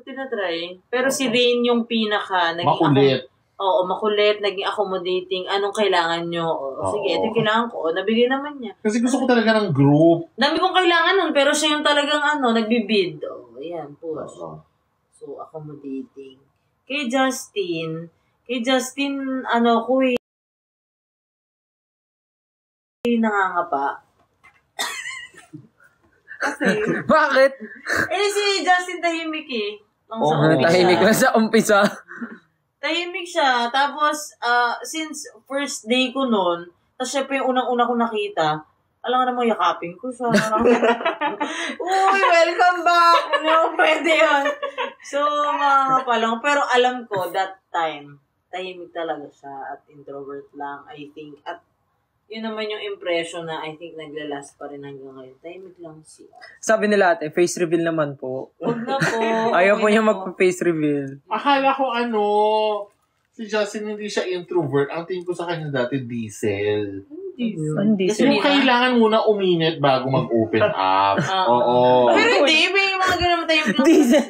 Tinatry. Pero si Rain yung pinaka makulit. Makulit, naging accommodating. Anong kailangan nyo? Sige, ito yung kailangan ko. Nabigay naman niya. Kasi gusto ko talaga ng group. Dami kong kailangan nun, pero siya yung talagang nagbibid. Ayan, push. So, accommodating. Kay Justin, nangangapa. Kasi, bakit? si Justin tahimik eh. Tahimik na sa umpisa. Tahimik siya. Tapos, since first day ko noon, tapos siya pa yung unang-una ko nakita, alam nga naman, yakapin ko siya. Uy, welcome back! Pwede yun. So, mga palang. Pero alam ko, that time, tahimik talaga siya at introvert lang, I think. At yun naman yung impression na I think naglalast pa rin hanggang ngayon. Tahimik lang siya. Sabi nila face reveal naman po. Huwag na po. Ayaw po niya mag-face reveal. Akala ko si Justin hindi siya introvert. Ang tingin ko sa kanya dati, diesel. Diesel. Yung kailangan muna uminit bago mag-open up. Oo. Pero hindi, may mga ganun tayo. Diesel.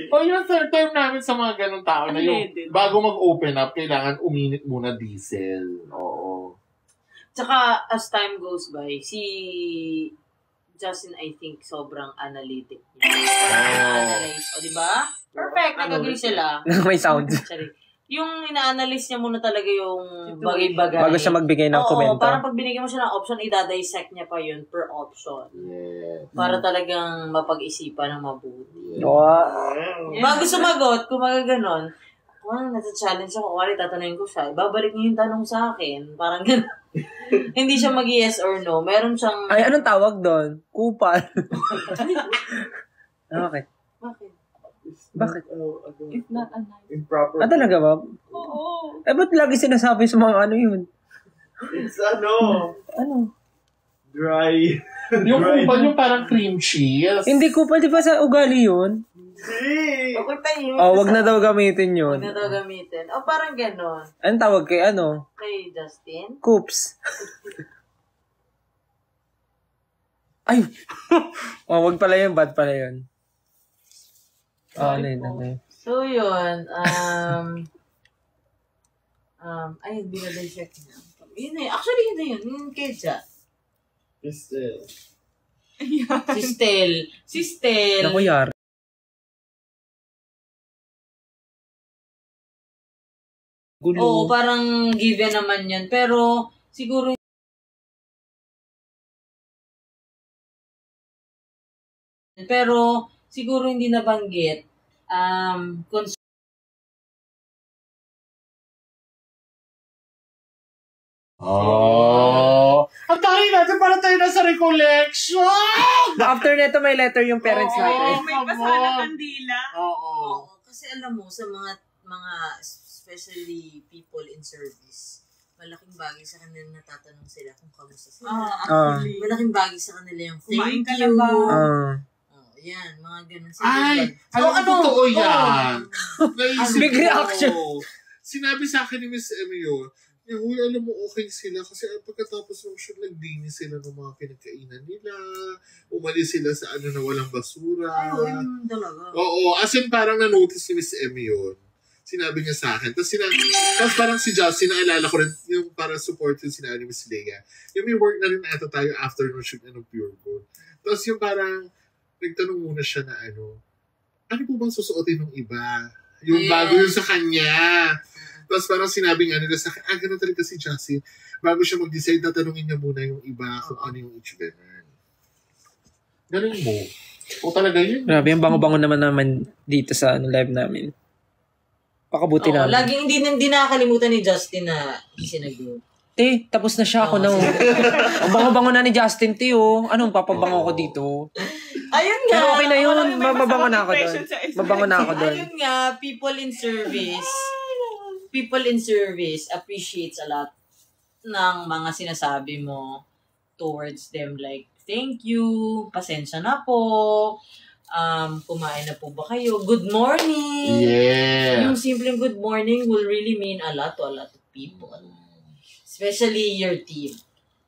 Yung third time namin sa mga ganun tao na yung bago mag-open up, kailangan uminit muna diesel. Oo. Tsaka, as time goes by, si Justin, I think, sobrang analytic niya. Analyze. Diba? Perfect. Nag-agree sila. May sound. Sorry. Yung ina-analyze niya muna talaga yung bagay-bagay. Bago siya magbigay ng komento. Parang pag binigyan mo siya ng option, i-dissect niya pa yun per option. Yeah. Para talagang mapag-isipan ng mabuti. Wow. Bago sumagot, kung magaganon, nasa-challenge ako, kung tatanungin ko siya, babalik niya yung tanong sa akin. Parang gano'n. Hindi siya mag-yes or no. Meron siyang... Ay, anong tawag doon? Kupal. Okay. Bakit? If not a nice. Improper. Talaga ba? Oo. Ba't lagi sinasabi sa mga yun? It's dry. Yung kupal yung parang cream cheese. Hindi kupal, di ba sa ugali yun? Wag na daw gamitin yun. Wag na daw gamitin. Parang gano'n. Anong tawag kay Kay Justin? Coops. Ay! Wag pala yun, bad pala yun. Ano yun. So, yun. Ayun, binadisect niya. Yun na yun. Actually, yun na yun. Yung Keja. Si Stel. Naku, yar. Gulo. Oo, parang given naman yun. Pero, siguro hindi nabanggit. Ang tayo natin para tayo nasa recollection! After neto may letter yung parents natin. May pasala kandila. Oo. Kasi alam mo, sa mga especially people in service, malaking bagay sa kanila natatanong sila kung kamusta sila. Actually. Malaking bagay sa kanila yung Kumain thank ka na you. ba? Yan, mga ganun. Ay, totoo yan. Naisip Big ko. reaction. Sinabi sa akin ni Miss Emmy yun, huy, alam mo, okay sila kasi pagkatapos ng shoot, nagdinis sila ng mga pinagkainan nila, umalis sila sa na walang basura. Yun talaga. Oo, as in parang na-notice ni Miss Emmy yun. Sinabi niya sa akin. Tapos parang si Justin, naalala ko rin yung para support yung sinabi ni Miss Leia. Yung may work na rin ata tayo after no shoot ng Pure Gold. Tapos yung parang, nagtanong muna siya na ano po bang susuotin ng iba? Yung bago yun sa kanya. Tapos parang sinabi nga nila sa akin, ganun talaga si Justin. Bago siya mag-decide, tatanungin niya muna yung iba kung ano yung itsbenan. Ganun mo. O talaga yun. Grabe, yung bango-bango naman dito sa live namin. Pakabuti namin. Laging hindi nakakalimutan ni Justin na isinag-group. Tapos na siya ako na. Ang bango-bango na ni Justin, Anong papabango ko dito? Ayun nga. Pero okay na yun. May Mabango na ako impression doon. sa isa. Mabango na ako doon. Ayun nga, people in service appreciates a lot ng mga sinasabi mo towards them. Like, thank you, pasensya na po, kumain na po ba kayo, good morning. Yeah. Yung simpleng good morning will really mean a lot to a lot of people. Especially your team.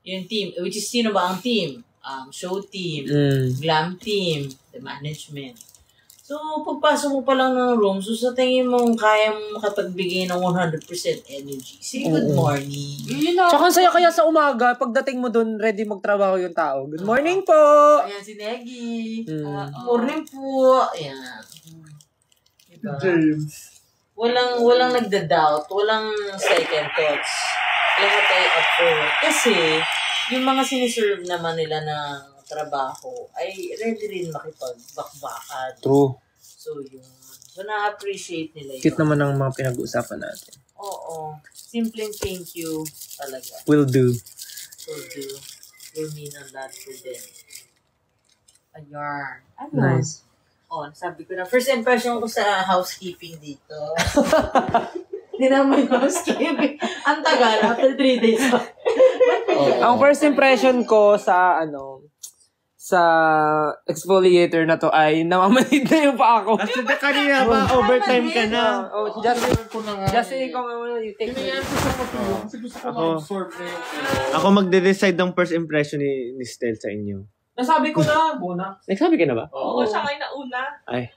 Yung team, which is sino ba ang team? Show team, glam team, the management. So, pagpasok mo pa lang ng room, so sa tingin mo kaya mo makapagbigay ng 100% energy. Say good morning. Tsaka ang saya kaya sa umaga, pagdating mo doon, ready magtrabaho yung tao. Good morning po! Ayan si Negi. Morning po. Ayan. Diba? James. Walang nagda-doubt, walang second thoughts. Lahat ay up for work. Kasi, yung mga siniserve naman nila ng trabaho ay ready rin makipagbakbakan. True. So, na-appreciate nila yun. Cute naman ang mga pinag-uusapan natin. Oo. Simpleng thank you talaga. Will do. Will mean a lot to them. Ayan. Ano? Nice. Sabi ko na, first impression ko sa housekeeping dito. Hindi naman yung housekeeping. Ang tagal, after 3 days. Ang first impression ko sa sa exfoliator na to ay namamanid na yung pa ako. Kasi kanina ba, overtime ka na. Just ikaw nga you take me. Kasi gusto ko ma-absorb na yung Ako magde-decide ng first impression ni Stel sa inyo. Nasabi ko na, Bona. Nagsabi ka na ba? Oo, siya kayo nauna. Ay.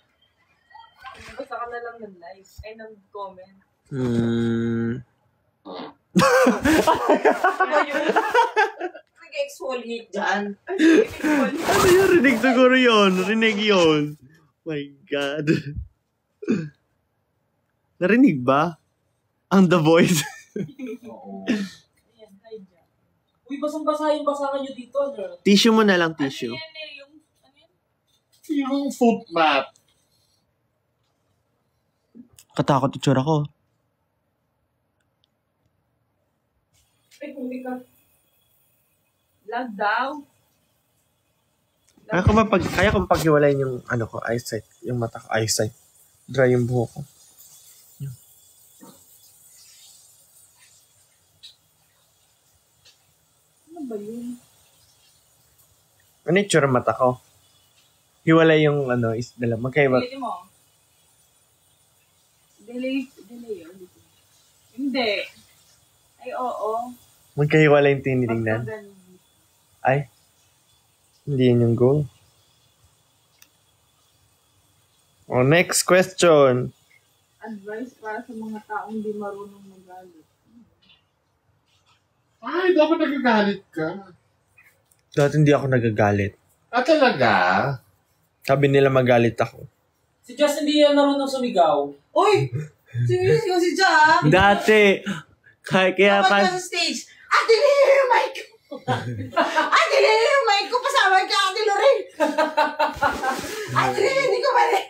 Basta ka na lang ng live. Ay, ng comment. Nag-exfoliate dyan. Ano yun? Rinig siguro yun. Rinig yun. My God. Narinig ba? Ang The Voice. Ayan, hi dyan. Uy, basang-basa nyo dito. Tissue mo na lang, tissue. Ano yan yung, yung foot mat. Katakot itsura ko. ay, kung di ka, lag daw. Kaya kong paghiwalayin yung ko, eyesight. Yung mata ko, eyesight. Dry yung buhok ko. Ano ba yun? Ano yung tsura mata ko? Hiwalay yung magkaiba. Delay mo. Delay yun. Hindi. Ay, oo. Magkahiwalay yung tinitingnan. Ay. Hindi yun yung goal. Next question. Advice para sa mga taong di marunong magalit. Ay, dapat nagagalit ka. Dati hindi ako nagagalit. Talaga? Sabi nila magalit ako. Si Justin hindi yan marunong sumigaw. Uy! Seryoso si Ja. Dati! Kaya Kapag nasa stage, Ate Lili yung mic ko! Ate Lili yung mic ko! Pasama ka, Ate Lorraine! Ate Lili, hindi ko ba rin?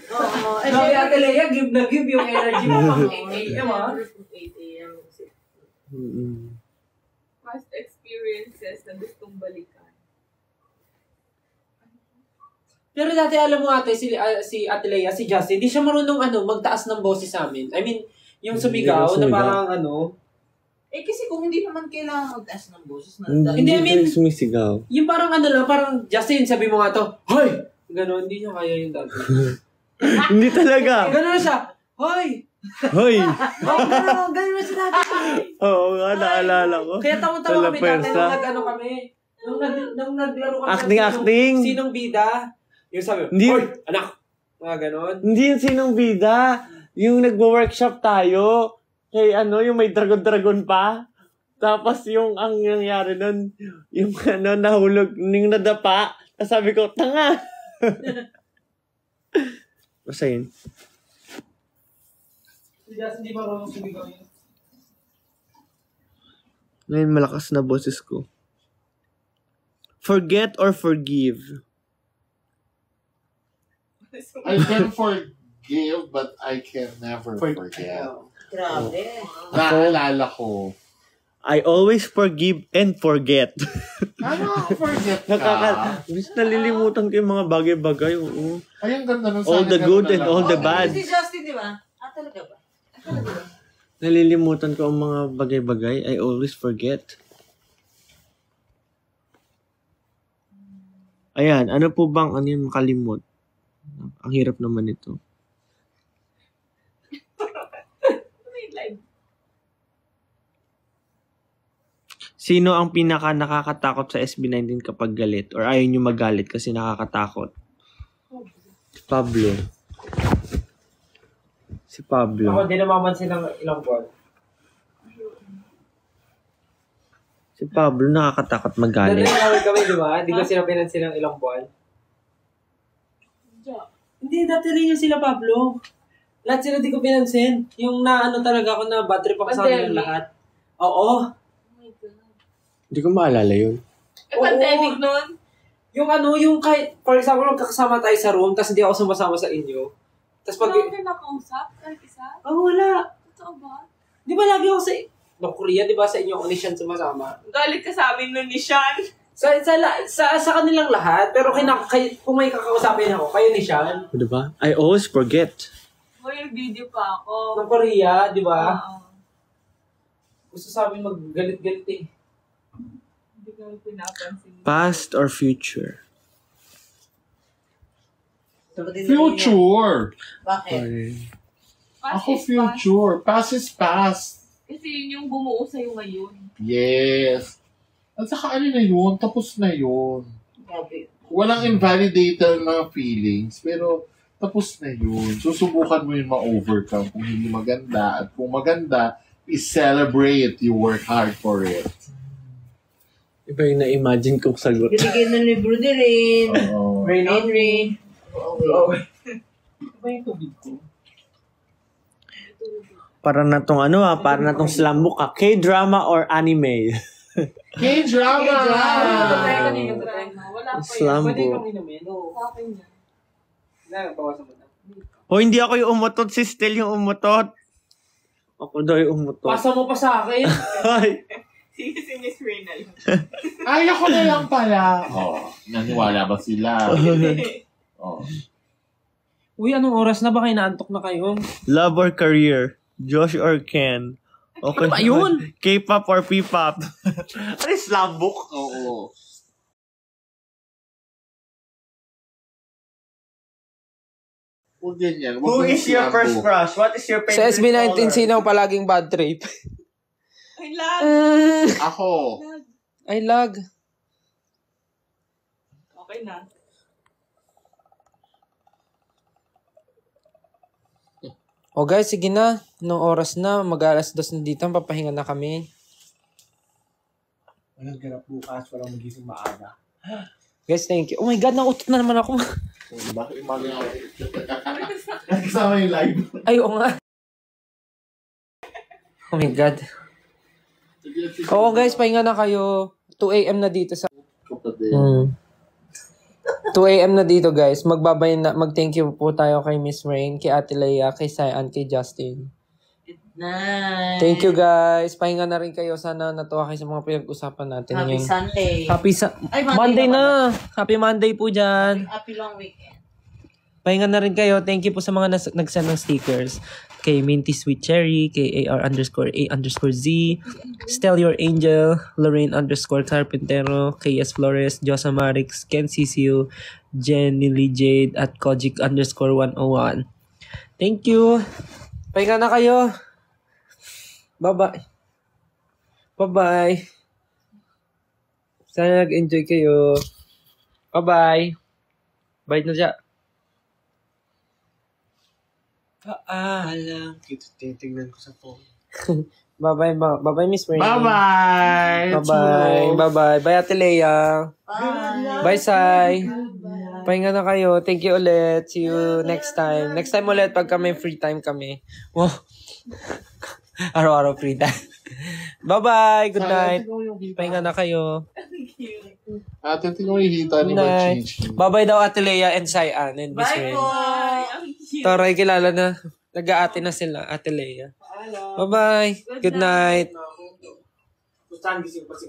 Oo. Sabi Ate Lea, give na give yung energy mo pang 8 a.m. 8 a.m. Past experiences na gustong balikan. Pero dati alam mo ate, si Ate Lea, si Justin, hindi siya marunong magtaas ng boses sa amin. I mean, yung sumigaw na parang kasi kung hindi naman kailangan magtaas ng boses na Hindi, I mean, sumisigaw. yung parang parang Justin, sabi mo nga to, hoy! Ganon, hindi niya kaya yung dati. Hindi talaga. Ganon na siya, hoy! Hoy! Ganon na siya dati. Oo nga, naalala ko. Kaya tawa-tawa kami dati Pwersa. nung kami. Nung naglaro kami. Acting. Sinong bida? Yung sabi, Hindi. hoy, anak! Mga ganon. Hindi yung sinong bida. Yung nagwo-workshop tayo. Kay yung may dragon-dragon pa. Tapos yung ang nangyari nun, yung nahulog, yung nadapa. Tapos sabi ko, tanga! Basta yun. Hindi marunong sumigaw yun. Ngayon malakas na boses ko. Forget or forgive? I can forgive, but I can never forget. Grabe. Naalala ko. I always forgive and forget. Ano, forget ka? Nalilimutan ko yung mga bagay-bagay. Oo. Ay, ang ganda nun. All the good and all the bad. Si Justin, di ba? Talaga ba? Nalilimutan ko ang mga bagay-bagay. I always forget. Ayan, ano po bang ano yung makalimot? Ang hirap naman ito. Sino ang pinaka nakakatakot sa SB19 kapag galit? Or ayaw nyo magalit kasi nakakatakot? Pablo. Si Pablo. Ako, di namamansin ng ilang buwan. Si Pablo nakakatakot magalit. Dati kami, di ba? Hindi ko sila pinansin ng ilang buwan. Hindi, dati rin yung sila, Pablo. Lahat sila di ko pinansin. Yung naano talaga ako na battery pa sa kanila lahat. Oo. Hindi ko maalala yun. Pandemic nun? Yung ano, yung kahit, for example, magkakasama tayo sa room, tapos hindi ako sumasama sa inyo. Tapos pag... Wala ka nakausap kahit isa? Wala. Totoo ba? Di ba lagi ako sa... No, Korea, di ba sa inyo ako ni Sean sumasama? Galit ka sa amin nun ni Sean. Sa kanilang lahat, pero kung may kakausapin ako, kayo ni Sean. Di ba? I always forget. May video pa ako. Ng Korea, di ba? Oo. Gusto sa amin maggalit-galit eh. Hindi ko pinapansin. Past or future? Future! Bakit? Ako future. Past is past. Kasi yun yung bumuo sa'yo ngayon. Yes. At saka ano na yun, tapos na yun. Grabe. Walang invalidator na feelings, pero tapos na yun. Susubukan mo yun ma-overcome kung hindi maganda. At kung maganda, i-celebrate. You work hard for it. Iba yung na-imagine kong sagot. Binigay ng libro din rin. Oo. Rain. Iba yung tubig ko. Para na tong para na tong slam book ka. K-drama or anime? K-drama! Wala pa Slam yun. Pwede book. kang inumin. Sa akin yan. Bawasan mo na. O hindi ako yung umutot, si Stel yung umutot. Ako daw yung umutot. Pasa mo pa sa akin. Ay, Si Miss Reynal. Ay, ako na lang pala. Naniwala ba sila? Uy, anong oras na ba kayo naantok na kayo? love or career? Josh or Ken? Okay. Ano ba yun? K-pop or P-pop? Ano yung slam book? Oo. Huwag ganyan. Who is your first crush? What is your Sa favorite SB19, color? sino ang palaging bad trip? Ay, lag. Ako. Ay, lag. Okay na. O guys, sige na. Nung oras na, mag-alas 2 na dito, papahinga na kami. Walang ganap bukas, walang magising maaga. Guys, thank you. Oh my God, nautot na naman ako. Bakit umaga ako? Kasama yung live. Ay, oo nga. Oh my God. Oo guys, pahinga na kayo. 2 a.m. na dito sa... Kapatid. 2 a.m. na dito guys. Mag-thank you po tayo kay Miss Rain, kay Ate Leia, kay Cyan, kay Justin. Nice. Thank you guys. Pahinga na rin kayo. Sana natuwa kayo sa mga pinag-usapan natin. Happy ngayon. Sunday. Ay, Monday na. Happy Monday po dyan. Happy long weekend. Pahinga na rin kayo. Thank you po sa mga nag-send ng stickers. Kay Minty Sweet Cherry, kay AR_A_Z, Stel Your Angel, Lorraine _Carpintero, kay S Flores, Josa Marix, Ken Ciccio, Jenny Lee Jade, at Kojic_101. Thank you. Pahinga na kayo. Bye-bye. Bye-bye. Sana nag-enjoy kayo. Bye-bye. Bye na siya. Paalam. Titignan ko sa phone. Bye-bye, bye-bye, Miss Rain. Bye-bye! Bye-bye. Bye-bye. Bye, Ate Leia. Bye. Bye, Sai. Pahinga na kayo. Thank you ulit. See you next time. Next time ulit pagka may free time kami. Wow. Araw-araw free time. Bye-bye. Good night. Pahinga na kayo. Ate, tingnan mo yung hita ni Good night. Mag-change. Bye-bye daw, Ate Leia and Sai Ann and Miss Bye Rain. po. Taray, kilala na. Nag-aate na sila, Ate Leia. Bye-bye. Good night. saan gising pa si